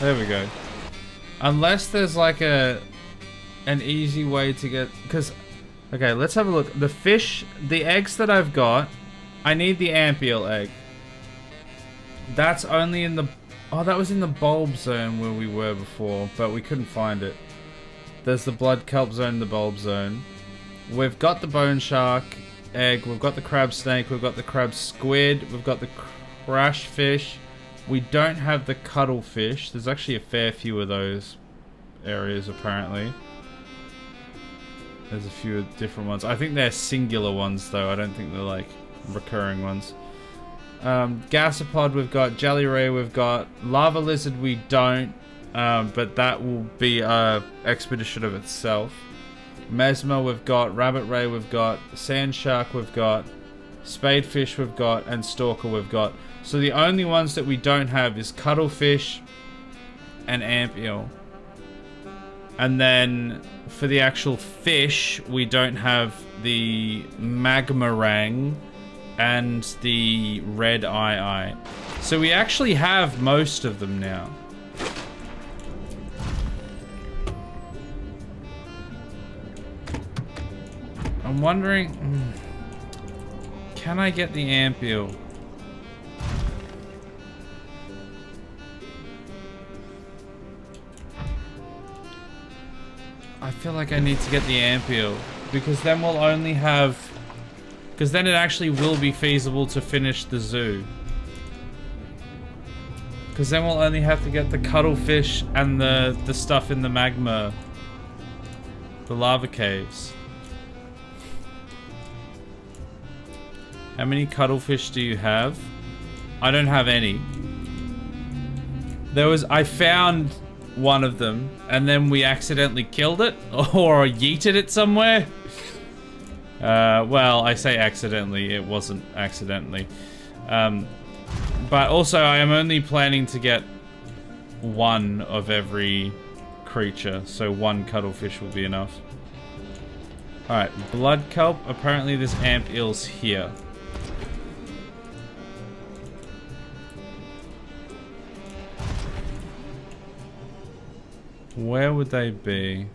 [SPEAKER 6] There we go. Unless there's like an easy way to get... Because... Okay, let's have a look. The fish... The eggs that I've got... I need the ampiel egg. That's only in the... Oh, that was in the bulb zone where we were before, but we couldn't find it. There's the blood kelp zone, the bulb zone. We've got the bone shark egg, we've got the crab snake, we've got the crab squid, we've got the crash fish. We don't have the cuttlefish. There's actually a fair few of those areas, apparently. There's a few different ones. I think they're singular ones, though. I don't think they're, like, recurring ones. Gasopod we've got, jelly ray we've got, lava lizard we don't, but that will be a expedition of itself. Mesmer we've got, rabbit ray we've got, sand shark we've got, spadefish we've got, and stalker we've got. So the only ones that we don't have is cuttlefish and ampiel. And then for the actual fish, we don't have the magmarang and the red eye. So we actually have most of them now. I'm wondering, can I get the ampiel? I feel like I need to get the ampiel because then we'll only have... Because then it actually will be feasible to finish the zoo. Because then we'll only have to get the cuttlefish and the stuff in the magma. The lava caves. How many cuttlefish do you have? I don't have any. I found one of them and then we accidentally killed it or yeeted it somewhere. Well, I say accidentally, it wasn't accidentally. But also, I am only planning to get one of every creature, so one cuttlefish will be enough. Alright, blood kelp. Apparently this amp eel's here. Where would they be?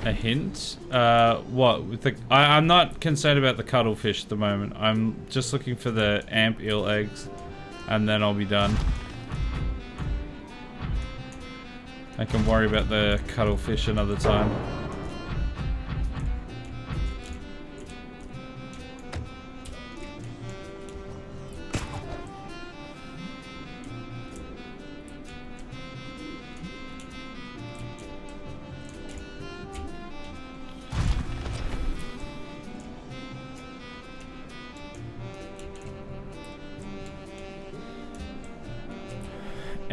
[SPEAKER 6] A hint? What? With the, I'm not concerned about the cuttlefish at the moment. I'm just looking for the amp eel eggs, and then I'll be done. I can worry about the cuttlefish another time.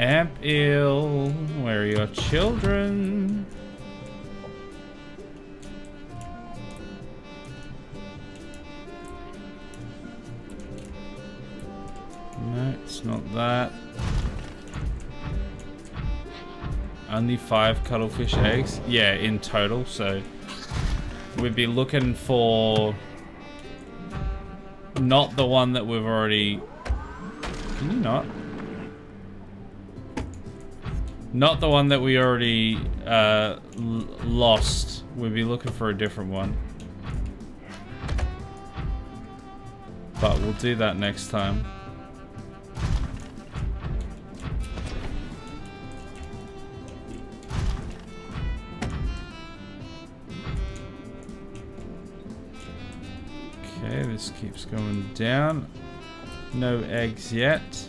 [SPEAKER 6] Amp eel, where are your children? No, it's not that. Only 5 cuttlefish eggs? Yeah, in total, so we'd be looking for not the one that we've already... Can you not? Not the one that we already lost. We'd be looking for a different one. But we'll do that next time. Okay, this keeps going down. No eggs yet.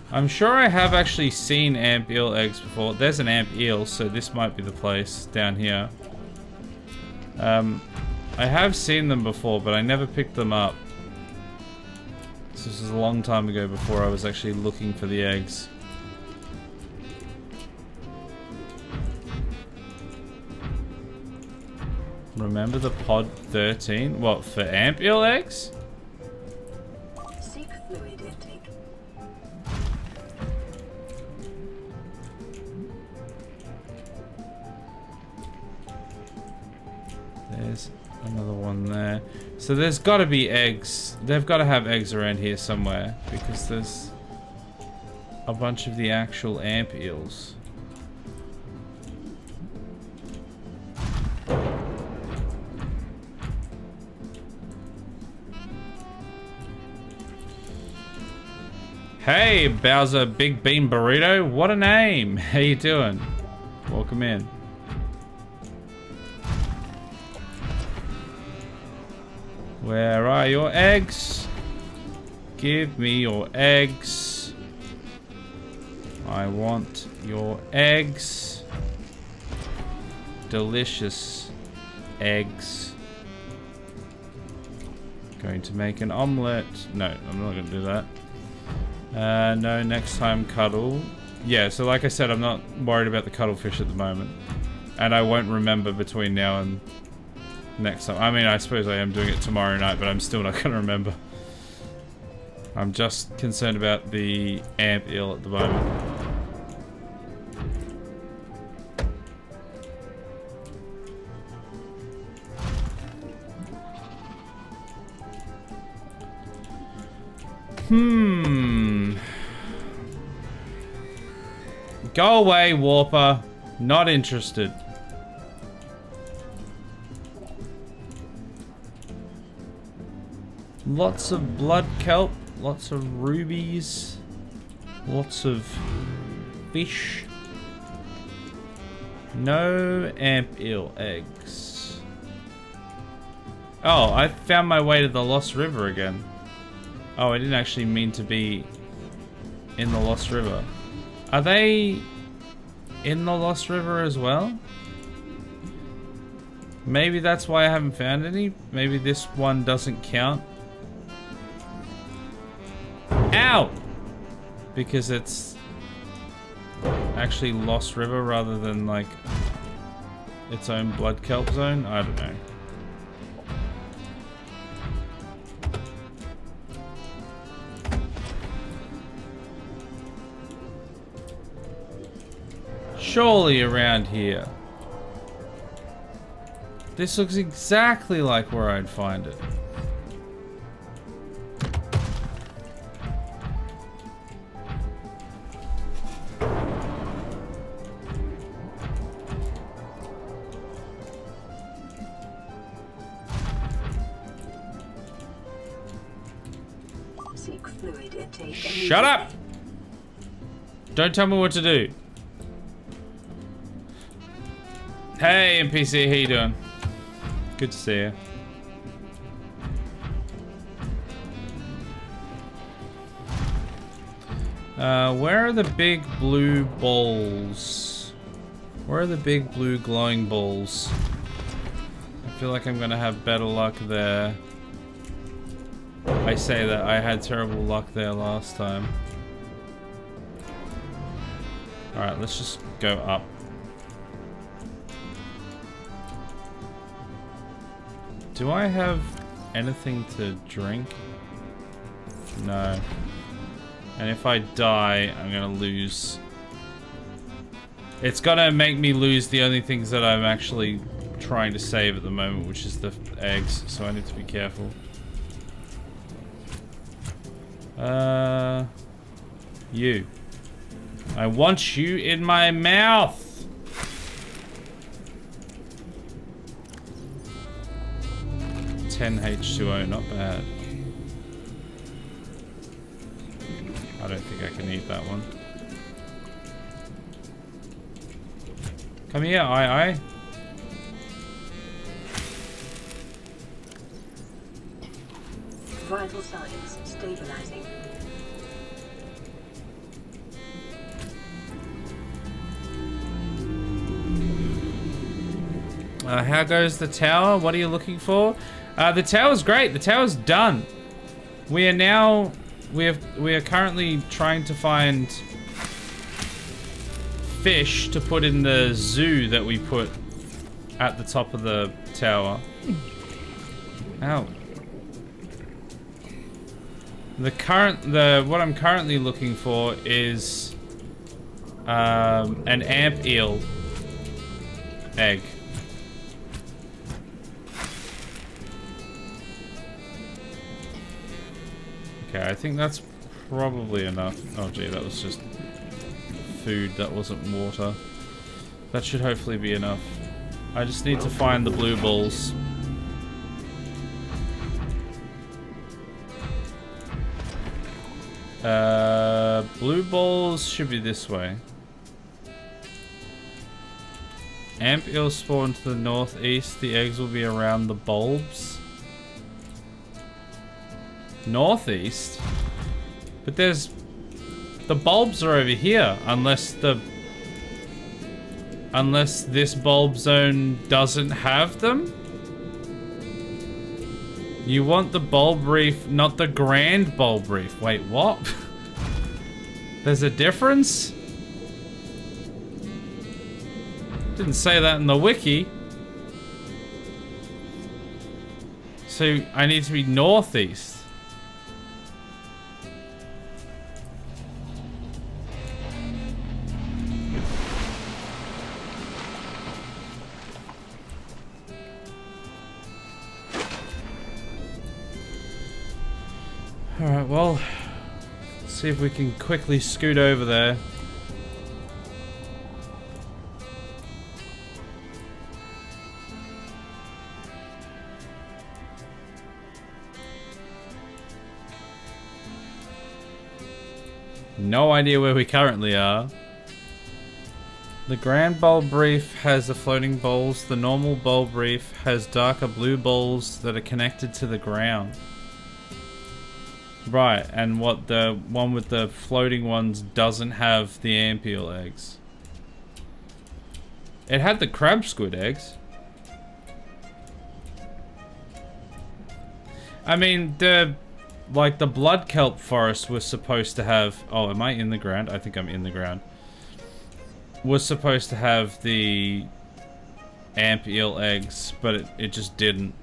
[SPEAKER 6] I'm sure I have actually seen amp eel eggs before. There's an amp eel, so this might be the place down here. I have seen them before, but I never picked them up. This was a long time ago before I was actually looking for the eggs. Remember the pod 13? What, for amp eel eggs?
[SPEAKER 8] Seek fluid intake.
[SPEAKER 6] There's another one there. So there's got to be eggs. They've got to have eggs around here somewhere because there's a bunch of the actual amp eels. Hey, Bowser Big Bean Burrito. What a name. How you doing? Welcome in. Where are your eggs? Give me your eggs. I want your eggs. Delicious eggs. Going to make an omelette. No, I'm not going to do that. No, next time cuddle. Yeah, so like I said, I'm not worried about the cuttlefish at the moment. And I won't remember between now and next time. I mean, I suppose I am doing it tomorrow night, but I'm still not going to remember. I'm just concerned about the amp eel at the moment. Go away, Warper. Not interested. Lots of blood kelp, lots of rubies, lots of fish. No amp eel eggs. Oh, I found my way to the Lost River again. Oh, I didn't actually mean to be in the Lost River. Are they in the Lost River as well? Maybe that's why I haven't found any. Maybe this one doesn't count. Ow! Because it's actually Lost River rather than like its own blood kelp zone. I don't know. Surely around here. This looks exactly like where I'd find it.
[SPEAKER 8] Seek fluid intake.
[SPEAKER 6] Shut up! Don't tell me what to do. Hey, NPC, how you doing? Good to see you. Where are the big blue balls? Where are the big blue glowing balls? I feel like I'm gonna have better luck there. I say that I had terrible luck there last time. Alright, let's just go up. Do I have anything to drink? No. And if I die, I'm gonna lose. It's gonna make me lose the only things that I'm actually trying to save at the moment, which is the eggs, so I need to be careful. You. I want you in my mouth! 10 H2O, not bad. I don't think I can eat that one. Come here, aye.
[SPEAKER 8] Vital signs stabilizing.
[SPEAKER 6] How goes the tower? What are you looking for? The tower's great. The tower's done. We are currently trying to find fish to put in the zoo that we put at the top of the tower. Ow. What I'm currently looking for is an amp eel egg. Okay, I think that's probably enough. Oh gee, that was just food, that wasn't water. That should hopefully be enough. I just need to find the blue balls. Blue balls should be this way. Amp eel spawn to the northeast. The eggs will be around the bulbs. Northeast? But there's... The bulbs are over here, unless this bulb zone doesn't have them? You want the bulb reef, not the grand bulb reef. Wait, what? There's a difference? Didn't say that in the wiki. So I need to be northeast. Alright, well, let's see if we can quickly scoot over there. No idea where we currently are. The grand bulb reef has the floating balls. The normal bulb reef has darker blue balls that are connected to the ground. Right, and what the one with the floating ones doesn't have the amp eel eggs. It had the crab squid eggs. I mean, the blood kelp forest was supposed to have... Oh, am I in the ground? I think I'm in the ground. Was supposed to have the amp eel eggs, but it just didn't.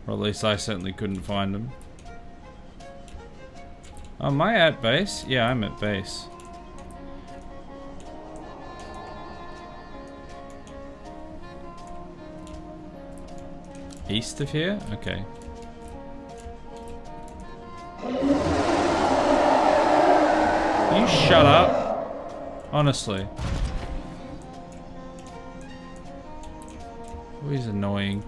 [SPEAKER 6] Or at least I certainly couldn't find them. Am I at base? Yeah, I'm at base. East of here? Okay. Can you shut up? Honestly. Always annoying.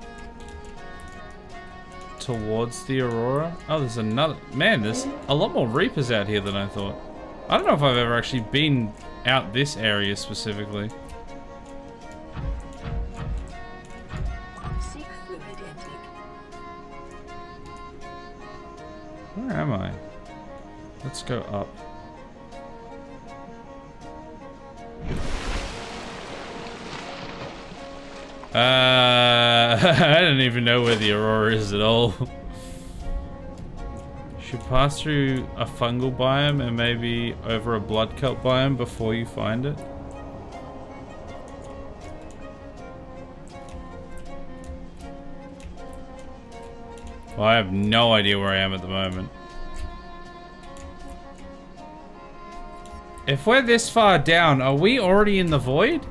[SPEAKER 6] Towards the Aurora? Oh, there's another... Man, there's a lot more Reapers out here than I thought. I don't know if I've ever actually been out this area specifically.
[SPEAKER 8] Seek fluid intake.
[SPEAKER 6] Where am I? Let's go up. I don't even know where the Aurora is at all. should pass through a fungal biome and maybe over a blood kelp biome before you find it. Well, I have no idea where I am at the moment. If we're this far down, are we already in the void?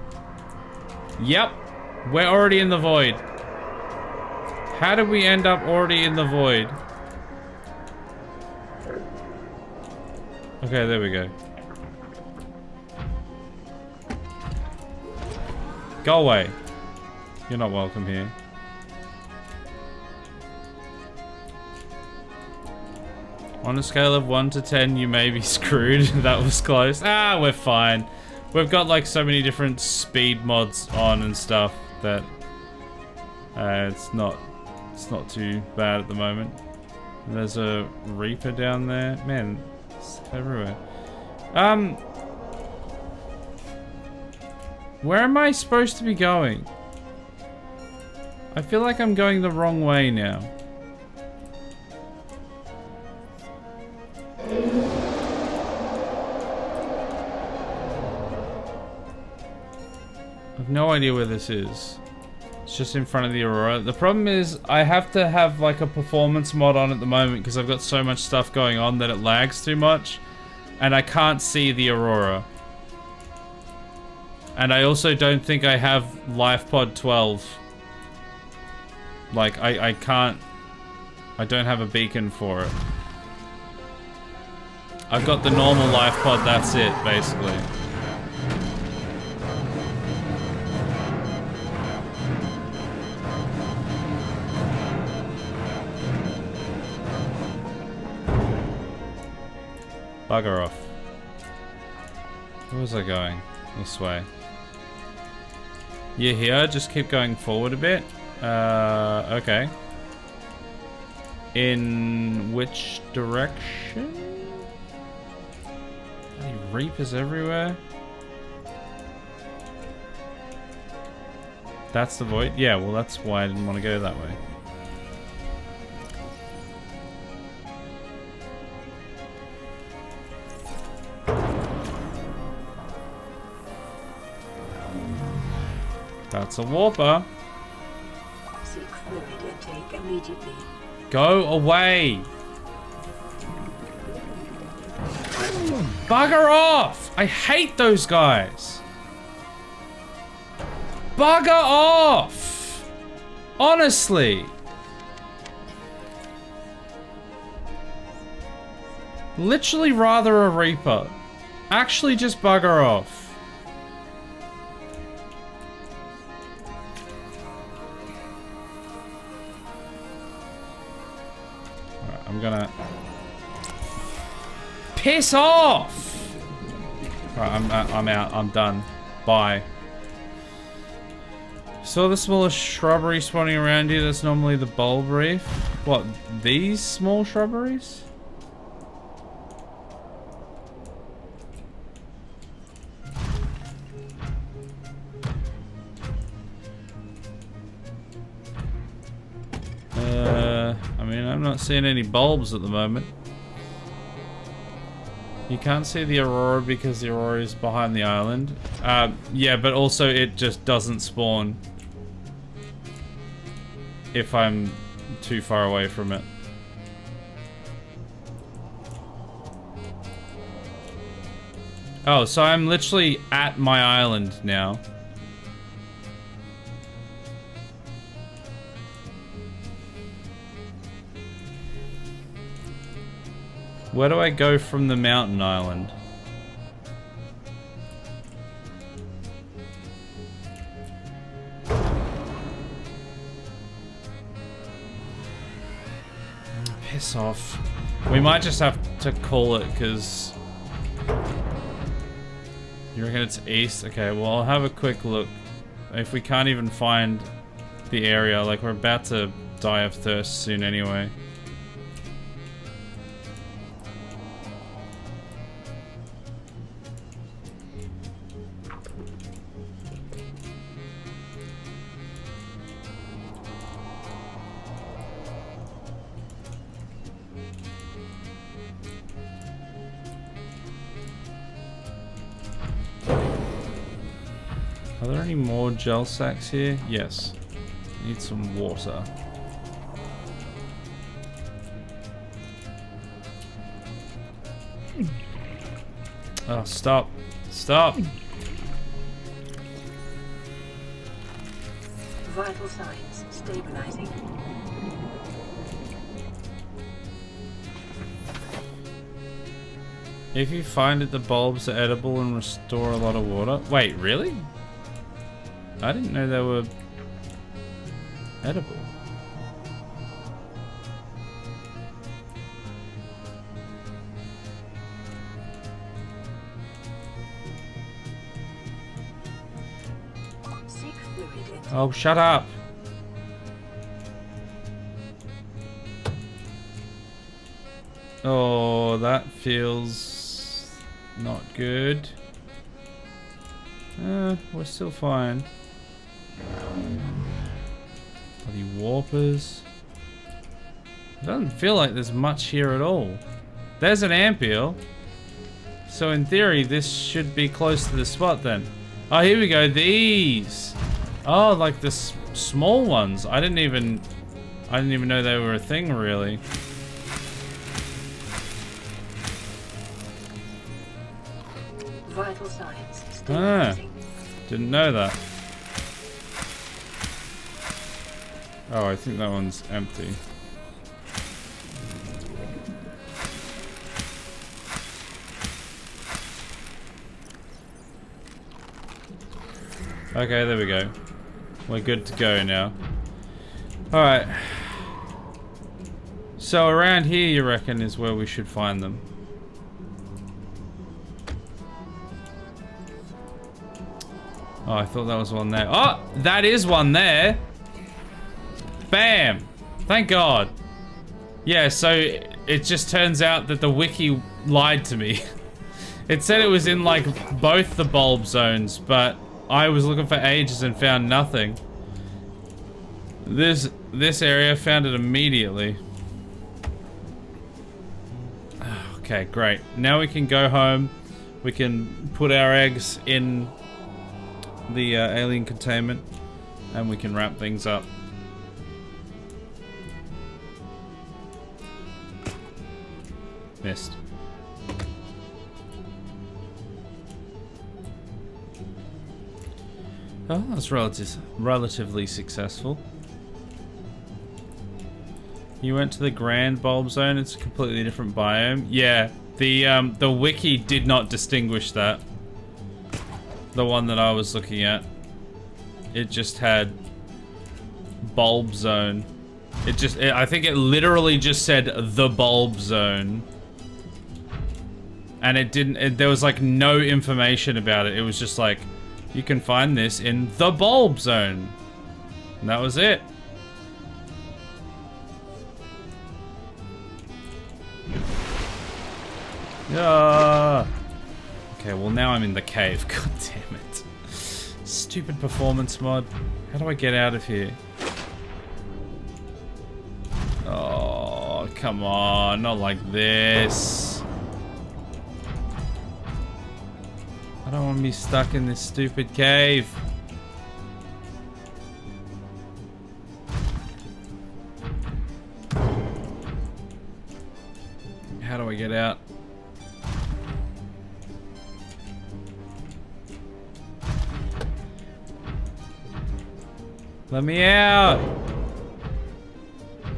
[SPEAKER 6] Yep, we're already in the void. How did we end up already in the void? Okay, there we go. Go away. You're not welcome here. On a scale of 1 to 10, you may be screwed. That was close. Ah, we're fine. We've got like so many different speed mods on and stuff that it's not too bad at the moment. There's a Reaper down there. Man, it's everywhere. Where am I supposed to be going? I feel like I'm going the wrong way now. I've no idea where this is. It's just in front of the Aurora. The problem is I have to have like a performance mod on at the moment because I've got so much stuff going on that it lags too much. And I can't see the Aurora. And I also don't think I have LifePod 12. Like, I can't... I don't have a beacon for it. I've got the normal LifePod, that's it, basically. Bugger off. Where was I going? This way. You're here, just keep going forward a bit. Okay. In which direction? Any Reapers everywhere? That's the void? Yeah, well that's why I didn't want to go that way. That's a warper.
[SPEAKER 8] Seek fluid intake immediately.
[SPEAKER 6] Go away! Bugger off! I hate those guys! Bugger off! Honestly! Literally rather a Reaper. Actually just bugger off. I'm gonna piss off. Right, I'm out. I'm done. Bye. Saw the smallest shrubbery spawning around here. That's normally the bulb reef. What? These small shrubberies? I mean, I'm not seeing any bulbs at the moment. You can't see the Aurora because the Aurora is behind the island. Yeah, but also it just doesn't spawn if I'm too far away from it. Oh, so I'm literally at my island now. Where do I go from the mountain island? Piss off. We might just have to call it because... You reckon it's east? Okay, well I'll have a quick look. If we can't even find the area, like we're about to die of thirst soon anyway. there any more gel sacks here? Yes. Need some water. Oh, stop. Stop.
[SPEAKER 8] Vital signs stabilizing.
[SPEAKER 6] If you find that the bulbs are edible and restore a lot of water. Wait, really? I didn't know they were edible.
[SPEAKER 8] Seek fluid intake.
[SPEAKER 6] Oh, shut up. Oh, that feels not good. We're still fine. Bloody warpers. It doesn't feel like there's much here at all. There's an ampule. So in theory, this should be close to the spot then. Oh, here we go. These. Oh, like the small ones. I didn't even know they were a thing, really.
[SPEAKER 8] Vital signs stabilizing.
[SPEAKER 6] Didn't know that. Oh, I think that one's empty. Okay, there we go. We're good to go now. Alright. So around here, you reckon, is where we should find them? Oh, I thought that was one there. Oh, that is one there. Bam. Thank God. Yeah, so it just turns out that the wiki lied to me. It said it was in like both the bulb zones, but I was looking for ages and found nothing. This area found it immediately. Okay, great. Now we can go home. We can put our eggs in the alien containment, and we can wrap things up. Missed. Oh, that's relatively successful. You went to the Grand Bulb Zone. It's a completely different biome. Yeah, the wiki did not distinguish that. The one that I was looking at, it just had Bulb Zone. I think it literally just said the Bulb Zone. And it didn't, there was like no information about it. It was just like, you can find this in the Bulb Zone. And that was it. Yeah. Okay, well now I'm in the cave. God damn it. Stupid performance mod. How do I get out of here? Oh, come on. Not like this. I don't want to be stuck in this stupid cave. How do I get out? Let me out!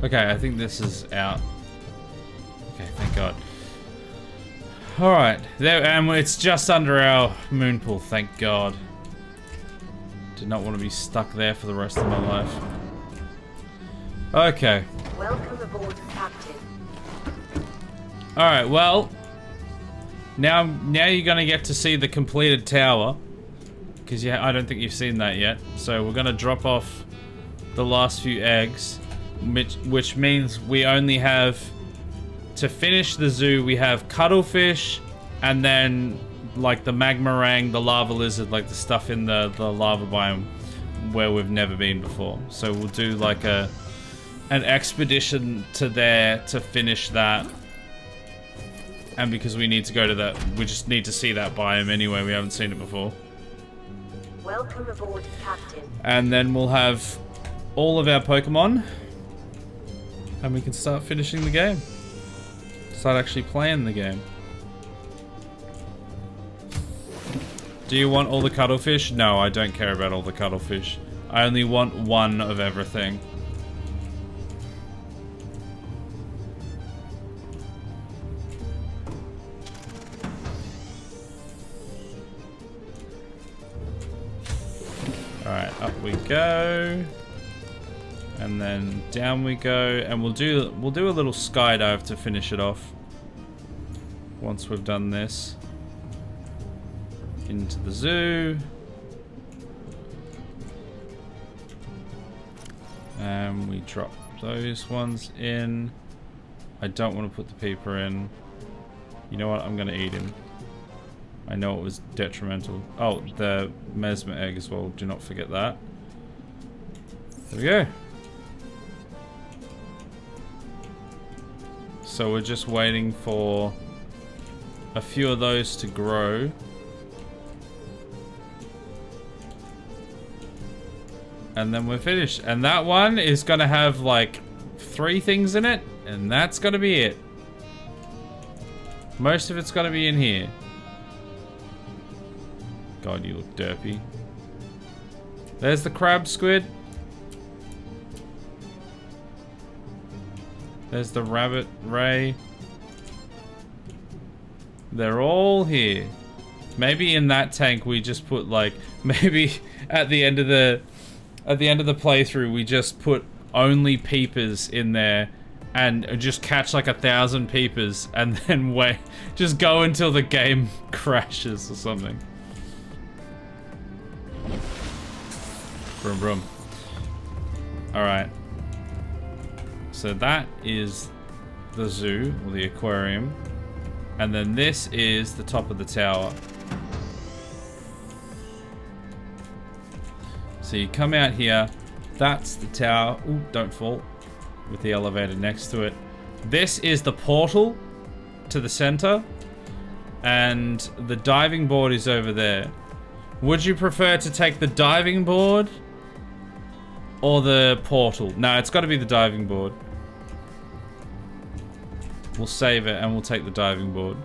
[SPEAKER 6] Okay, I think this is out. Okay, thank God. Alright, there, and it's just under our moon pool, thank God. Did not want to be stuck there for the rest of my life. Okay.
[SPEAKER 8] Welcome aboard, Captain.
[SPEAKER 6] Alright, well, now you're gonna get to see the completed tower. Because I don't think you've seen that yet. So we're gonna drop off the last few eggs, which means we only have, to finish the zoo, we have cuttlefish, and then like the magmarang, the lava lizard, like the stuff in the lava biome where we've never been before. So we'll do like an expedition to there to finish that. And because we need to go to that, we just need to see that biome anyway, we haven't seen it before.
[SPEAKER 8] Welcome aboard, Captain.
[SPEAKER 6] And then we'll have all of our Pokemon. And we can start finishing the game. Start actually playing the game. Do you want all the cuttlefish? No, I don't care about all the cuttlefish. I only want one of everything. Alright, up we go. And then down we go, and we'll do a little skydive to finish it off. Once we've done this. Into the zoo. And we drop those ones in. I don't want to put the peeper in. You know what? I'm gonna eat him. I know it was detrimental. Oh, the mesmer egg as well. Do not forget that. There we go. So we're just waiting for a few of those to grow. And then we're finished. And that one is gonna have like 3 things in it, and that's gonna be it. Most of it's gonna be in here. God, you look derpy. There's the crab squid. There's the rabbit ray. They're all here. Maybe in that tank we just put like, maybe at the end of the playthrough we just put only peepers in there and just catch like 1,000 peepers and then wait, just go until the game crashes or something. Vroom vroom. Alright. So that is the zoo, or the aquarium. And then this is the top of the tower. So you come out here, that's the tower. Ooh, don't fall. With the elevator next to it. This is the portal to the center. And the diving board is over there. Would you prefer to take the diving board or the portal? No, it's got to be the diving board. We'll save it and we'll take the diving board.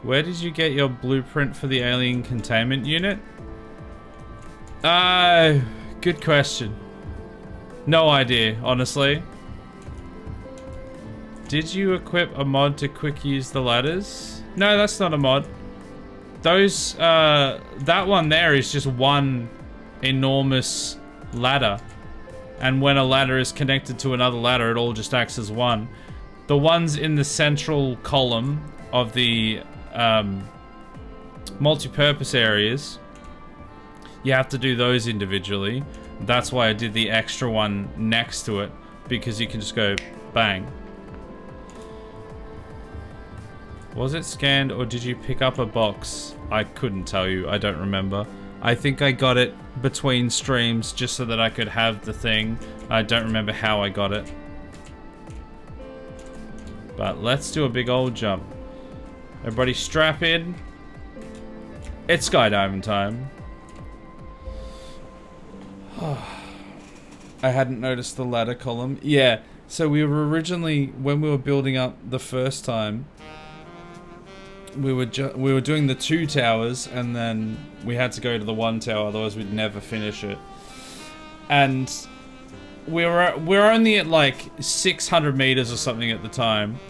[SPEAKER 6] Where did you get your blueprint for the alien containment unit? Good question. No idea, honestly. Did you equip a mod to quick use the ladders? No, that's not a mod. Those, that one there is just one enormous ladder. And when a ladder is connected to another ladder, it all just acts as one. The ones in the central column of the multi-purpose areas, you have to do those individually. That's why I did the extra one next to it, because you can just go bang. Was it scanned or did you pick up a box? I couldn't tell you. I don't remember. I think I got it between streams just so that I could have the thing. I don't remember how I got it. But let's do a big old jump. Everybody strap in. It's skydiving time. I hadn't noticed the ladder column. Yeah, so we were originally, when we were building up the first time, we were doing the 2 towers, and then we had to go to the 1 tower, otherwise we'd never finish it. And we're only at like 600 meters or something at the time,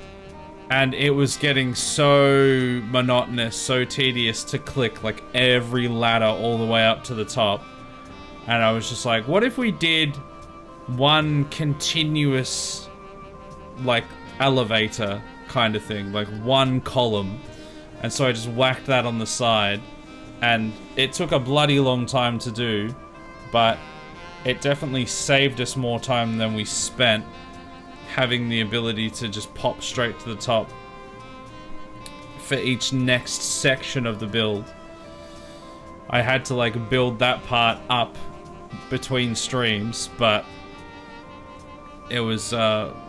[SPEAKER 6] and it was getting so monotonous, so tedious to click like every ladder all the way up to the top. And I was just like, what if we did one continuous like elevator kind of thing, like one column. And so I just whacked that on the side, and it took a bloody long time to do, but it definitely saved us more time than we spent having the ability to just pop straight to the top for each next section of the build. I had to like build that part up between streams, but it was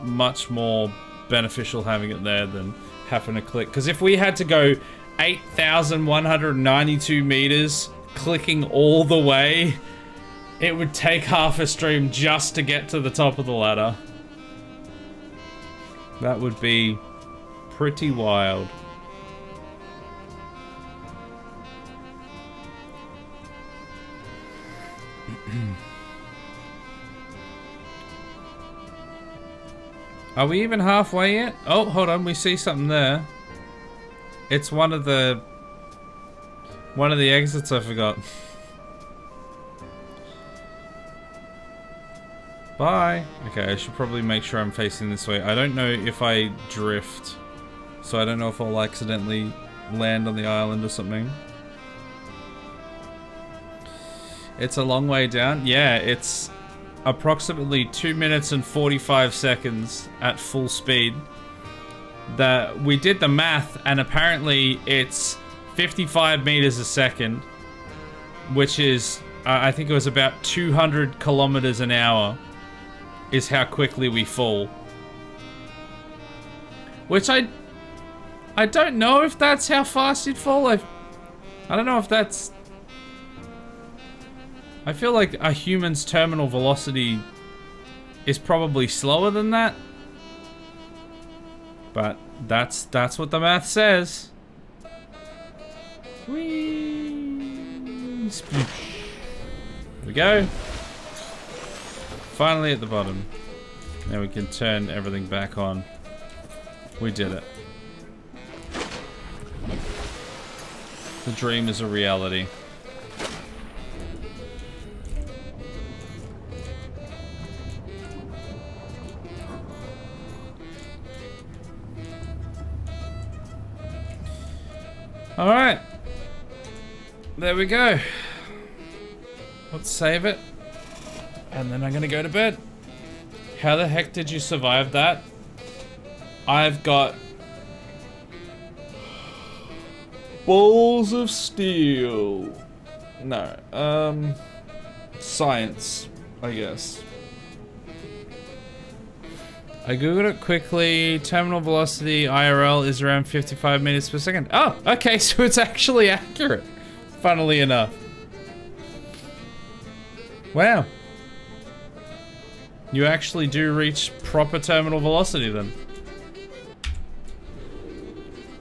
[SPEAKER 6] much more beneficial having it there than having to click. Because if we had to go 8,192 meters clicking all the way, it would take half a stream just to get to the top of the ladder. That would be pretty wild. Are we even halfway yet? Oh, hold on, we see something there. It's one of the exits I forgot. Bye. Okay, I should probably make sure I'm facing this way. I don't know if I drift, so I don't know if I'll accidentally land on the island or something. It's a long way down. Yeah, it's approximately 2 minutes and 45 seconds at full speed. That we did the math, and apparently it's 55 meters a second, which is I think it was about 200 kilometers an hour is how quickly we fall. Which I don't know if that's how fast you'd fall. I don't know if that's... I feel like a human's terminal velocity is probably slower than that. But that's what the math says. Whee! There we go. Finally at the bottom. Now we can turn everything back on. We did it. The dream is a reality. Alright. There we go. Let's save it. And then I'm gonna go to bed. How the heck did you survive that? I've got balls of steel. No, science, I guess. I googled it quickly. Terminal velocity IRL is around 55 meters per second. Oh, okay, so it's actually accurate, funnily enough. Wow. You actually do reach proper terminal velocity then.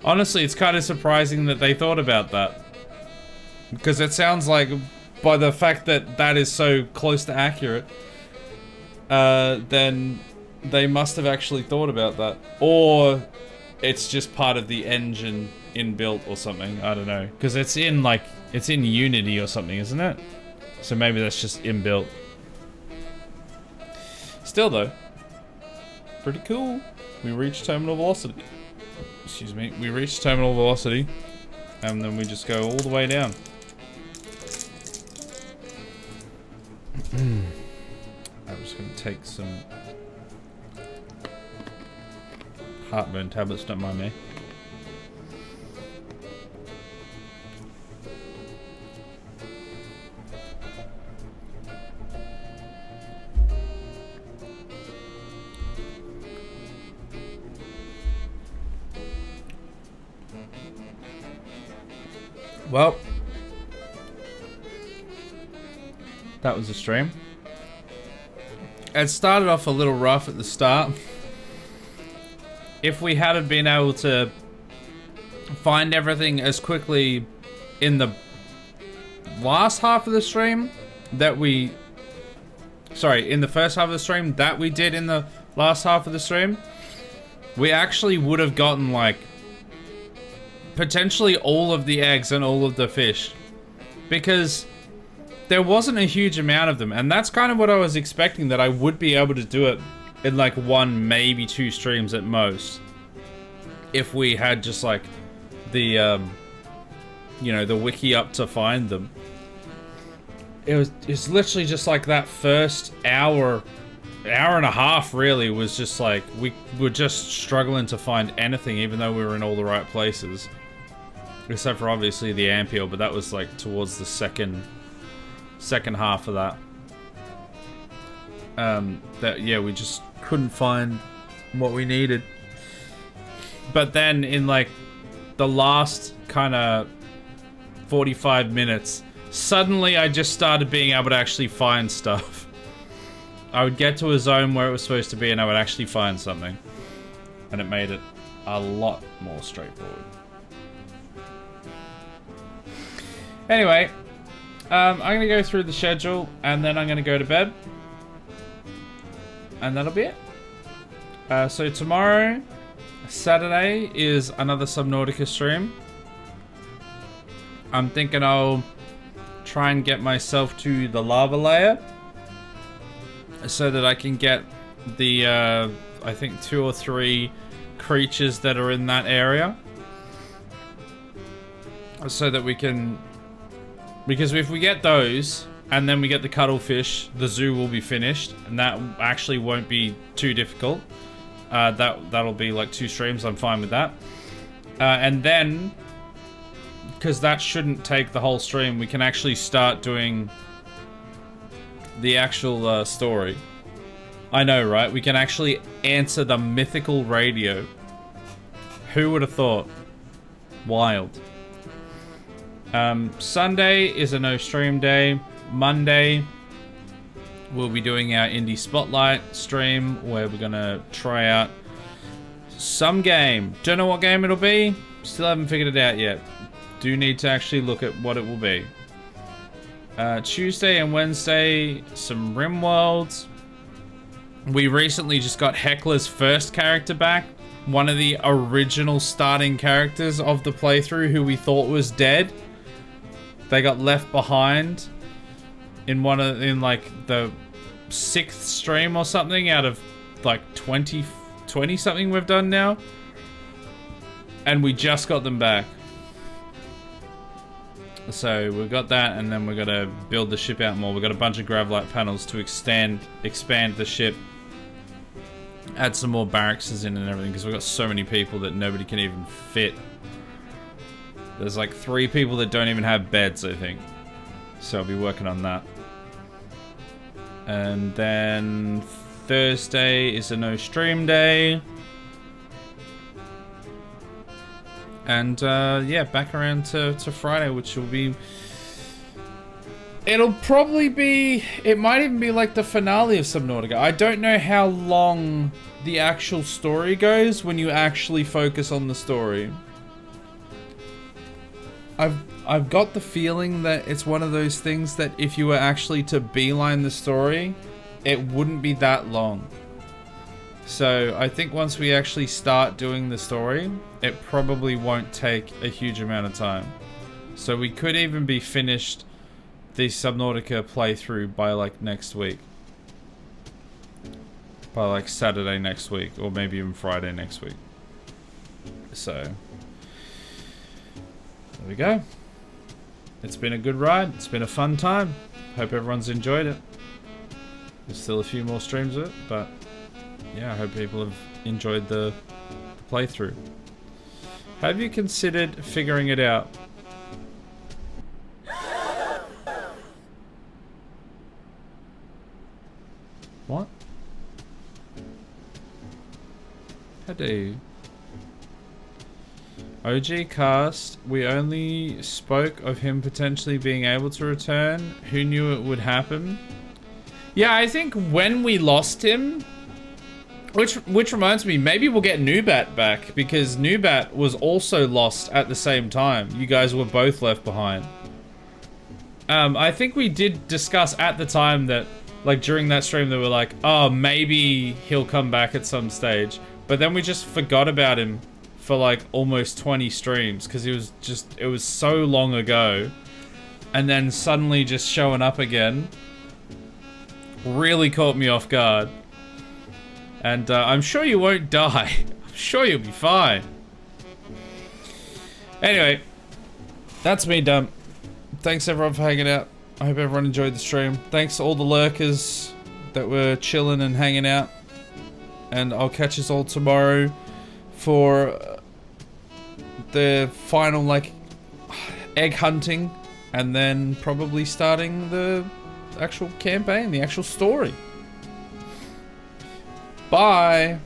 [SPEAKER 6] Honestly, it's kind of surprising that they thought about that. Because it sounds like, by the fact that that is so close to accurate, then they must have actually thought about that. Or it's just part of the engine inbuilt or something. I don't know. Because it's in, like, it's in Unity or something, isn't it? So maybe that's just inbuilt. Still though, pretty cool. We reached terminal velocity. Excuse me. We reached terminal velocity, and then we just go all the way down. I'm just gonna take some heartburn tablets. Don't mind me. Well, that was a stream. It started off a little rough at the start. If we hadn't been able to find everything as quickly in the last half of the stream that we... Sorry, in the first half of the stream that we did in the last half of the stream, we actually would have gotten, like, potentially all of the eggs and all of the fish, because there wasn't a huge amount of them, and that's kind of what I was expecting, that I would be able to do it in like 1, maybe 2 streams at most, if we had just like the you know, the wiki up to find them. It's literally just like that first hour and a half really was just like we were just struggling to find anything, even though we were in all the right places. Except for obviously the Ampere, but that was like towards the second half of that. That yeah, we just couldn't find what we needed. But then in like the last kind of 45 minutes, suddenly I just started being able to actually find stuff. I would get to a zone where it was supposed to be and I would actually find something. And it made it a lot more straightforward. Anyway, I'm going to go through the schedule and then I'm going to go to bed. And that'll be it. So tomorrow, Saturday, is another Subnautica stream. I'm thinking I'll try and get myself to the lava layer so that I can get the, I think 2 or 3 creatures that are in that area. So that we can... Because if we get those, and then we get the cuttlefish, the zoo will be finished. And that actually won't be too difficult. That'll be like 2 streams, I'm fine with that. And then, because that shouldn't take the whole stream, we can actually start doing the actual story. I know, right? We can actually answer the mythical radio. Who would have thought? Wild. Sunday is a no stream day. Monday, we'll be doing our indie spotlight stream where we're gonna try out some game. Don't know what game it'll be. Still haven't figured it out yet. Do need to actually look at what it will be. Tuesday and Wednesday, some RimWorlds. We recently just got Heckler's first character back. One of the original starting characters of the playthrough who we thought was dead. They got left behind in like the 6th stream or something out of like 20 something we've done now. And we just got them back. So we've got that, and then we're gonna build the ship out more. We've got a bunch of gravlite panels to expand the ship. Add some more barracks in and everything, because we've got so many people that nobody can even fit. There's like 3 people that don't even have beds, I think. So I'll be working on that. And then Thursday is a no stream day. And yeah, back around to Friday, which will be... It'll probably be... It might even be like the finale of Subnautica. I don't know how long the actual story goes when you actually focus on the story. I've got the feeling that it's one of those things that if you were actually to beeline the story, it wouldn't be that long. So I think once we actually start doing the story, it probably won't take a huge amount of time. So we could even be finished the Subnautica playthrough by like next week. By like Saturday next week, or maybe even Friday next week. So there we go. It's been a good ride. It's been a fun time. Hope everyone's enjoyed it. There's still a few more streams of it, but yeah, I hope people have enjoyed the playthrough. Have you considered figuring it out? What? How dare you? OG cast, we only spoke of him potentially being able to return. Who knew it would happen? Yeah, I think when we lost him, which reminds me, maybe we'll get Nubat back, because Nubat was also lost at the same time. You guys were both left behind. I think we did discuss at the time that, like during that stream, they were like, oh, maybe he'll come back at some stage. But then we just forgot about him for like almost 20 streams, because it was so long ago. And then suddenly just showing up again really caught me off guard. And I'm sure you won't die. I'm sure you'll be fine. Anyway, that's me done. Thanks everyone for hanging out. I hope everyone enjoyed the stream. Thanks to all the lurkers that were chilling and hanging out. And I'll catch us all tomorrow for the final, like, egg hunting. And then probably starting the actual campaign, the actual story. Bye!